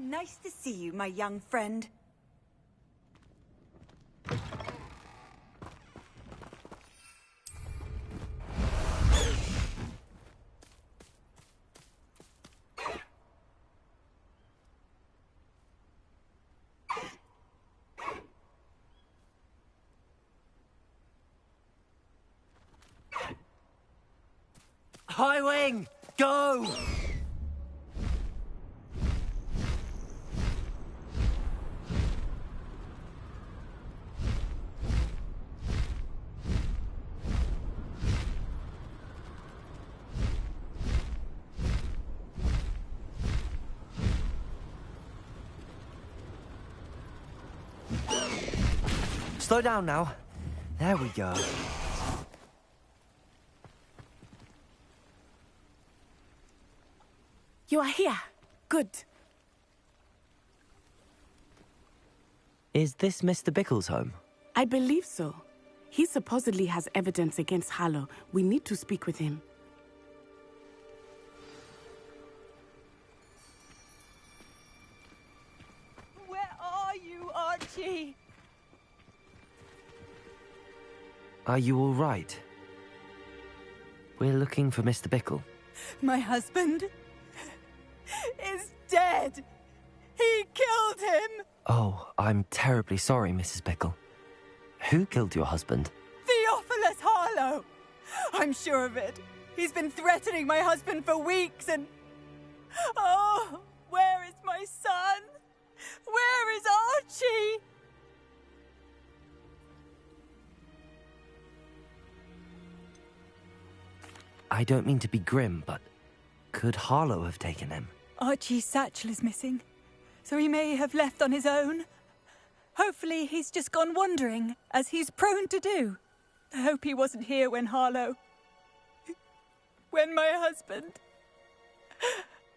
Nice to see you, my young friend. High Wing! Go! Slow down now. There we go. You are here. Good. Is this Mr. Bickle's home? I believe so. He supposedly has evidence against Harlow. We need to speak with him. Where are you, Archie? Are you all right? We're looking for Mr. Bickle. My husband is dead. He killed him. Oh, I'm terribly sorry, Mrs. Bickle. Who killed your husband? Theophilus Harlow. I'm sure of it. He's been threatening my husband for weeks and... Oh, where is my son? Where is Archie? I don't mean to be grim, but could Harlow have taken him? Archie's satchel is missing, so he may have left on his own. Hopefully he's just gone wandering, as he's prone to do. I hope he wasn't here when when my husband...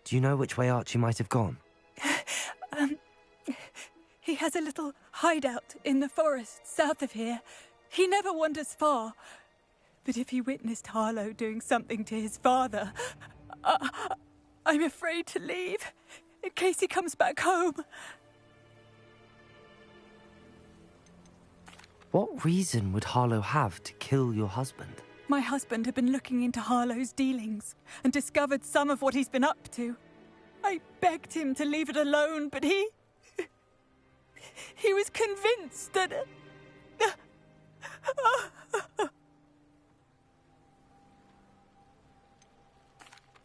Do you know which way Archie might have gone? He has a little hideout in the forest south of here. He never wanders far. But if he witnessed Harlow doing something to his father, I'm afraid to leave, in case he comes back home. What reason would Harlow have to kill your husband? My husband had been looking into Harlow's dealings and discovered some of what he's been up to. I begged him to leave it alone, but he was convinced that...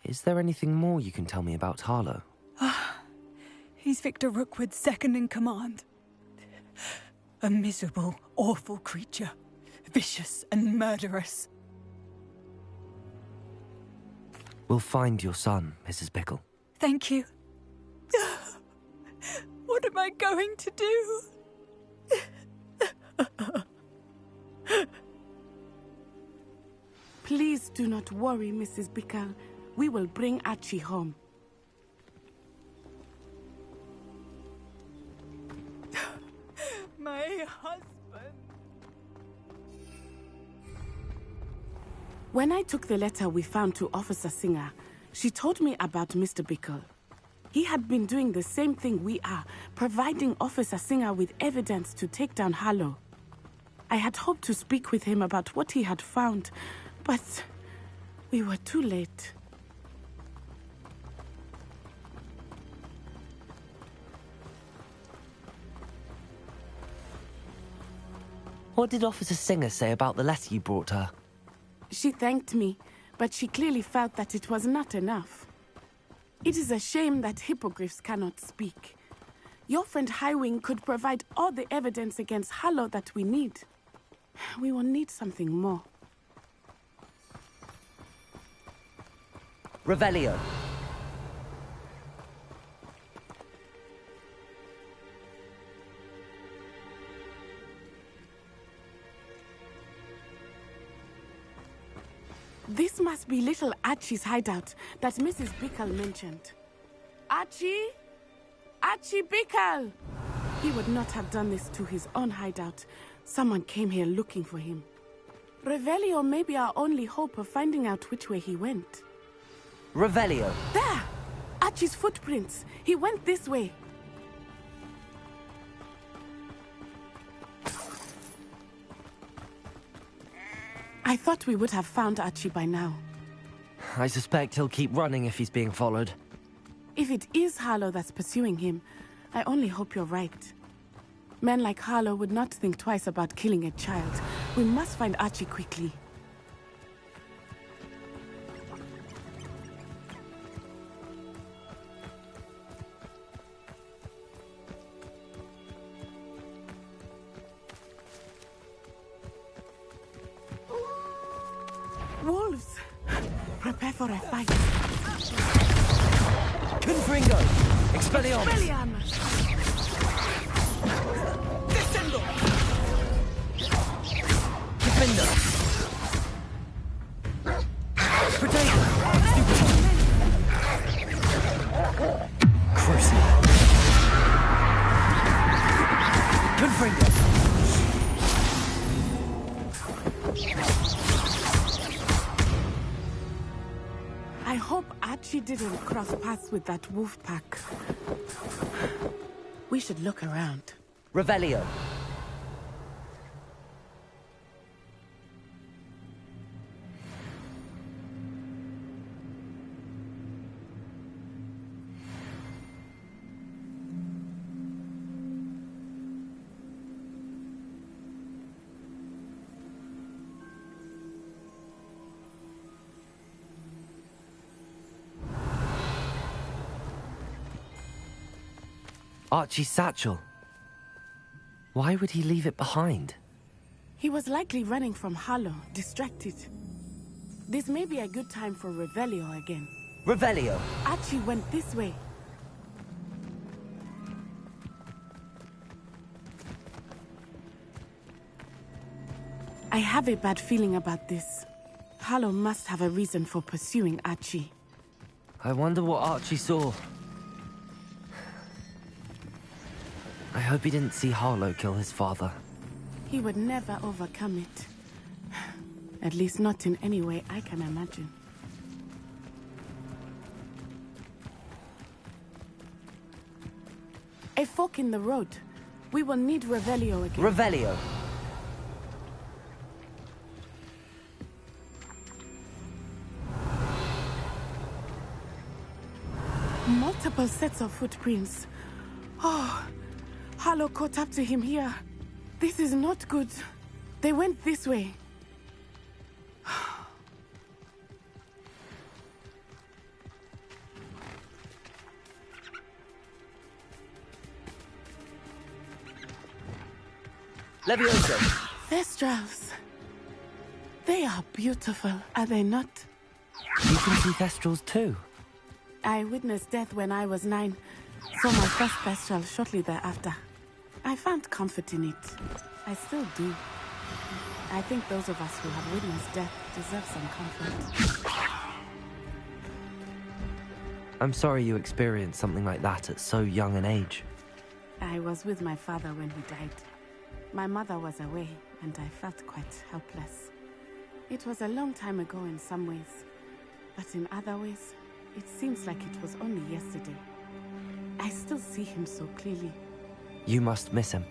Is there anything more you can tell me about Harlow? He's Victor Rookwood's second in command. A miserable, awful creature. Vicious and murderous. We'll find your son, Mrs. Bickle. Thank you. What am I going to do? Please do not worry, Mrs. Bickle. We will bring Archie home. My husband. When I took the letter we found to Officer Singer, she told me about Mr. Bickle. He had been doing the same thing we are, providing Officer Singer with evidence to take down Harlow. I had hoped to speak with him about what he had found, but we were too late. What did Officer Singer say about the letter you brought her? She thanked me, but she clearly felt that it was not enough. It is a shame that hippogriffs cannot speak. Your friend Highwing could provide all the evidence against Harlow that we need. We will need something more. Revelio. This must be little Archie's hideout that Mrs. Bickle mentioned. Archie? Archie Bickle! He would not have done this to his own hideout. Someone came here looking for him. Revelio may be our only hope of finding out which way he went. Revelio. There! Archie's footprints. He went this way. I thought we would have found Archie by now. I suspect he'll keep running if he's being followed. If it is Harlow that's pursuing him, I only hope you're right. Men like Harlow would not think twice about killing a child. We must find Archie quickly. Wolves! Prepare for a fight. Confringo! Expelliarmus! Expelliarmus! Descendo! Defender! Potato! Crucible! Confringo! I hope Archie didn't cross paths with that wolf pack. We should look around. Revelio. Archie's satchel. Why would he leave it behind? He was likely running from Harlow, distracted. This may be a good time for Revelio again. Revelio! Archie went this way. I have a bad feeling about this. Harlow must have a reason for pursuing Archie. I wonder what Archie saw. I hope he didn't see Harlow kill his father. He would never overcome it. At least not in any way I can imagine. A fork in the road. We will need Revelio again. Revelio. Multiple sets of footprints. Oh, Harlow caught up to him here. This is not good. They went this way. Levioso. Thestrals. They are beautiful, are they not? You can see Thestrals too. I witnessed death when I was 9. Saw my first Thestral shortly thereafter. I found comfort in it. I still do. I think those of us who have witnessed death deserve some comfort. I'm sorry you experienced something like that at so young an age. I was with my father when he died. My mother was away, and I felt quite helpless. It was a long time ago in some ways, but in other ways, it seems like it was only yesterday. I still see him so clearly. You must miss him.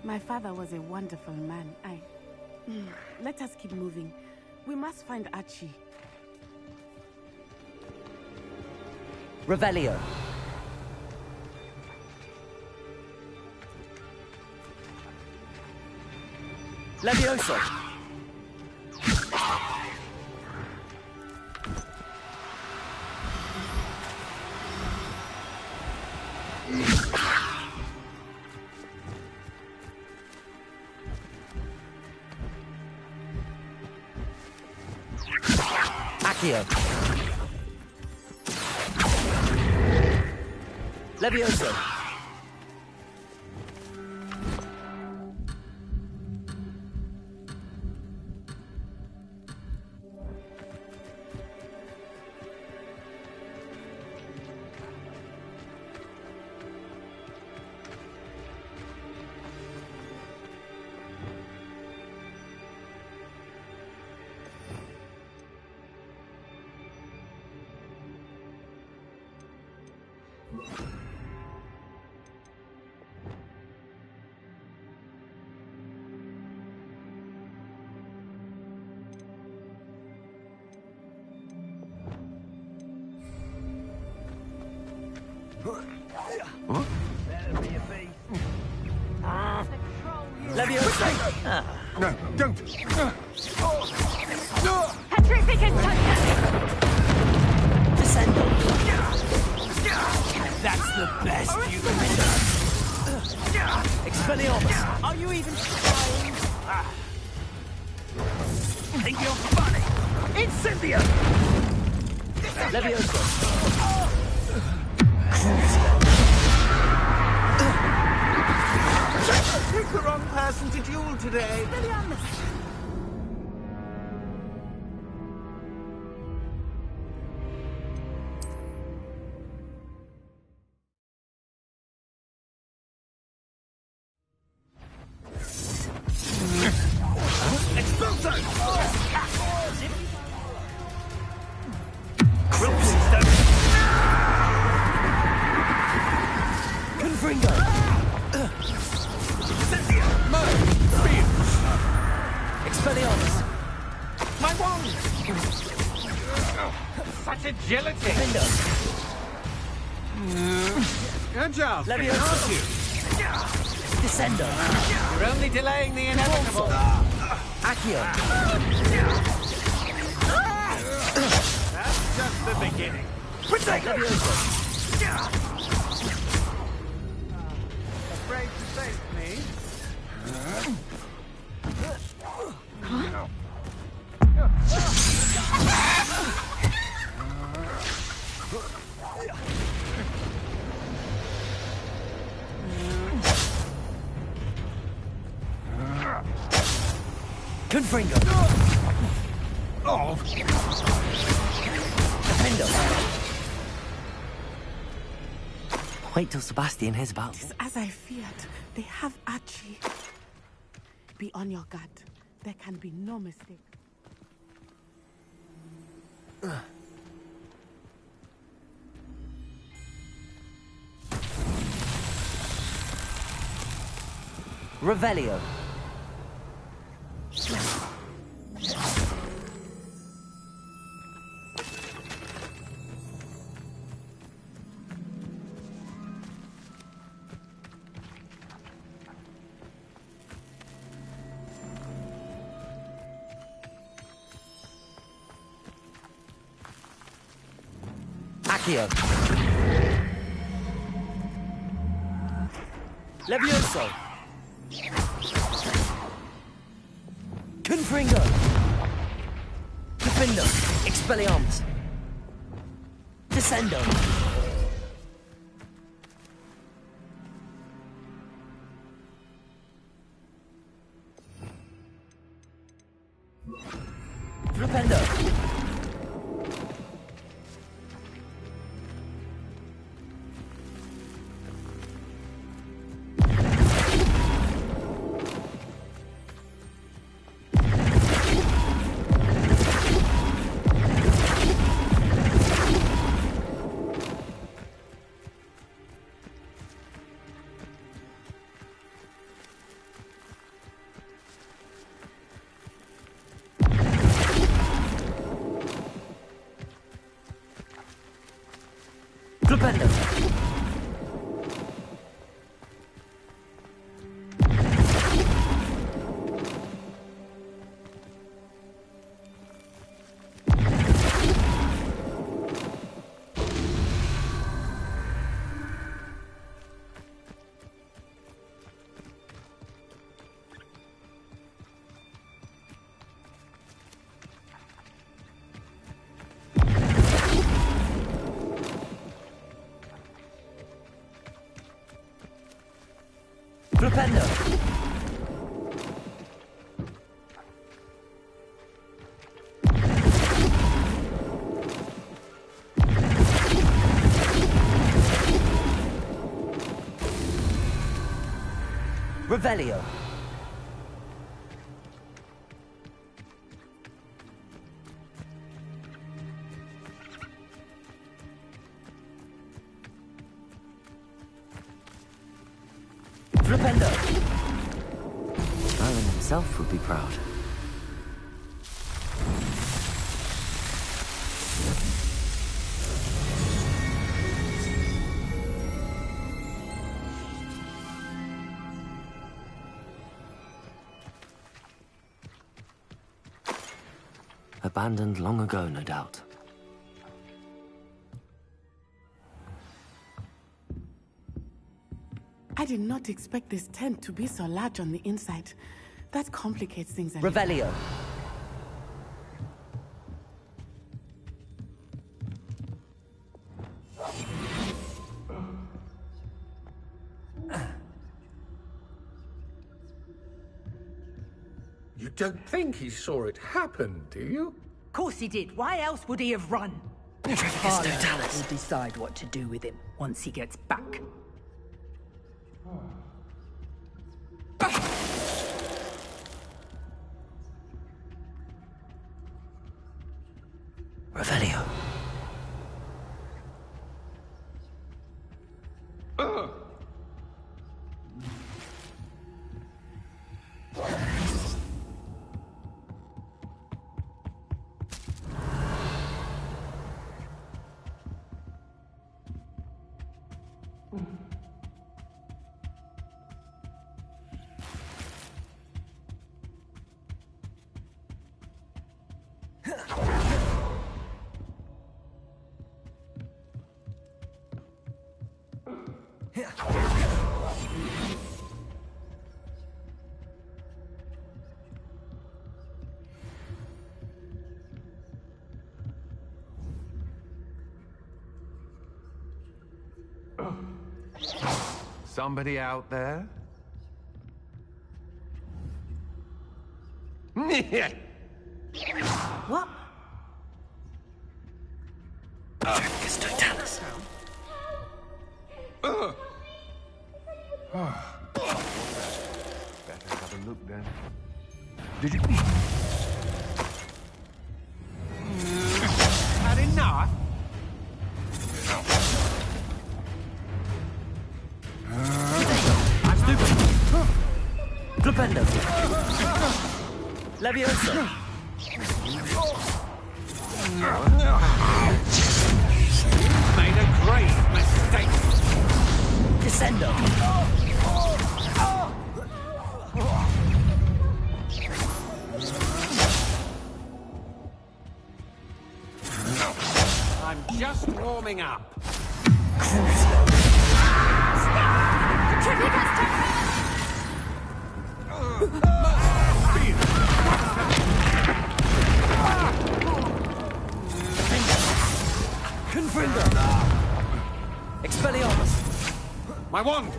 My father was a wonderful man. Let us keep moving. We must find Archie. Revelio. Levioso. Accio. Levioso. Leviosa! No, don't! Petrificant thunder! Descendo! That's the best you can do. Expelliarmus! Are you even trying? Think you're funny! Incendio! Leviosa! Pick the wrong person to duel today. Expelliarmus! My wand! Such agility! Agile! Leviosa! Descendo! You're only delaying the inevitable. Accio! That's just the beginning. Leviosa! Afraid to face me? Confringo! Oh! Defendo! Wait till Sebastian hears about It is as I feared. They have Archie. Be on your guard. There can be no mistake. Revelio. Accio. Levioso. Confringo. Defendo. Expelliarmus. Descendo. Flipendo. Flipendo. Flipendo. Revelio. Flipendo. Merlin himself would be proud. Abandoned long ago, no doubt. I did not expect this tent to be so large on the inside. That complicates things a Revelio. You don't think he saw it happen, do you? Of course he did. Why else would he have run? Harlow will decide what to do with him once he gets back. Revelio. Somebody out there? What? Trappist, don't tell us. Better have a look then. Did you... Had enough? I'm stupid. Flipendo. Leviosa. Made a great mistake. Descendo. I'm just warming up. Confringo. Expelliarmus. My wand!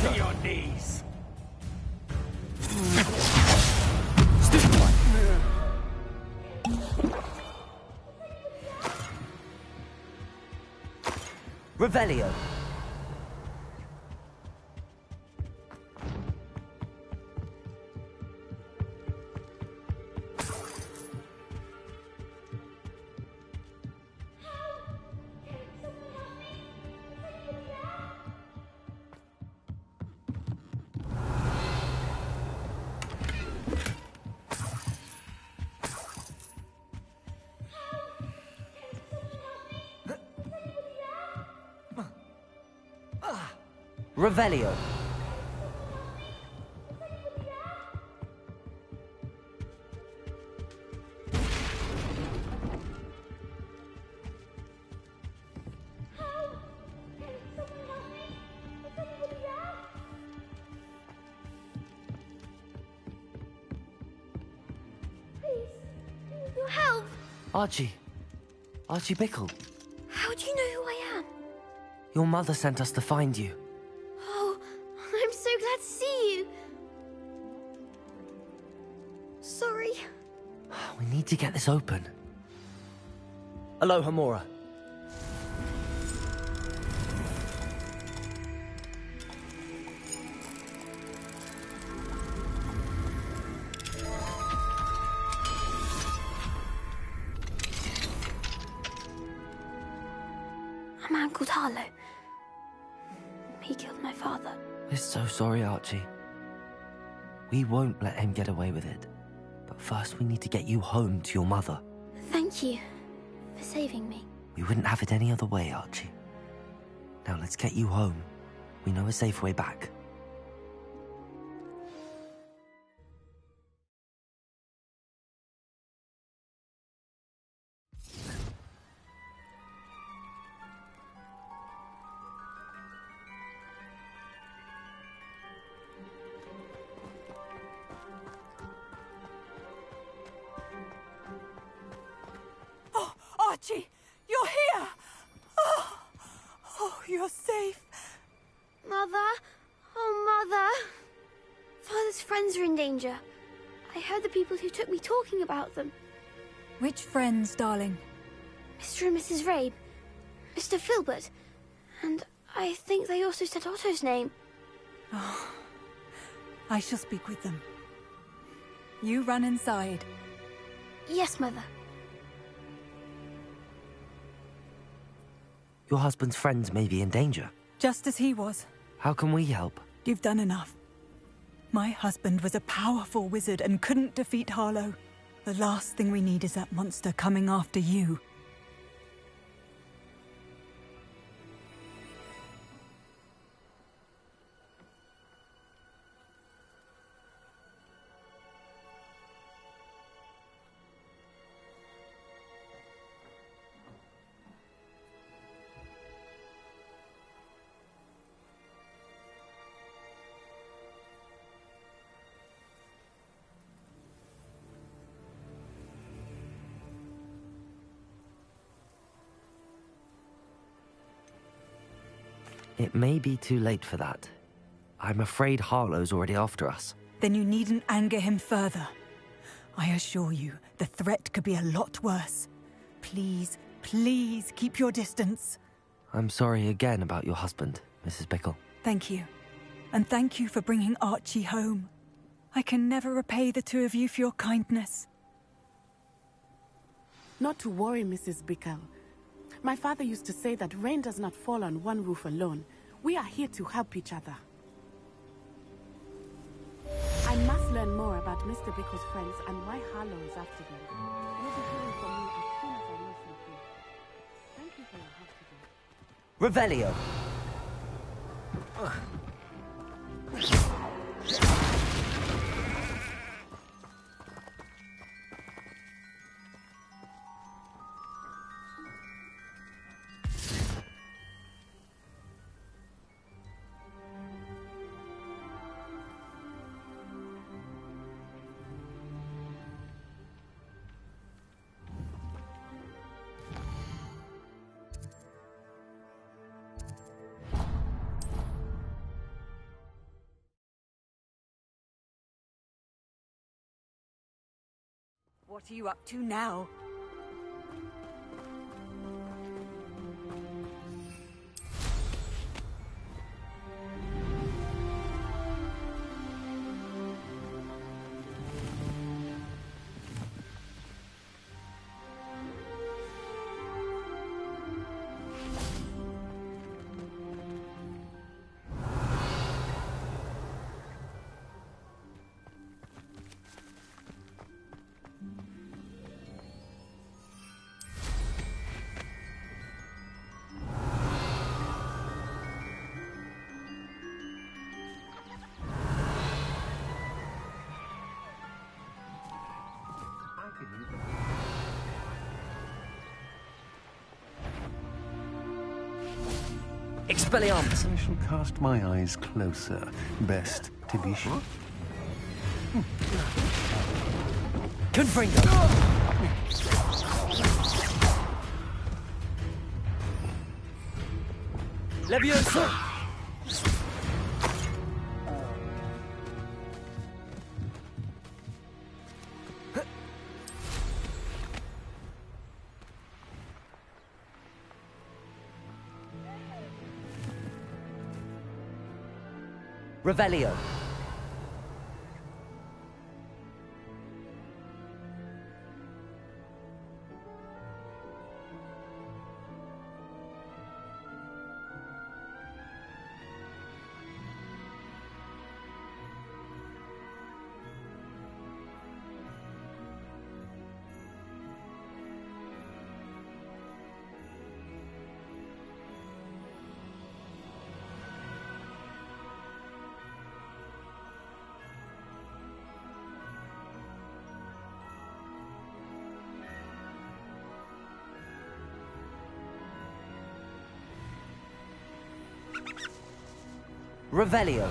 To your knees. Stupid one. Revelio. Revelio. Your help! Archie. Archie Bickle. How do you know who I am? Your mother sent us to find you. Oh, I'm so glad to see you. Sorry. We need to get this open. Aloha, Mora. A man called Harlow. He killed my father. We're so sorry, Archie. We won't let him get away with it. But first we need to get you home to your mother. Thank you for saving me. We wouldn't have it any other way, Archie. Now let's get you home. We know a safe way back. Archie, you're here! Oh, you're safe. Mother? Oh, Mother. Father's friends are in danger. I heard the people who took me talking about them. Which friends, darling? Mr. and Mrs. Rabe, Mr. Filbert, and I think they also said Otto's name. Oh, I shall speak with them. You run inside. Yes, Mother. Your husband's friends may be in danger. Just as he was. How can we help? You've done enough. My husband was a powerful wizard and couldn't defeat Harlow. The last thing we need is that monster coming after you. It may be too late for that. I'm afraid Harlow's already after us. Then you needn't anger him further. I assure you, the threat could be a lot worse. Please, please keep your distance. I'm sorry again about your husband, Mrs. Bickle. Thank you. And thank you for bringing Archie home. I can never repay the two of you for your kindness. Not to worry, Mrs. Bickle. My father used to say that rain does not fall on one roof alone. We are here to help each other. I must learn more about Mr. Bickle's friends and why Harlow is after them. You'll be hearing from me as soon as I know something. Thank you for your help today. Revelio. What are you up to now? Expelliarmus! I shall cast my eyes closer. Best to be sure. Confringo! Leviosa! Revelio. Revelio.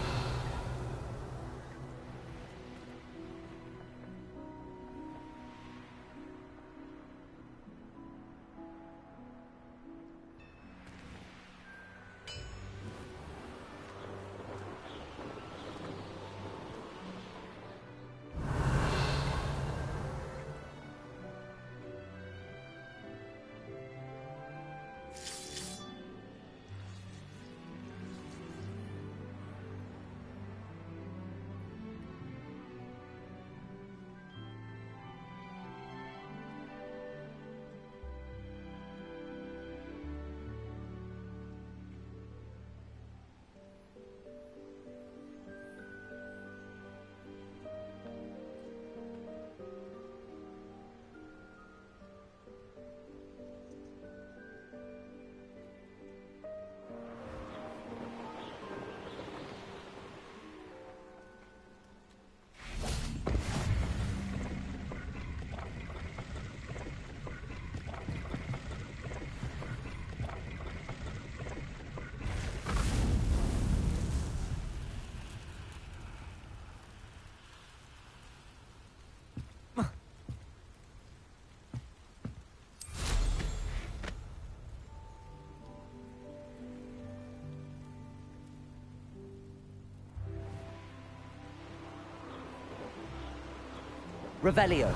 Revelio.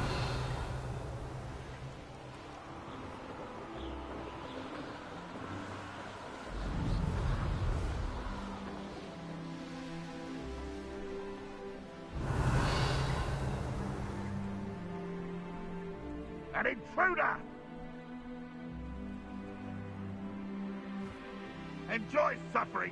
An intruder! Enjoy suffering!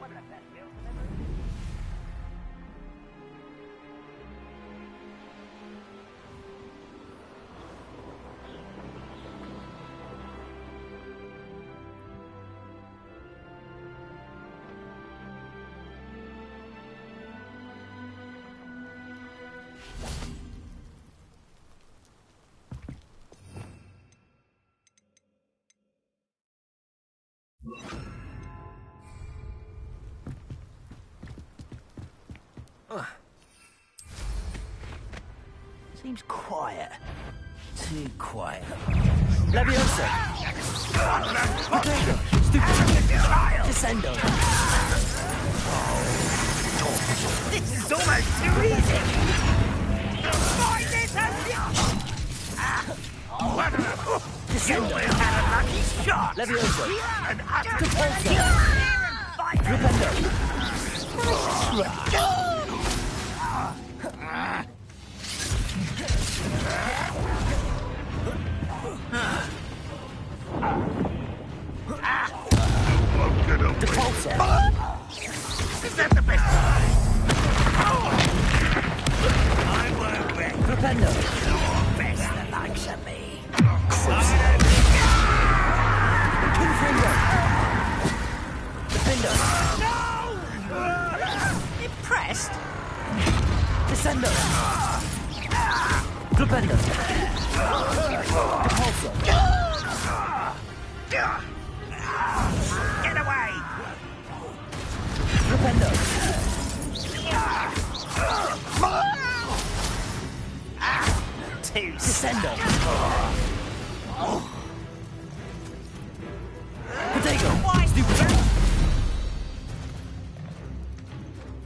Seems quiet. Too quiet. Leviosa! Potato! Descendo! This is almost too easy! Find it Descendo! You had a lucky shot! Leviosa! And Repulsor! Rependo! Is that the best? I won't bet. Rependo! Your best that likes of me. Confringo! Defendo! No! Impressed? Descendo! Rependo! Repulsor! Get away! Rependo! Descendo! Potato! Stupid!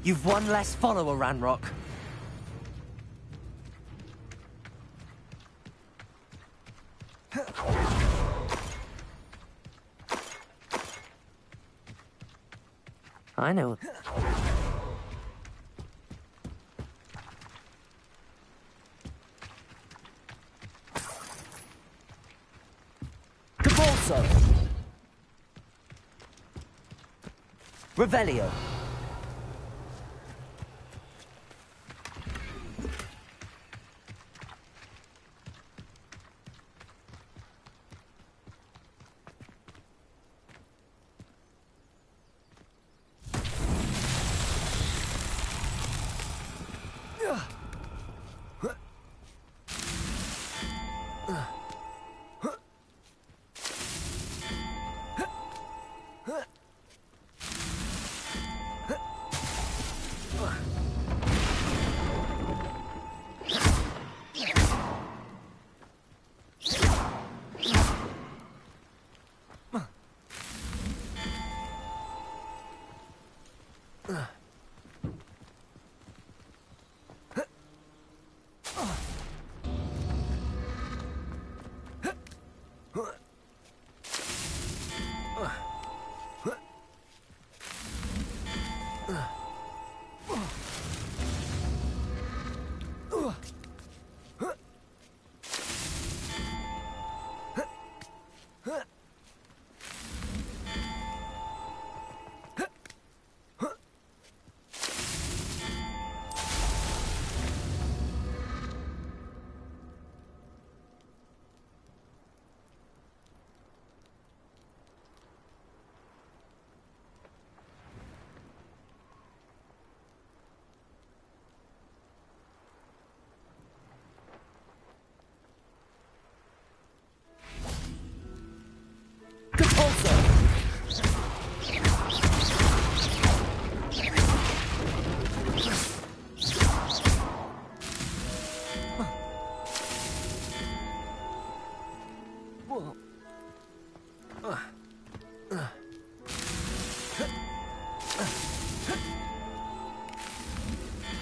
You've one less follower, Ranrock. I know. Capulso! Revelio!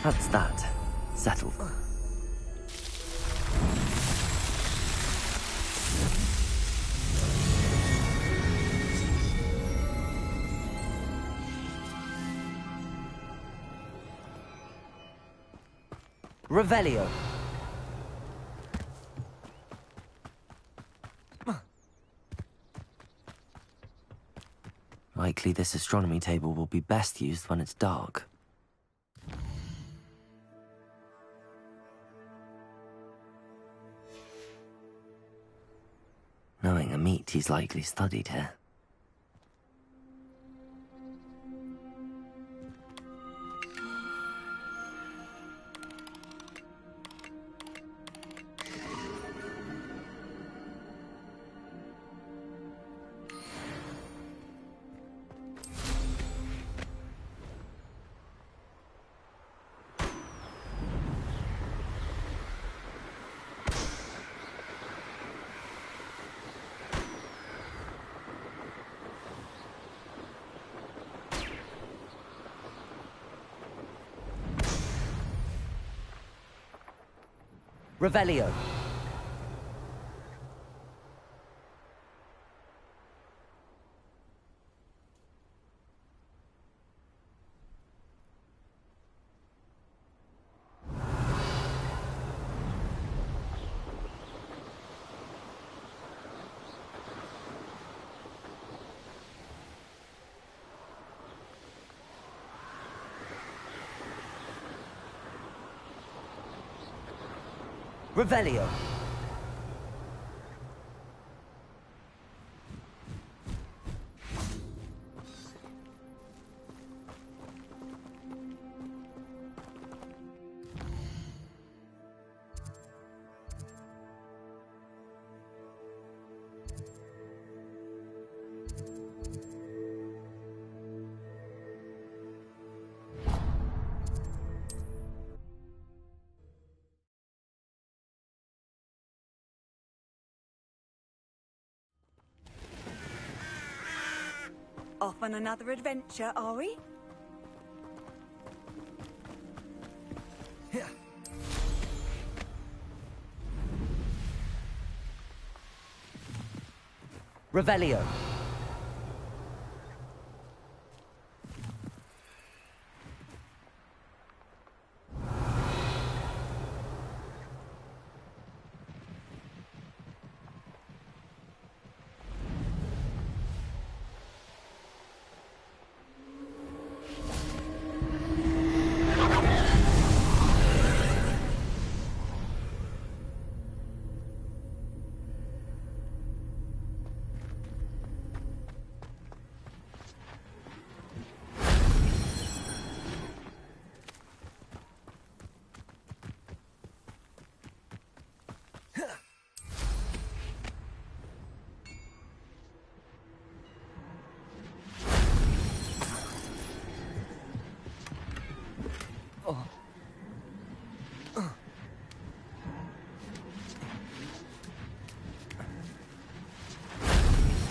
That's that. Settled. Revelio. Likely this astronomy table will be best used when it's dark. Knowing Amit, he's likely studied here. Revelio. Revelio. Off on another adventure, are we? Revelio.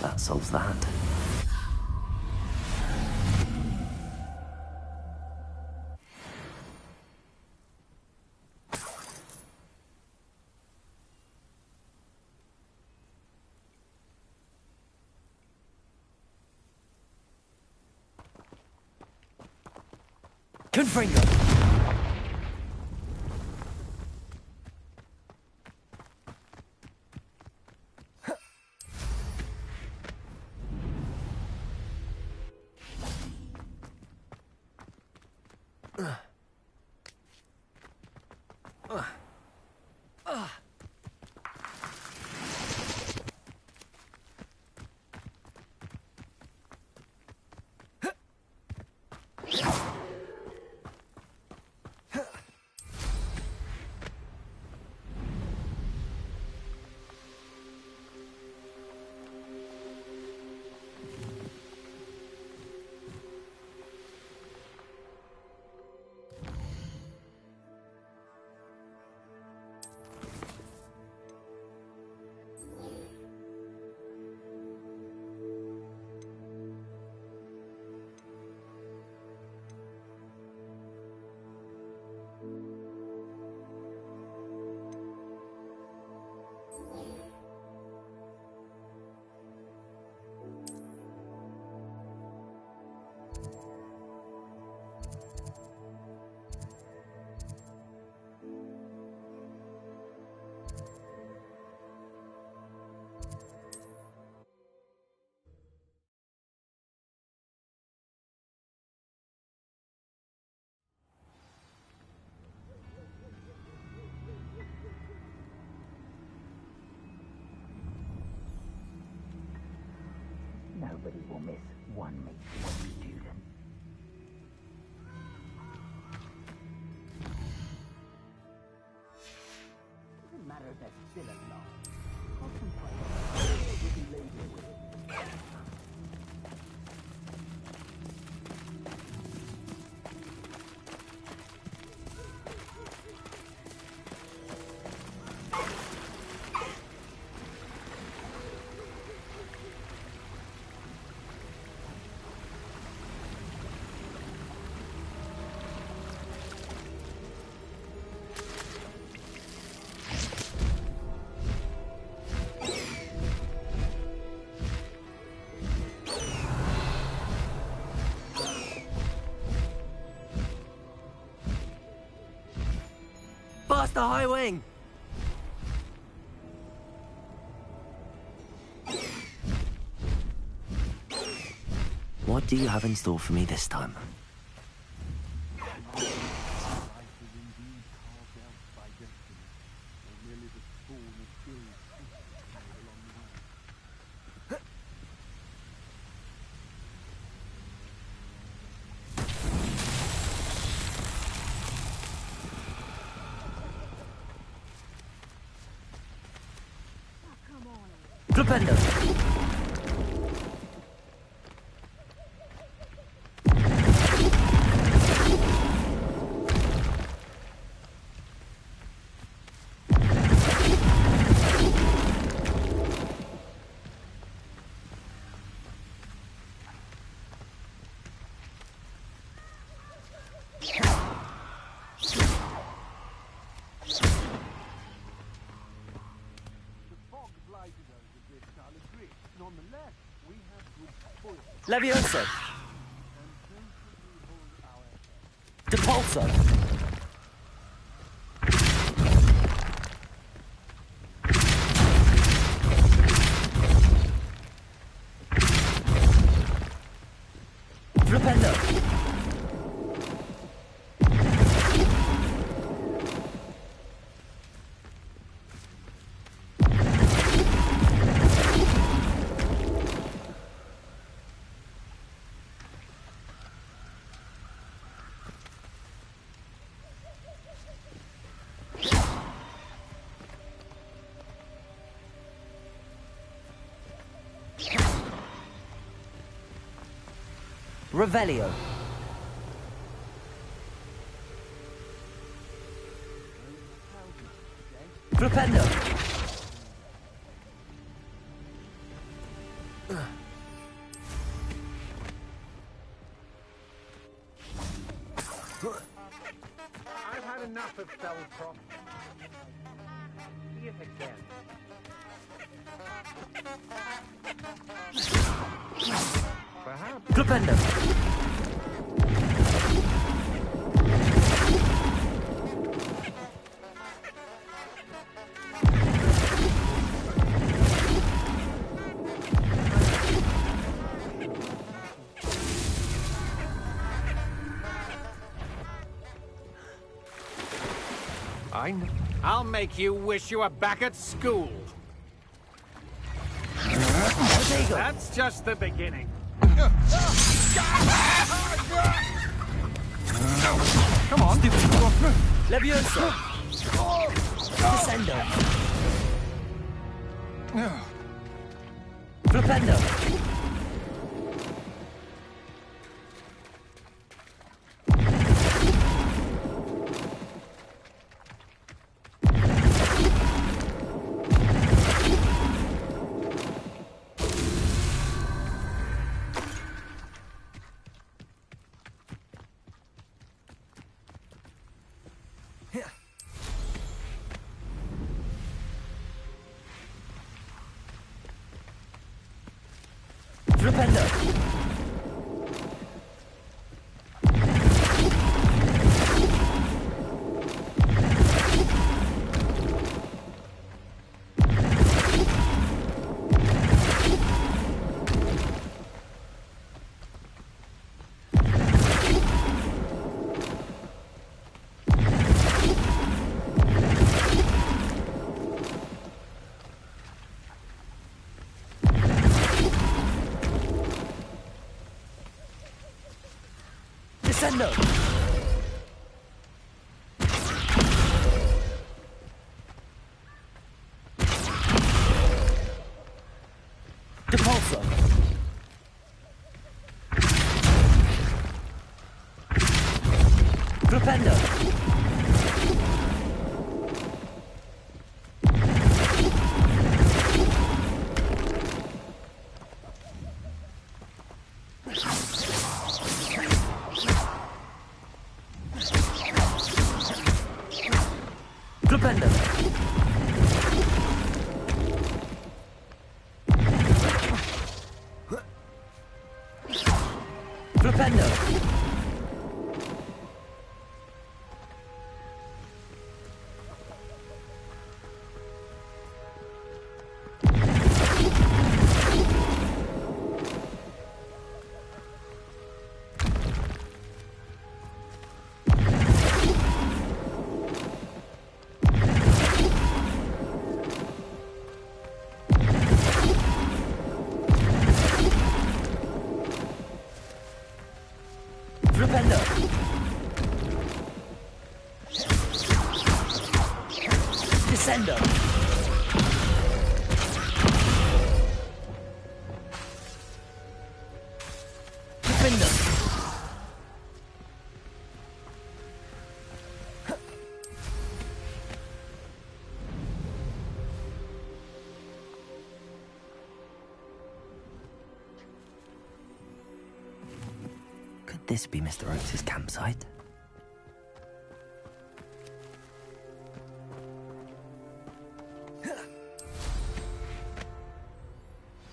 That solves that. Confringo! Nobody will miss one mate when you do them. Doesn't matter if they're still alive. Concentrate. We'll be later with it. Past the high wing! What do you have in store for me this time? Flipendo! Levioso! Depulso! Flipendo! Revelio. Flipendo. I've had enough of Felprop. See it again. Perhaps. Flipendo. I'll make you wish you were back at school. That's just the beginning. Come on. Levioso. Descendo. Flipendo. Flipendo. Defender! Depulso! Flipendo! Flipendo! Flipendo! Flipendo! Descendo! Flipendo! Could this be Mr. Oakes' campsite?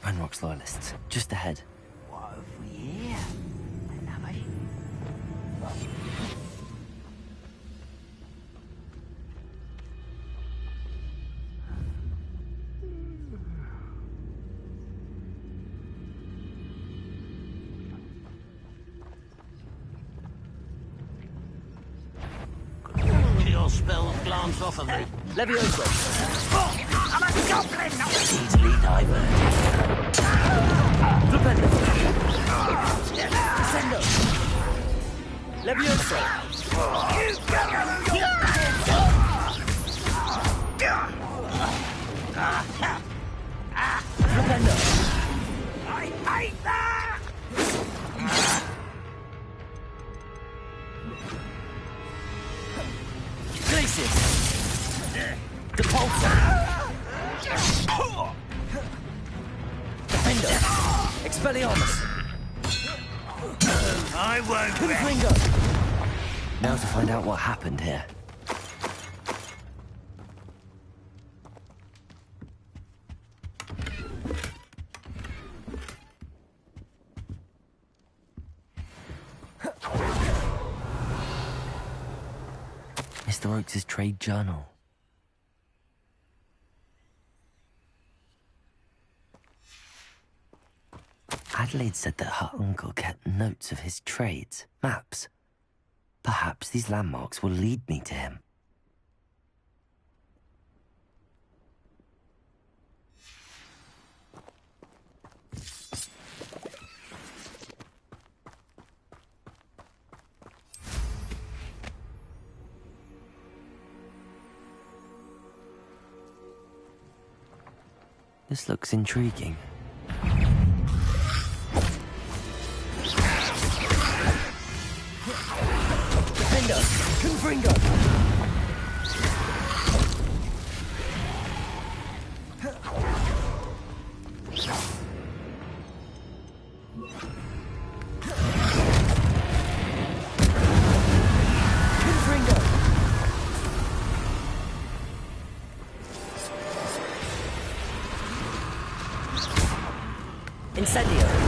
Ranrock's loyalists, just ahead. What have we here? Another? Your spells glance off of me. Levioso! I'm a goblin, not Easily diverted. Flipendo! Descendo! Levioso! Flipendo! I hate that! Glacius! Depulso! Defender! Expelliarmus! I won't Confringo! Now to find out what happened here. Mr. Oakes' trade journal. Adelaide said that her uncle kept notes of his trades, maps. Perhaps these landmarks will lead me to him. This looks intriguing. Defender! Confringo! Confringo! Incendio!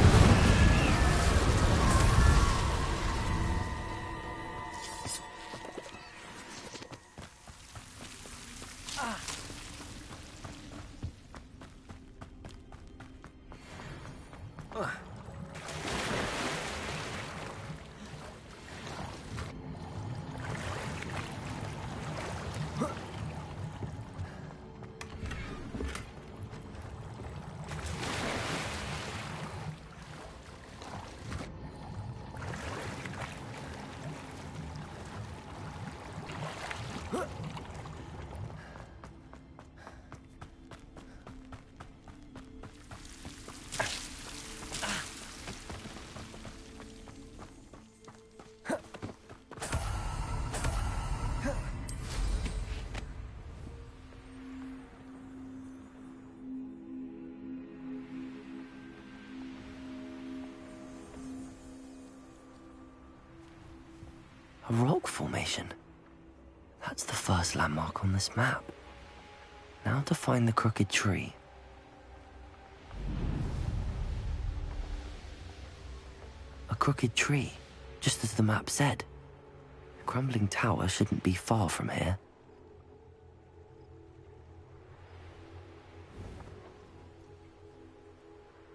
A rock formation. That's the first landmark on this map. Now to find the crooked tree. A crooked tree, just as the map said. The crumbling tower shouldn't be far from here.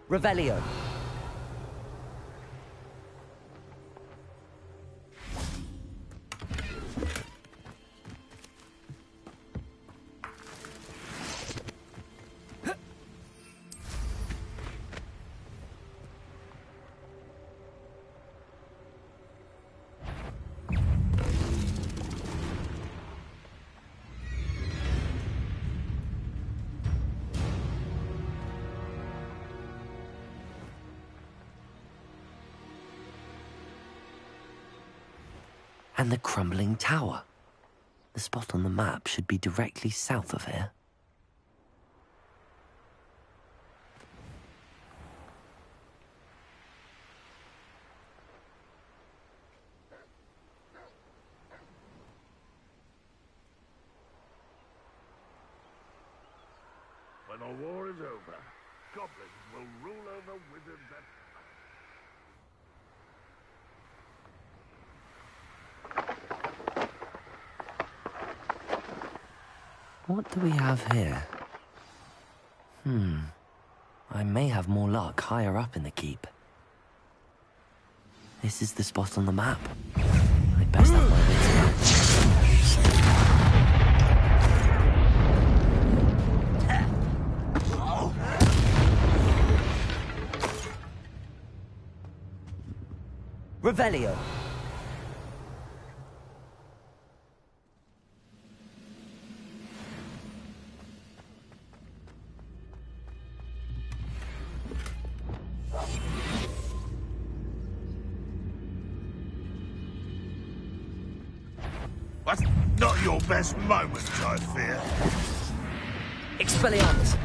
Revelio. And the crumbling tower. The spot on the map should be directly south of here. When the war is over, goblins will rule over wizards and... What do we have here? I may have more luck higher up in the keep. This is the spot on the map. I'd best have my wits about. Revelio. That's not your best moment, I fear. Expelliarmus.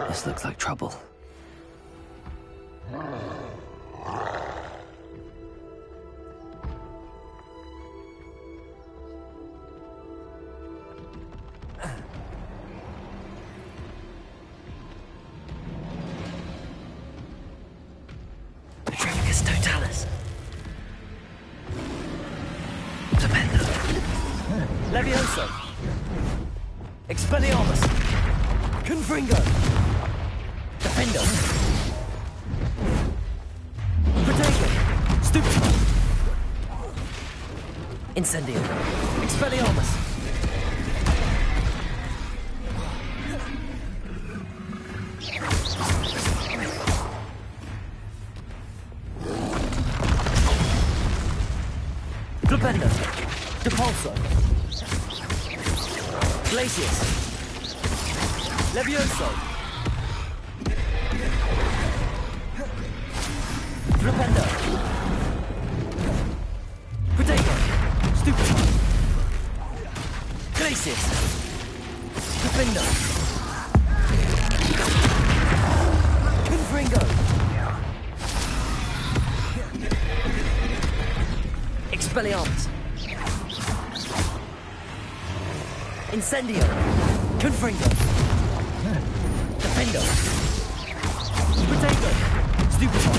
This looks like trouble. Totalis. Tremendo. Levioso. Expelliarmus. Confringo. Defendo. Protego. Stupid. Incendio. Expelliarmus. Flipendo. Depulso. Glacius. Levioso. Flipendo. Protego. Stupid. Glacius. Defendo. Confringo. Expelliarmus. Incendio. Confringo. Defendo. Protego. Stupefy.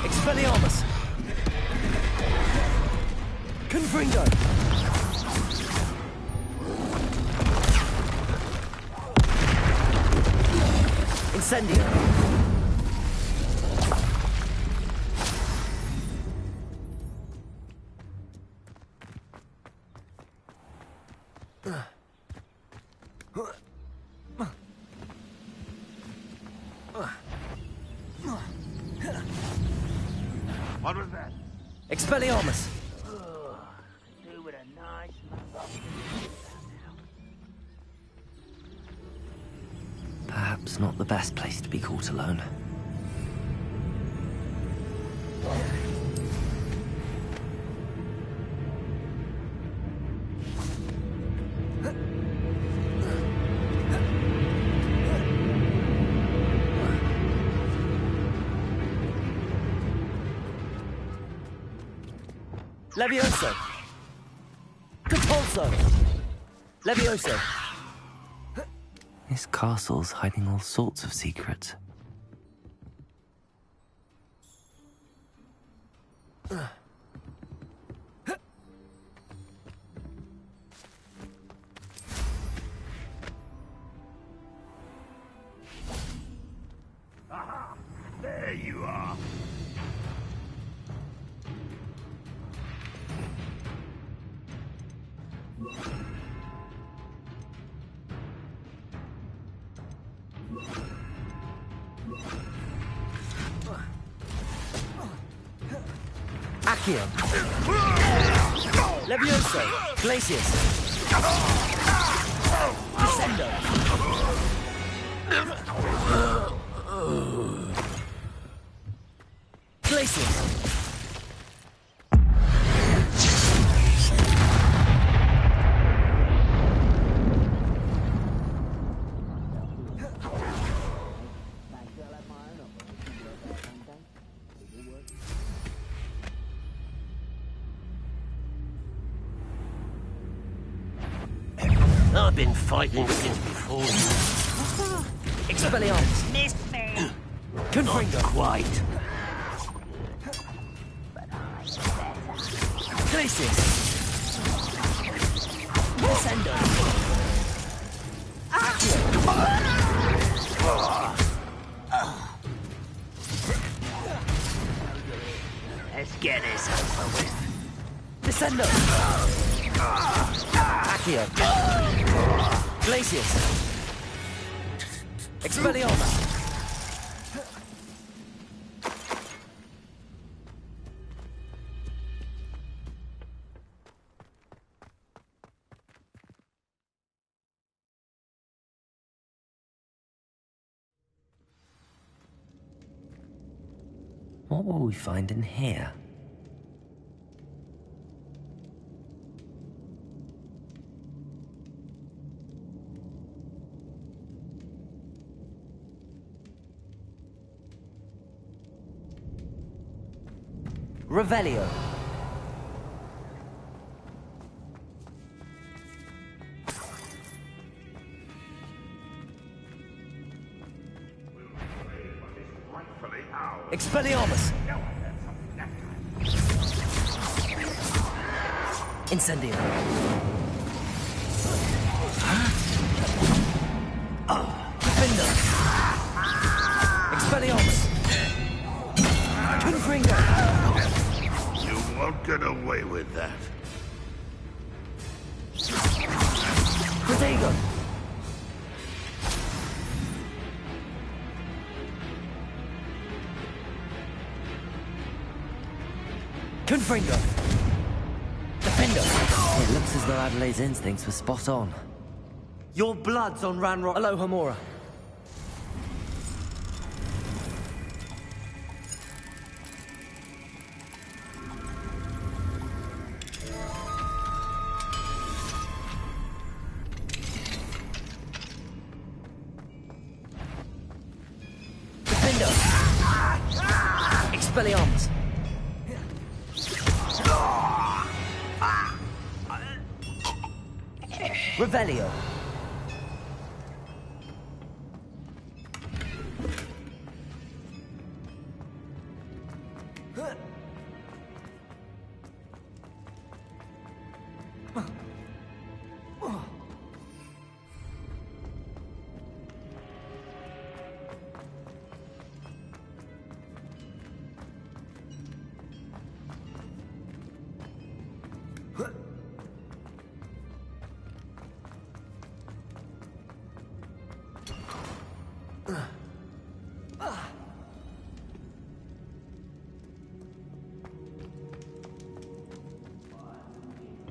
Expelliarmus. Confringo. Incendio. What was that? Expelliarmus. Do with a nice Perhaps not the best place to be caught alone. Levioso! Capulso! Levioso! This castle's hiding all sorts of secrets. Aha! There you are. Accio! Levioso! Glacius! Descendo! Glacius! I've been fighting since before you. Expelliarmus! Missed me! Confringo! Quite. Glacius! Descendo! Accio! Let's get this over with. Descendo! Accio! Glacius! Expelliarmus! What will we find in here? Revelio! Expelliarmus! Incendio! Defender! Expelliarmus! Confringo! You won't get away with that. Protego! Confringo! Defender! It looks as though Adelaide's instincts were spot on. Your blood's on Ranrock. Alohomora. Defender! Expelliarmus! Revelio!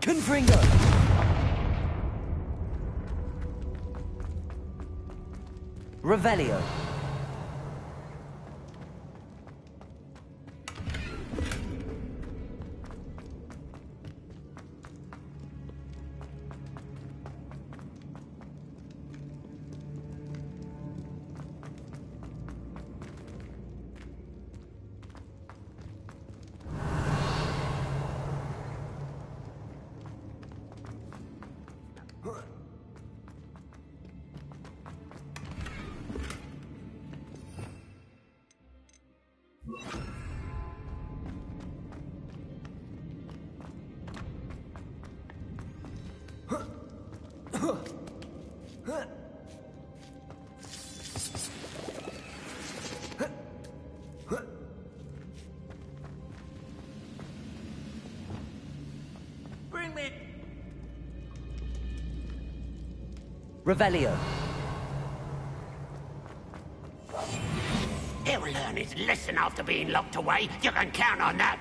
Confringo! Revelio! Bring me... Revelio. He'll learn his lesson after being locked away. You can count on that.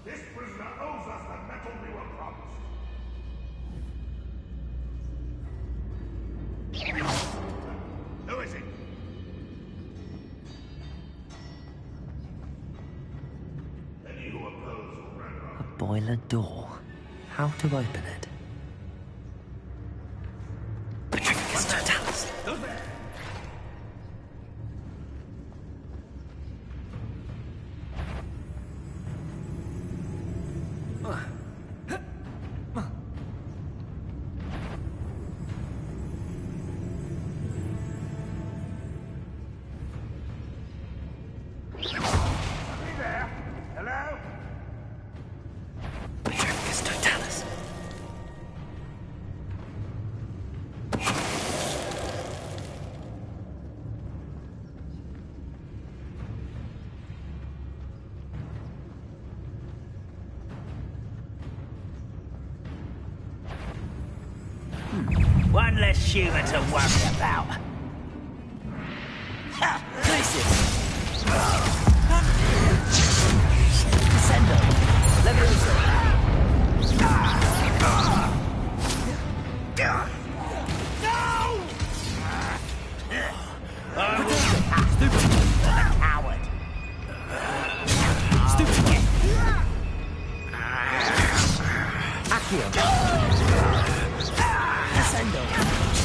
This prisoner owes us the metal we were promised. Who is it? Any who oppose will run off. A boiler door. How to open it? Patricius Totalis. One less human to worry about. Descendo. Levioso.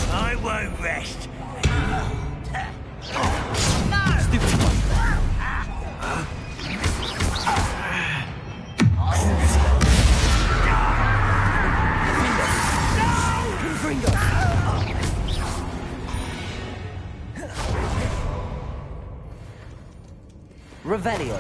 I won't rest. Stupid one. Revelio.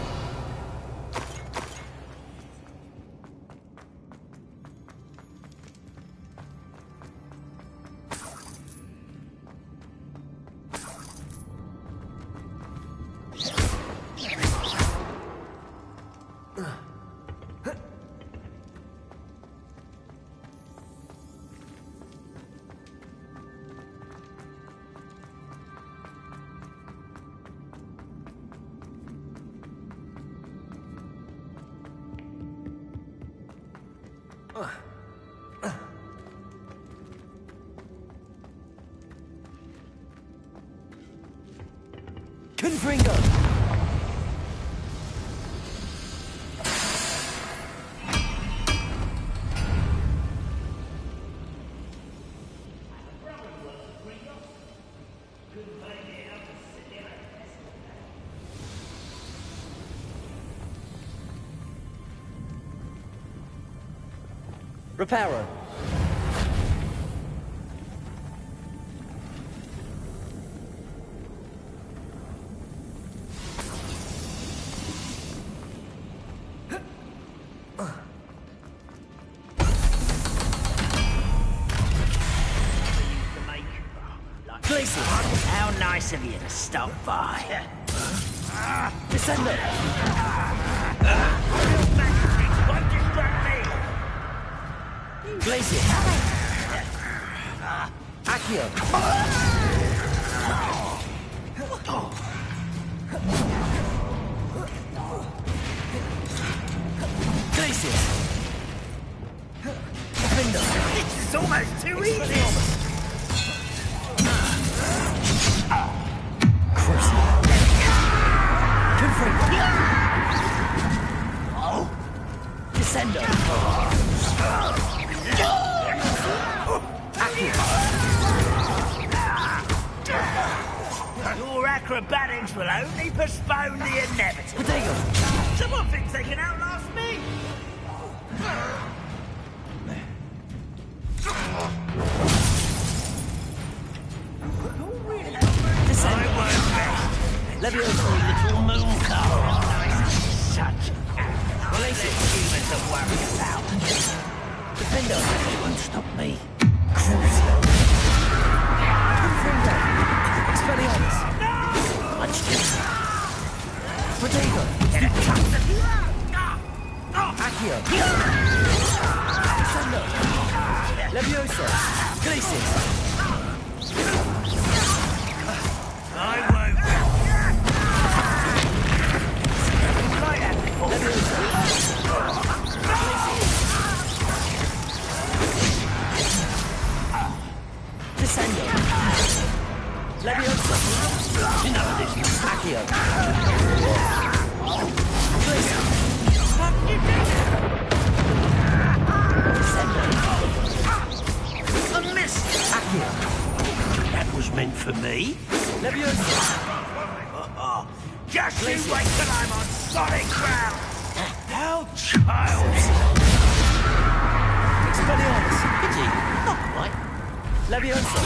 Confringo! Reparo. How nice of you to stop by. Descendo. Glacier. Accio. Glacier. Defender. This is almost too easy. Confringo. Descendo! Your acrobatics will only postpone the inevitable. Someone thinks they can outlast me? Leviosa, little moon cow. Such humans to worry about. Defender, you won't stop me. Expelliarmus! Punch him. Protego! Accio! Descendo! Leviosa! Glacis! I won't. Descendo! Leviosa! Enough of this. Accio! A miss! Accio! That was meant for me. Leviosa! Just you wait till I'm on solid ground! How childish! Expelliarmus! Pity. Not quite. Leviosa!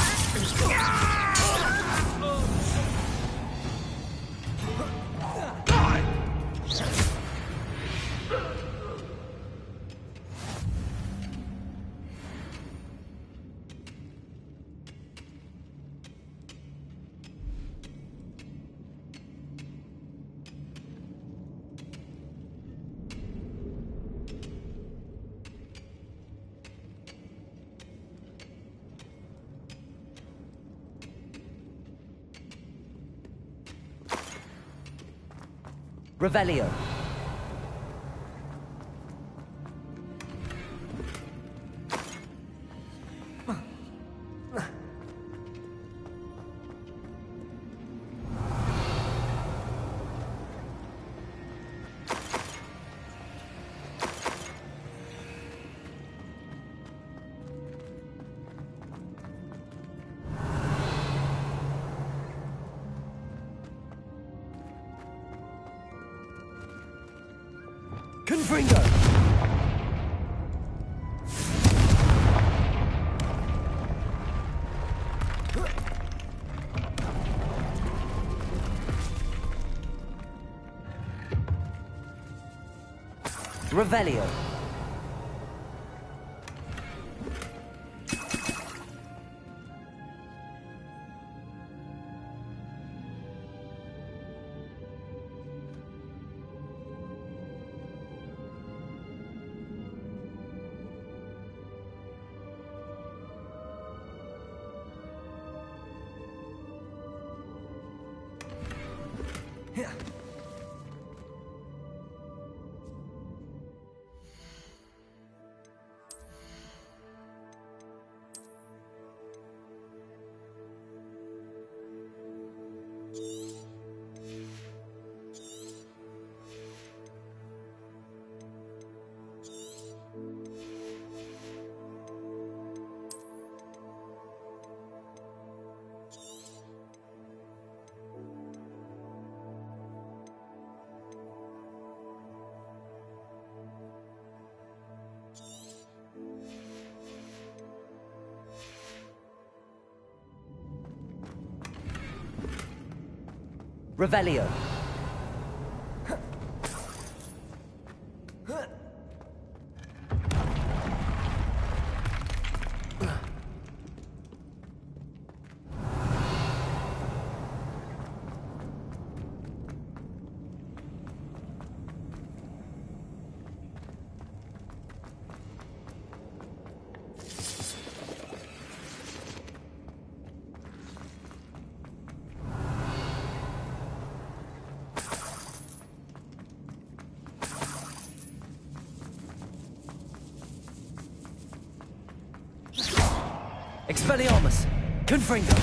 Revelio. Confringo! Revelio. Revelio. Expelliarmus! Confringo!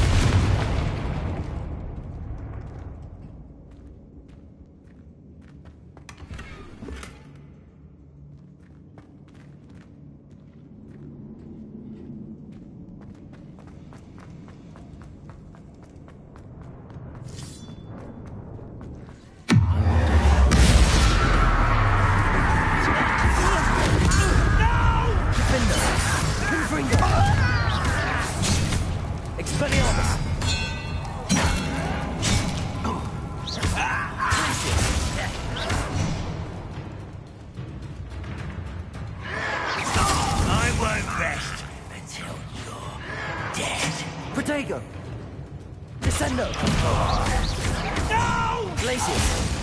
Protego! Descendo! No! Glacius!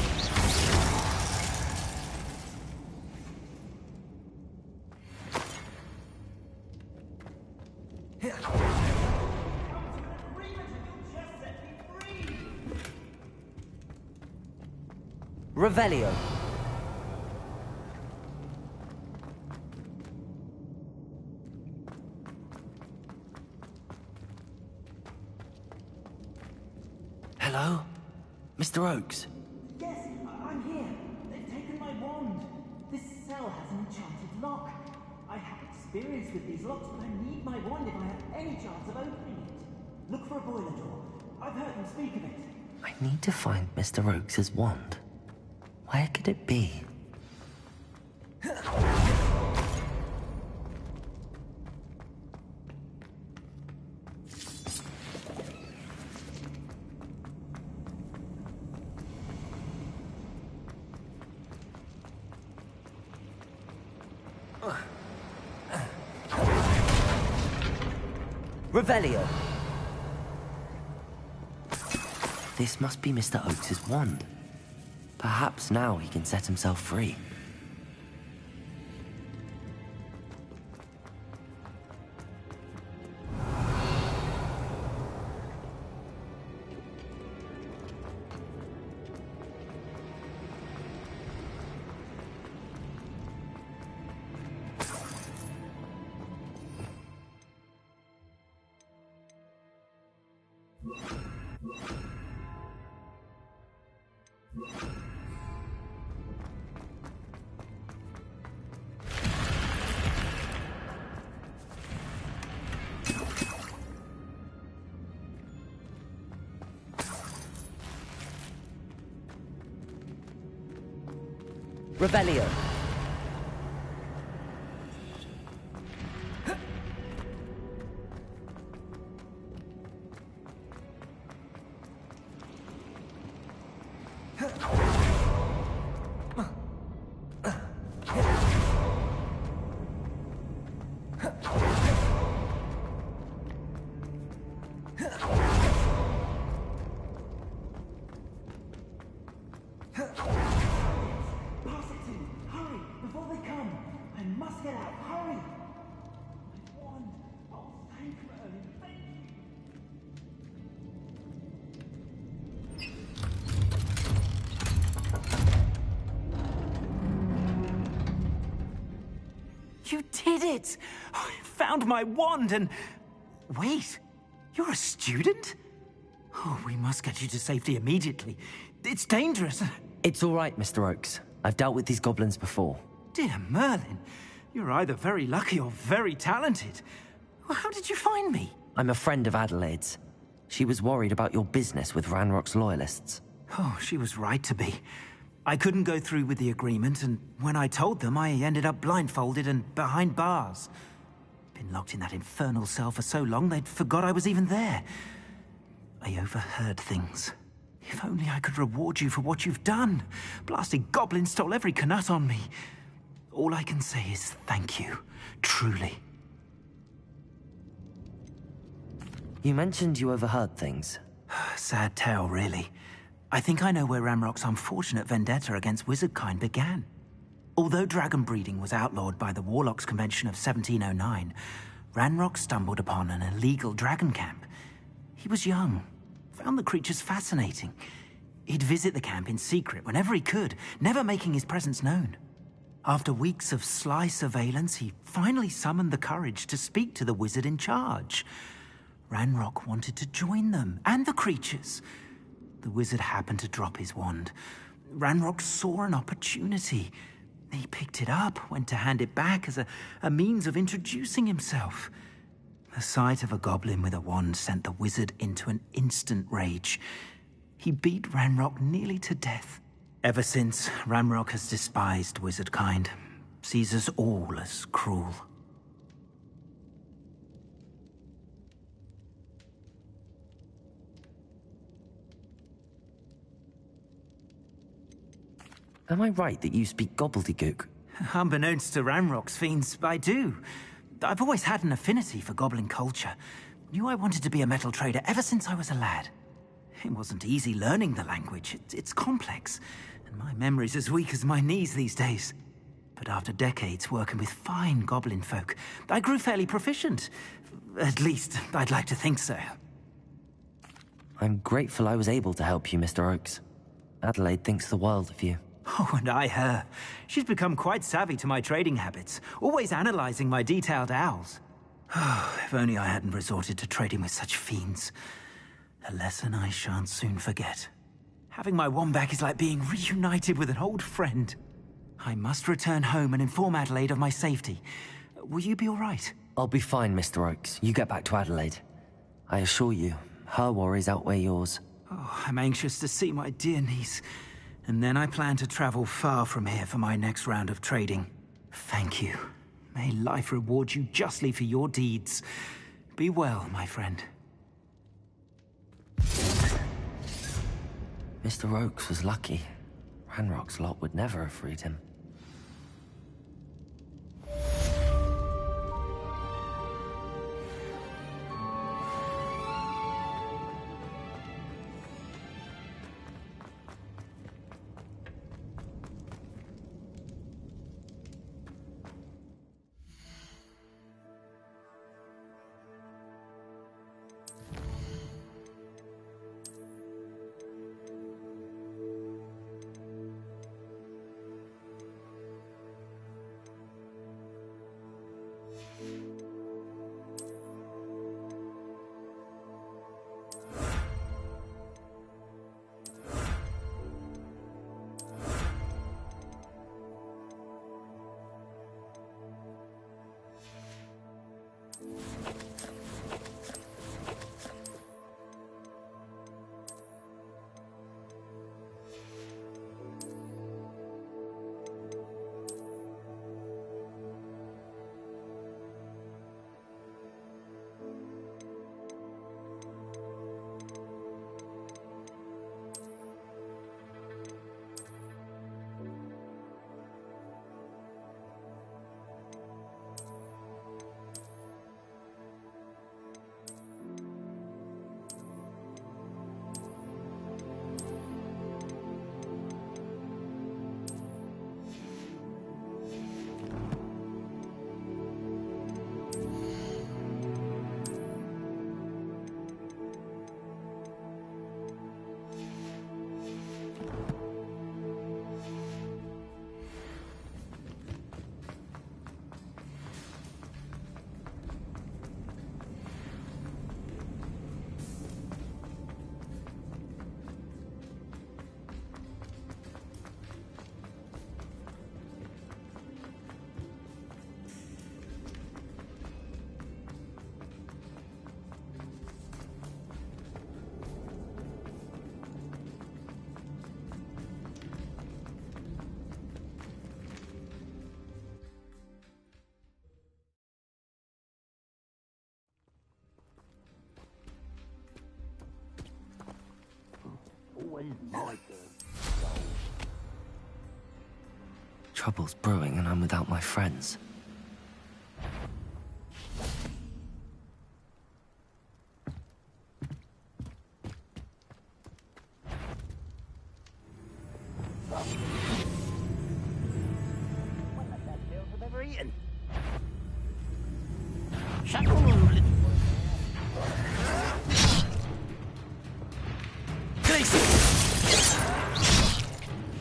Revelio. Hello? Mr. Oakes? Yes, I'm here. They've taken my wand. This cell has an enchanted lock. I have experience with these locks, but I need my wand if I have any chance of opening it. Look for a boiler door. I've heard them speak of it. I need to find Mr. Oakes' wand. Where could it be? Revelio. This must be Mr. Oakes' wand. Perhaps now he can set himself free. Revelio. You did it! I found my wand and... Wait, you're a student? Oh, we must get you to safety immediately. It's dangerous. It's all right, Mr. Oakes. I've dealt with these goblins before. Dear Merlin, you're either very lucky or very talented. Well, how did you find me? I'm a friend of Adelaide's. She was worried about your business with Ranrock's loyalists. Oh, she was right to be. I couldn't go through with the agreement, and when I told them, I ended up blindfolded and behind bars. Been locked in that infernal cell for so long, they'd forgot I was even there. I overheard things. If only I could reward you for what you've done. Blasted goblin stole every Knut on me. All I can say is thank you, truly. You mentioned you overheard things. Sad tale, really. I think I know where Ranrock's unfortunate vendetta against wizardkind began. Although dragon breeding was outlawed by the Warlocks Convention of 1709, Ranrock stumbled upon an illegal dragon camp. He was young, found the creatures fascinating. He'd visit the camp in secret whenever he could, never making his presence known. After weeks of sly surveillance, he finally summoned the courage to speak to the wizard in charge. Ranrock wanted to join them, and the creatures. The wizard happened to drop his wand. Ranrock saw an opportunity. He picked it up, went to hand it back as a means of introducing himself. The sight of a goblin with a wand sent the wizard into an instant rage. He beat Ranrock nearly to death. Ever since, Ranrock has despised wizardkind, sees us all as cruel. Am I right that you speak gobbledygook? Unbeknownst to Ranrock's fiends, I do. I've always had an affinity for goblin culture. knew I wanted to be a metal trader ever since I was a lad. It wasn't easy learning the language. It's complex, and my memory's as weak as my knees these days. But after decades working with fine goblin folk, I grew fairly proficient. At least, I'd like to think so. I'm grateful I was able to help you, Mr. Oakes. Adelaide thinks the world of you. Oh, and I her. She's become quite savvy to my trading habits, always analyzing my detailed owls. Oh, if only I hadn't resorted to trading with such fiends. A lesson I shan't soon forget. Having my wombat is like being reunited with an old friend. I must return home and inform Adelaide of my safety. Will you be all right? I'll be fine, Mr. Oakes. You get back to Adelaide. I assure you, her worries outweigh yours. Oh, I'm anxious to see my dear niece. And then I plan to travel far from here for my next round of trading. Thank you. May life reward you justly for your deeds. Be well, my friend. Mr. Oakes was lucky. Ranrock's lot would never have freed him. Trouble's brewing and I'm without my friends.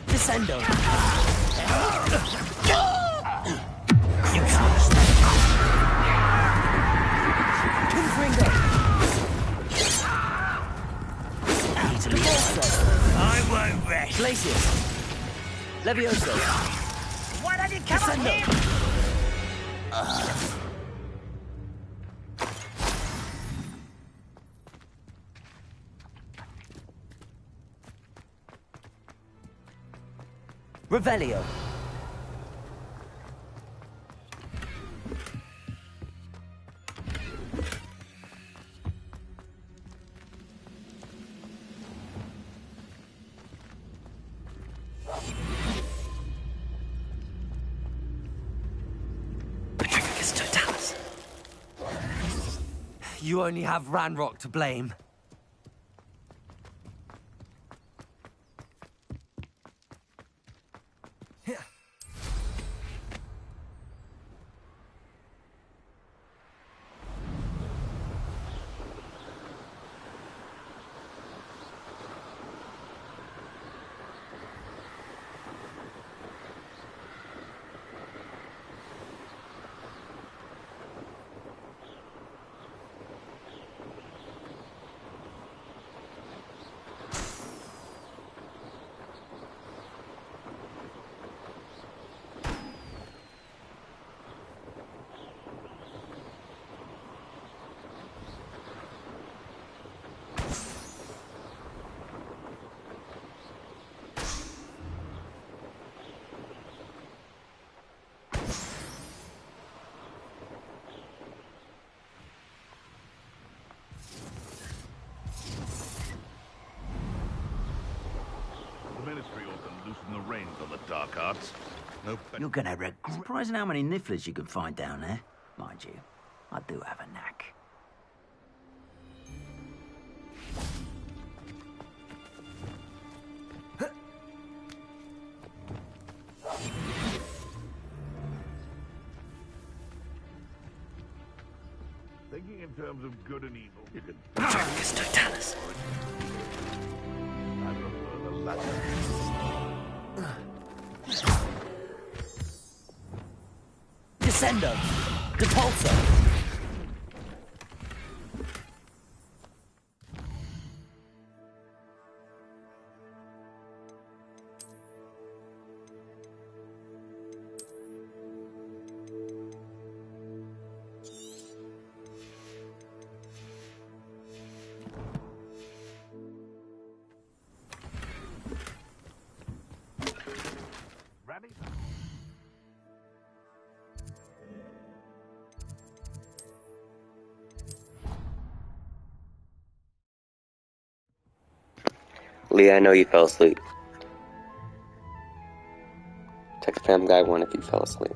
Descendo. I won't rest. Glacius. Levioso. Why don't you come on here? Revelio. You only have Ranrock to blame. Dark arts. Nope. You're gonna regret. Surprising how many nifflers you can find down there. Mind you, I do have a knack. Thinking in terms of good and evil, you can... Darkness Totalis. I prefer the latter. Descendo! Depulso! Lee, I know you fell asleep. Text Fam Guy 1 if you fell asleep.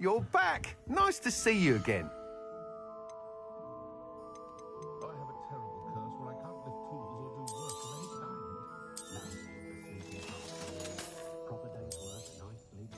You're back! Nice to see you again. I have a terrible curse where I can't lift tools or do work of any kind. Proper day's work, nice sleep,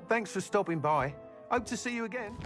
Thanks for stopping by. Hope to see you again.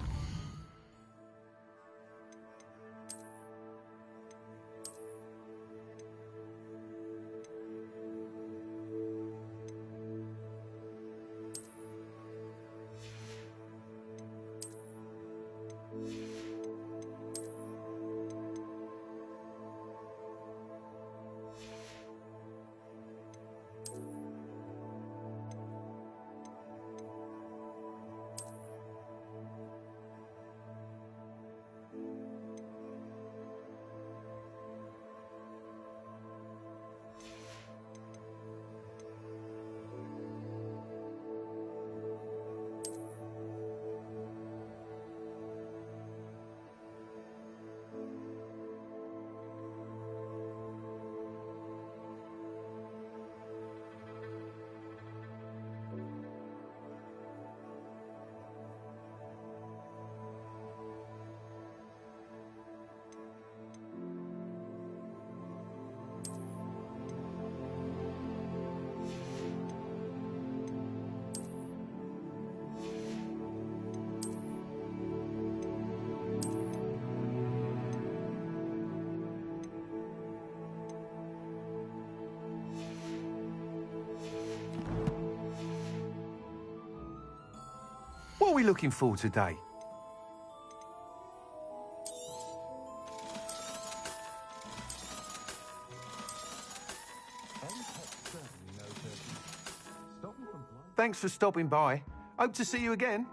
we looking for today? Thanks for stopping by. Hope to see you again.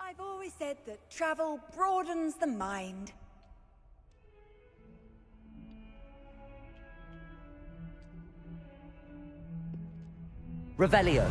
I've always said that travel broadens the mind. Revelio.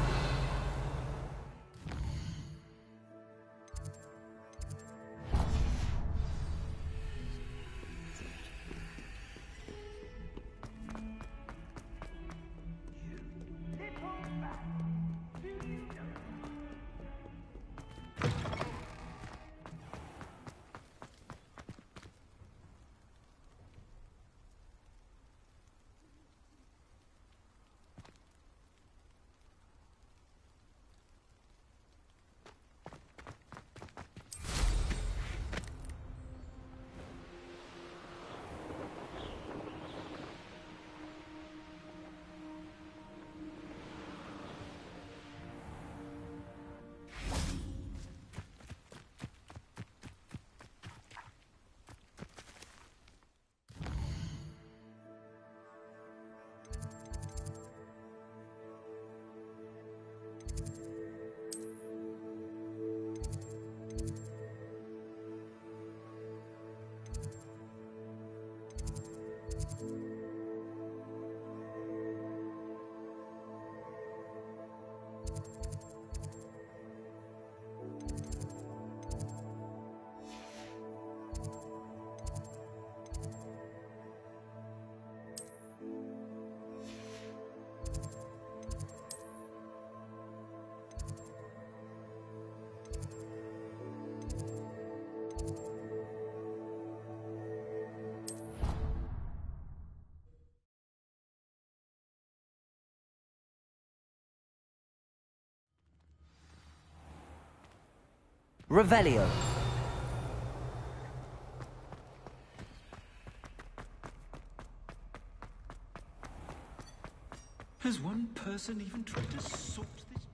Revelio. Has one person even tried to sort this?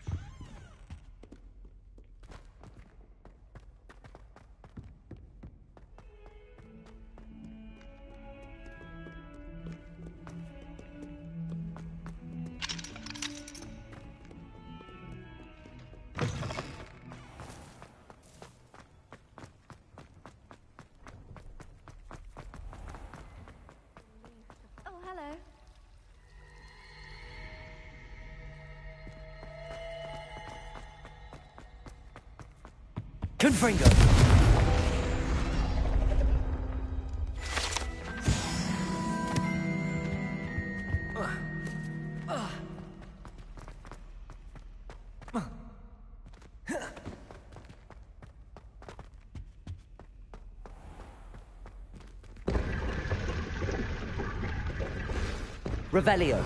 Oh, hello. Confringo. Revelio.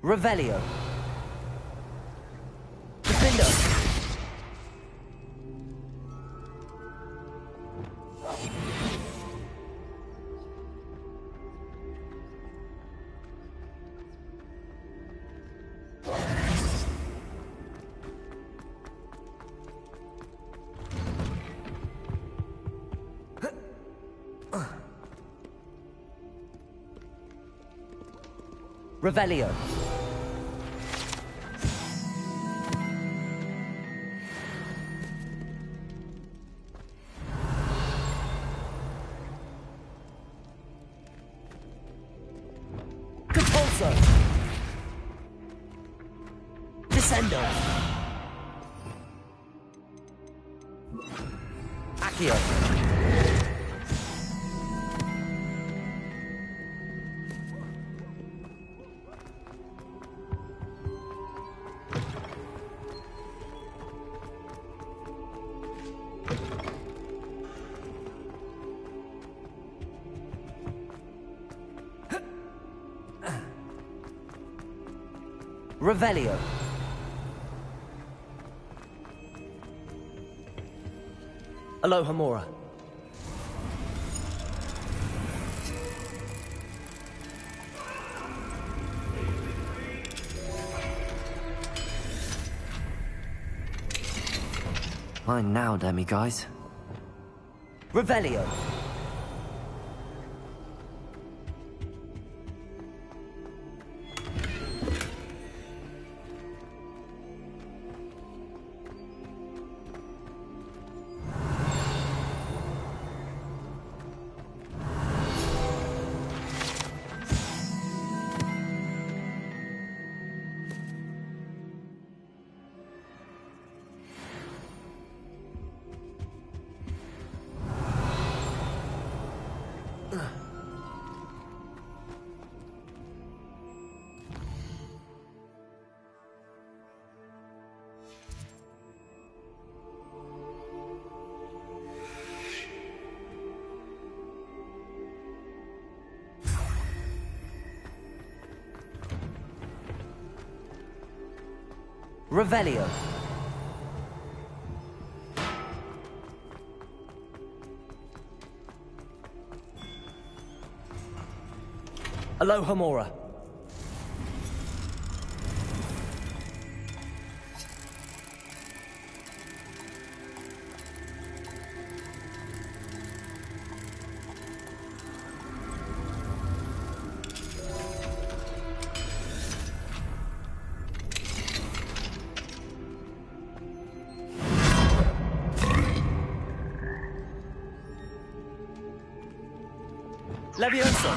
Revelio. Defendo. Revelio. Compulso. Descendo. Accio. Revelio. Alohomora. Mine now, demiguise. Revelio. Revelio. Alohomora. Levioso.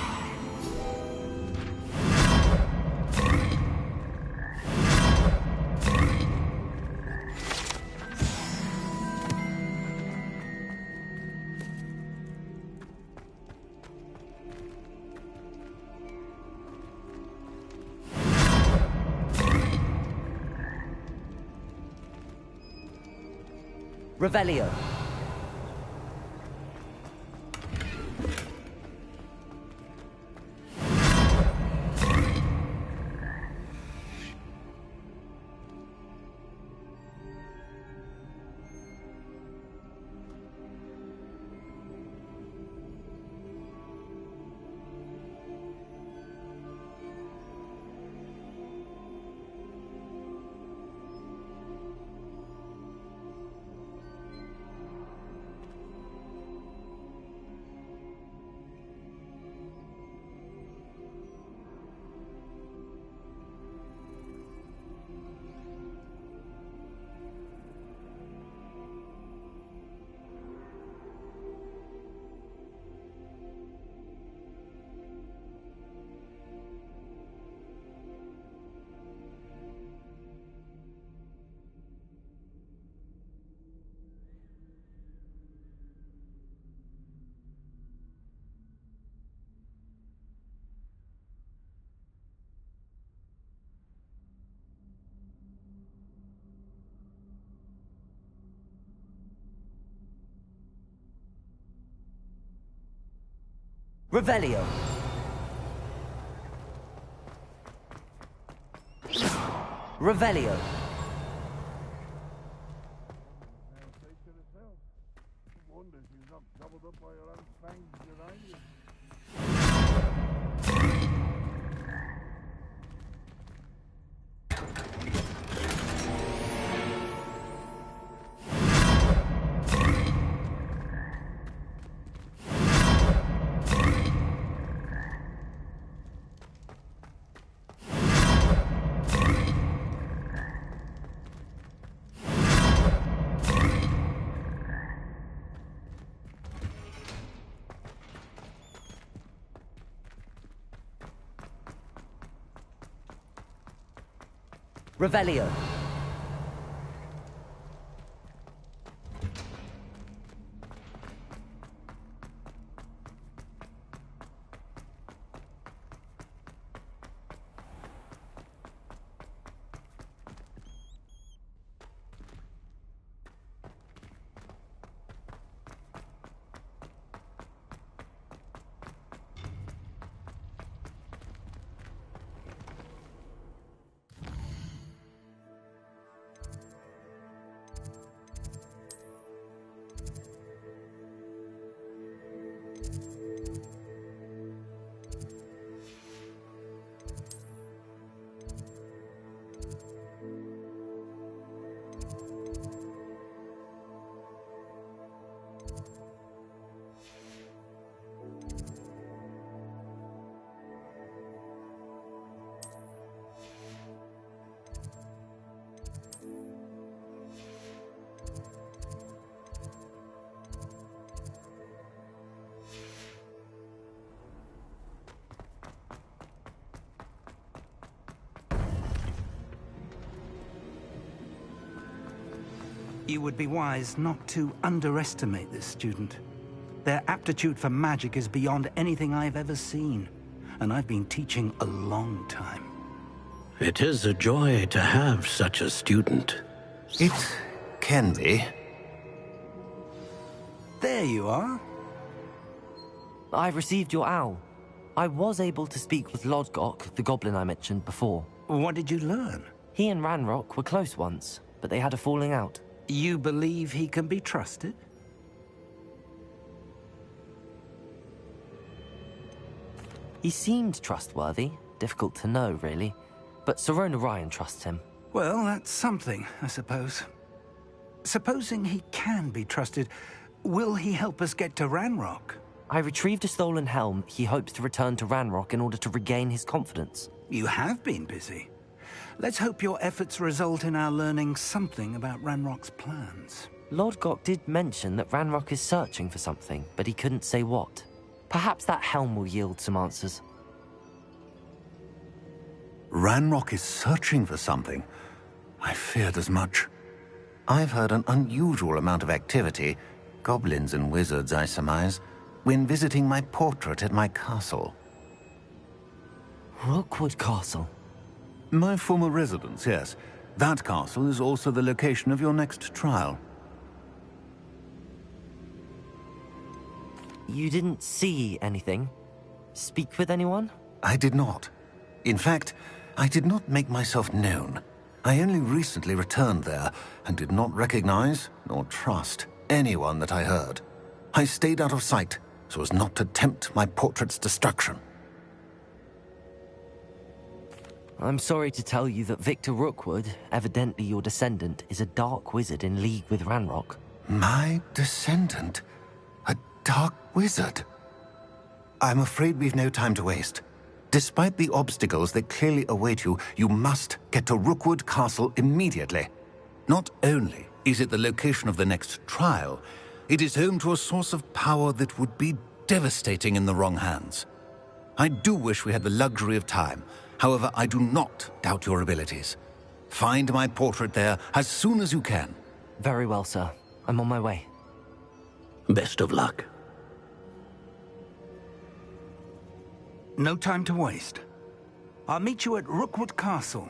Revelio. Revelio. Revelio. Revelio. You would be wise not to underestimate this student. Their aptitude for magic is beyond anything I've ever seen, and I've been teaching a long time. It is a joy to have such a student. It can be. There you are. I received your owl. I was able to speak with Lodgok, the goblin I mentioned before. What did you learn? He and Ranrock were close once, but they had a falling out. You believe he can be trusted? He seemed trustworthy. Difficult to know, really. But Sirona Ryan trusts him. Well, that's something, I suppose. Supposing he can be trusted, will he help us get to Ranrock? I retrieved a stolen helm. He hopes to return to Ranrock in order to regain his confidence. You have been busy. Let's hope your efforts result in our learning something about Ranrock's plans. Lodgok did mention that Ranrock is searching for something, but he couldn't say what. Perhaps that helm will yield some answers. Ranrock is searching for something. I feared as much. I've heard an unusual amount of activity, goblins and wizards, I surmise, when visiting my portrait at my castle. Rookwood Castle? My former residence, yes. That castle is also the location of your next trial. You didn't see anything? Speak with anyone? I did not. In fact, I did not make myself known. I only recently returned there and did not recognize nor trust anyone that I heard. I stayed out of sight so as not to tempt my portrait's destruction. I'm sorry to tell you that Victor Rookwood, evidently your descendant, is a dark wizard in league with Ranrock. My descendant? A dark wizard? I'm afraid we've no time to waste. Despite the obstacles that clearly await you, you must get to Rookwood Castle immediately. Not only is it the location of the next trial, it is home to a source of power that would be devastating in the wrong hands. I do wish we had the luxury of time. However, I do not doubt your abilities. Find my portrait there as soon as you can. Very well, sir. I'm on my way. Best of luck. No time to waste. I'll meet you at Rookwood Castle.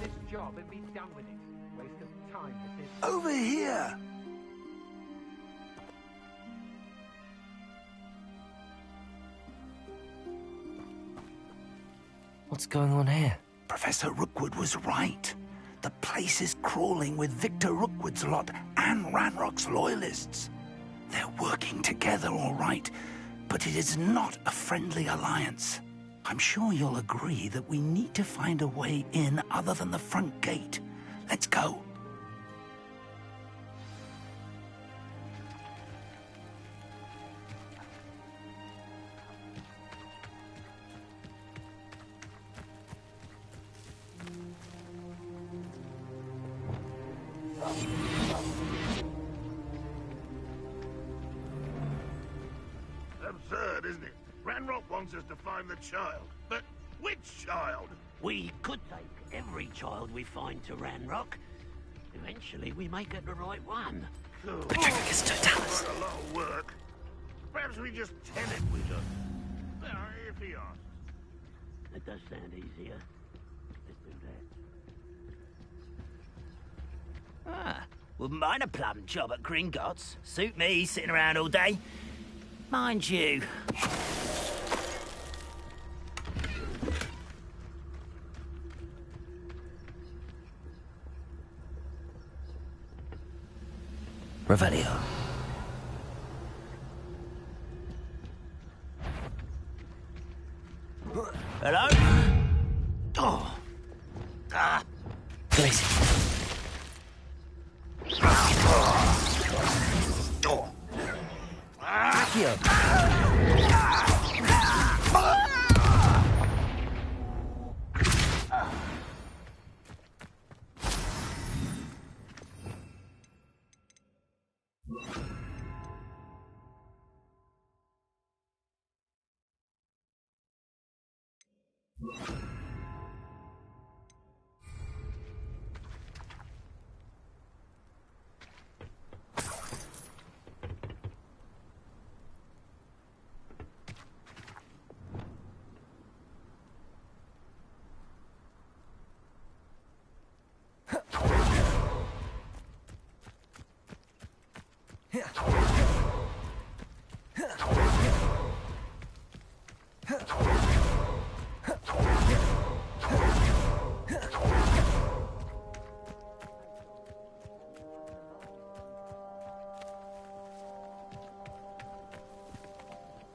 This job and be done with it. Waste of time, this is. Over here! What's going on here? Professor Rookwood was right. The place is crawling with Victor Rookwood's lot and Ranrock's loyalists. They're working together, all right, but it is not a friendly alliance. I'm sure you'll agree that we need to find a way in other than the front gate. Let's go. Absurd, isn't it? Ranrock wants us to find the child. But which child? We could take every child we find to Ranrock. Eventually, we may get the right one. Cool. Quite a lot of work. Perhaps we just tell him we don't. Well, if he asks. That does sound easier. Let's do that. Ah, wouldn't mind a plum job at Gringotts. Suit me, sitting around all day. Mind you. Revelio. Hello? Oh. Ah. Glacier. Oh. Accio.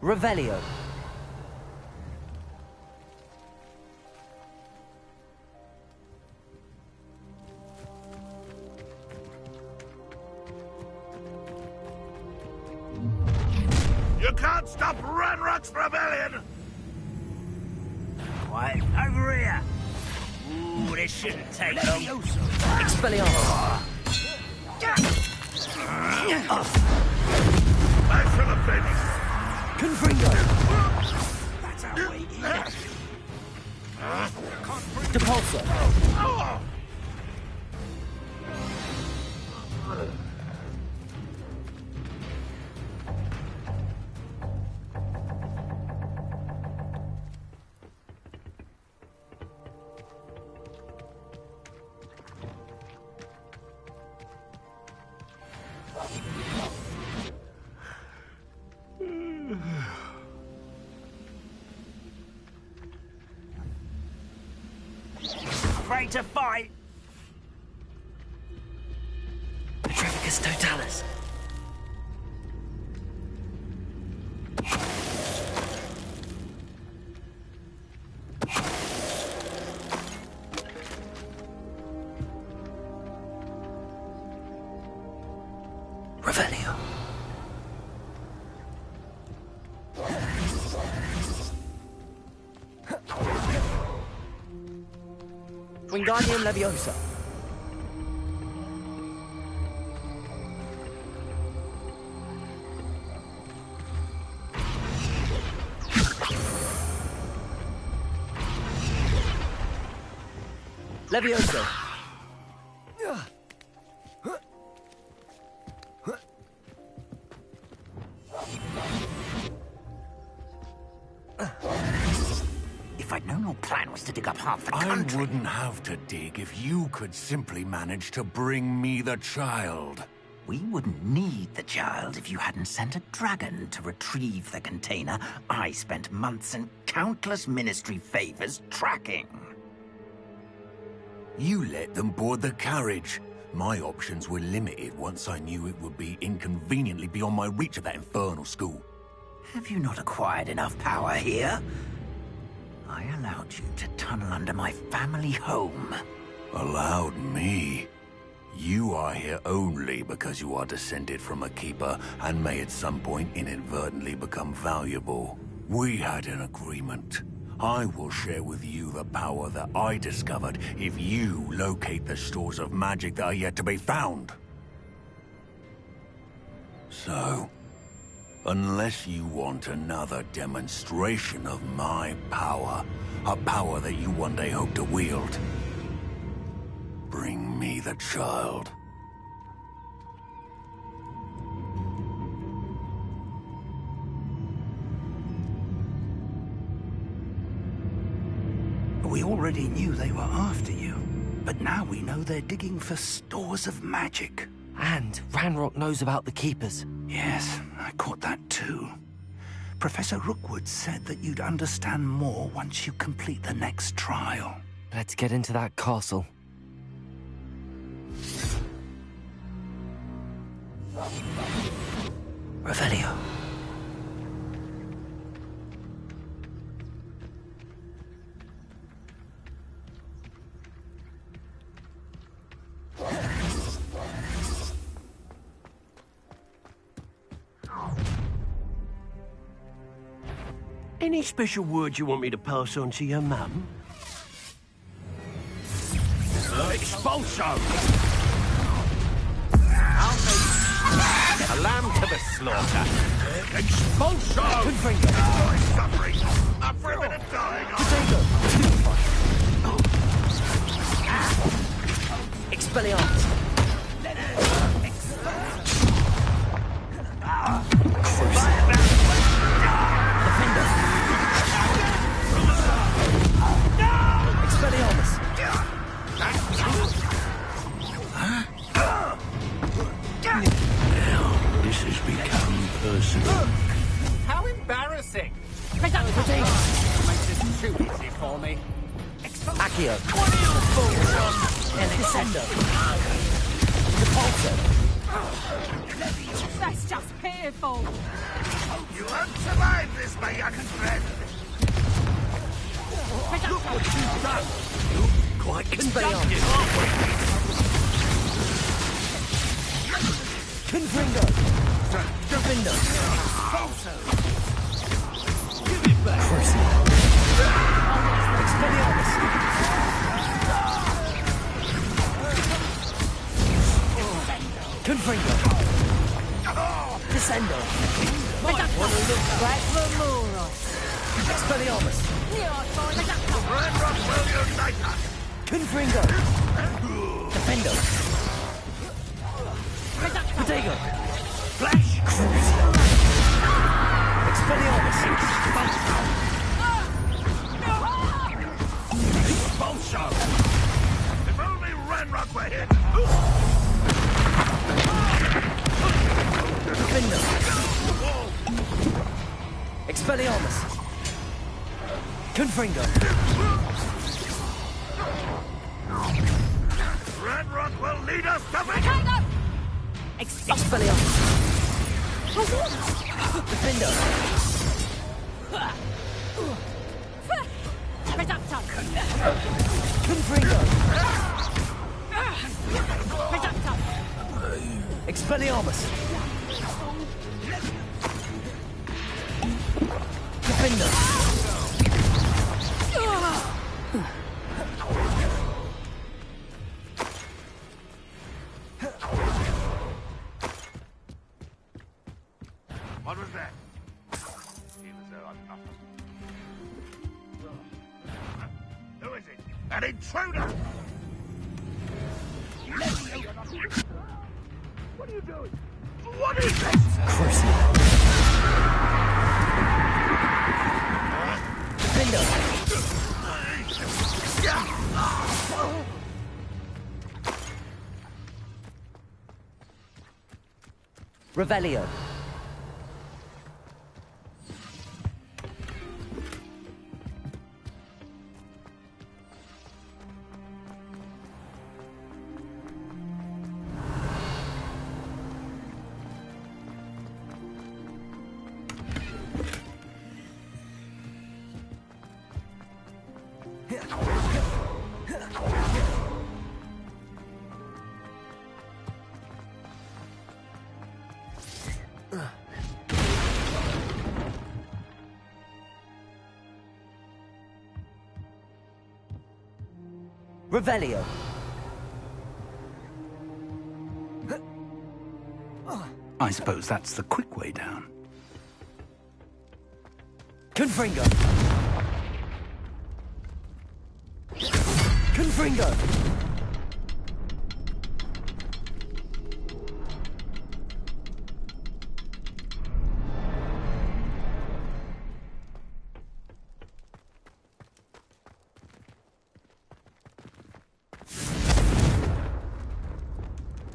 Revelio. You can't stop Ranrock's rebellion! Right, over here. Ooh, this shouldn't take long. Expelliarmus. I shall have finished. Confringo. That's our way in. Depulso. Afraid to fight? Petrificus totalis. Revelio. Wingardium Leviosa. Leviosa. If I'd known your plan was to dig up half the country. I wouldn't have to dig if you could simply manage to bring me the child. We wouldn't need the child if you hadn't sent a dragon to retrieve the container I spent months and countless ministry favors tracking. You let them board the carriage. My options were limited once I knew it would be inconveniently beyond my reach at that infernal school. Have you not acquired enough power here? I allowed you to tunnel under my family home. Allowed me? You are here only because you are descended from a keeper and may at some point inadvertently become valuable. We had an agreement. I will share with you the power that I discovered if you locate the stores of magic that are yet to be found. So, unless you want another demonstration of my power, a power that you one day hope to wield, bring me the child. We already knew they were after you, but now we know they're digging for stores of magic. And Ranrock knows about the Keepers. Yes, I caught that too. Professor Rookwood said that you'd understand more once you complete the next trial. Let's get into that castle. Revelio. Any special words you want me to pass on to your mum? Expulso! I'll make a lamb to the slaughter. Expulso! I'm suffering. I'm for a minute dying. Expelliarmus! Expelliarmus! Now, this has become personal. How embarrassing! Make this too easy for me. Accio! What are you fools on? Descendo! Repulsor! That's just pitiful. You won't survive this, my young friend. Look what you've done! You're quite conducted, aren't we? Confringo! Defendo! Give it back! Expelliarmus! Confringo! Descendo! Might want to look back for more. Expelliarmus! Ranrock will unite us. Confringo! Defendo! Protego! Flash! Expelliarmus! Expulso! If only Ranrock were here. Defendo! Expelliarmus! Confringo! Ranrock will lead us to victory. Expelliarmus! Defendo! Confringo! Expelliarmus! Defendo! What was that? He was who is it? An intruder! What are you doing? What is this? Defendo! Revelio. Revelio. I suppose that's the quick way down. Confringo. Confringo.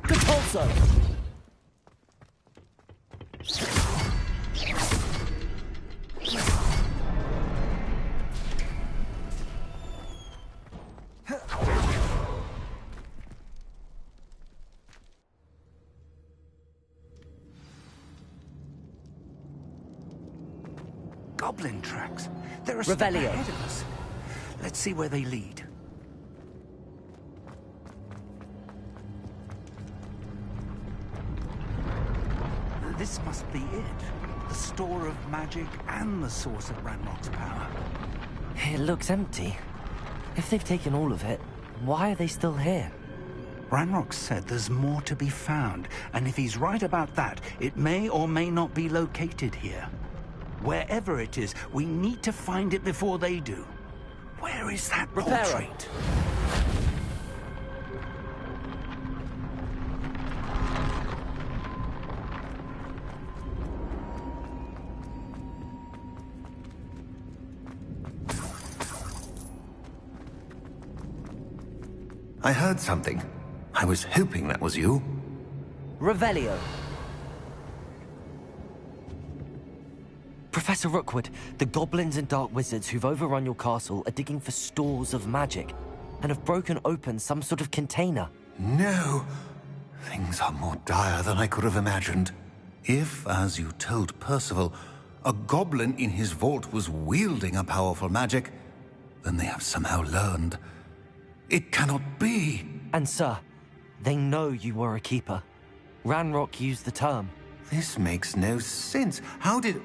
Repulso. Goblin tracks. They're a step Revelio. ahead of us. Let's see where they lead. This must be it. The store of magic and the source of Ranrock's power. It looks empty. If they've taken all of it, why are they still here? Ranrock said there's more to be found, and if he's right about that, it may or may not be located here. Wherever it is, we need to find it before they do. Where is that portrait? I heard something. I was hoping that was you. Revelio. Professor Rookwood, the goblins and dark wizards who've overrun your castle are digging for stores of magic and have broken open some sort of container. No. Things are more dire than I could have imagined. If, as you told Percival, a goblin in his vault was wielding a powerful magic, then they have somehow learned. It cannot be. And sir, they know you were a keeper. Ranrock used the term. This makes no sense. How did...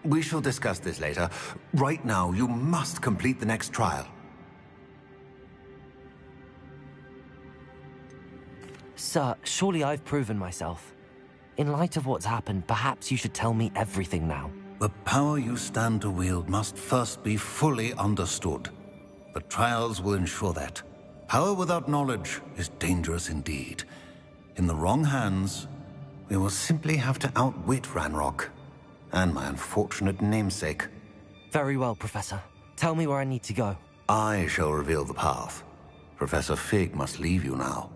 We shall discuss this later. Right now, you must complete the next trial. Sir, surely I've proven myself. In light of what's happened, perhaps you should tell me everything now. The power you stand to wield must first be fully understood. The trials will ensure that. Power without knowledge is dangerous indeed. In the wrong hands, we will simply have to outwit Ranrock and my unfortunate namesake. Very well, Professor. Tell me where I need to go. I shall reveal the path. Professor Fig must leave you now.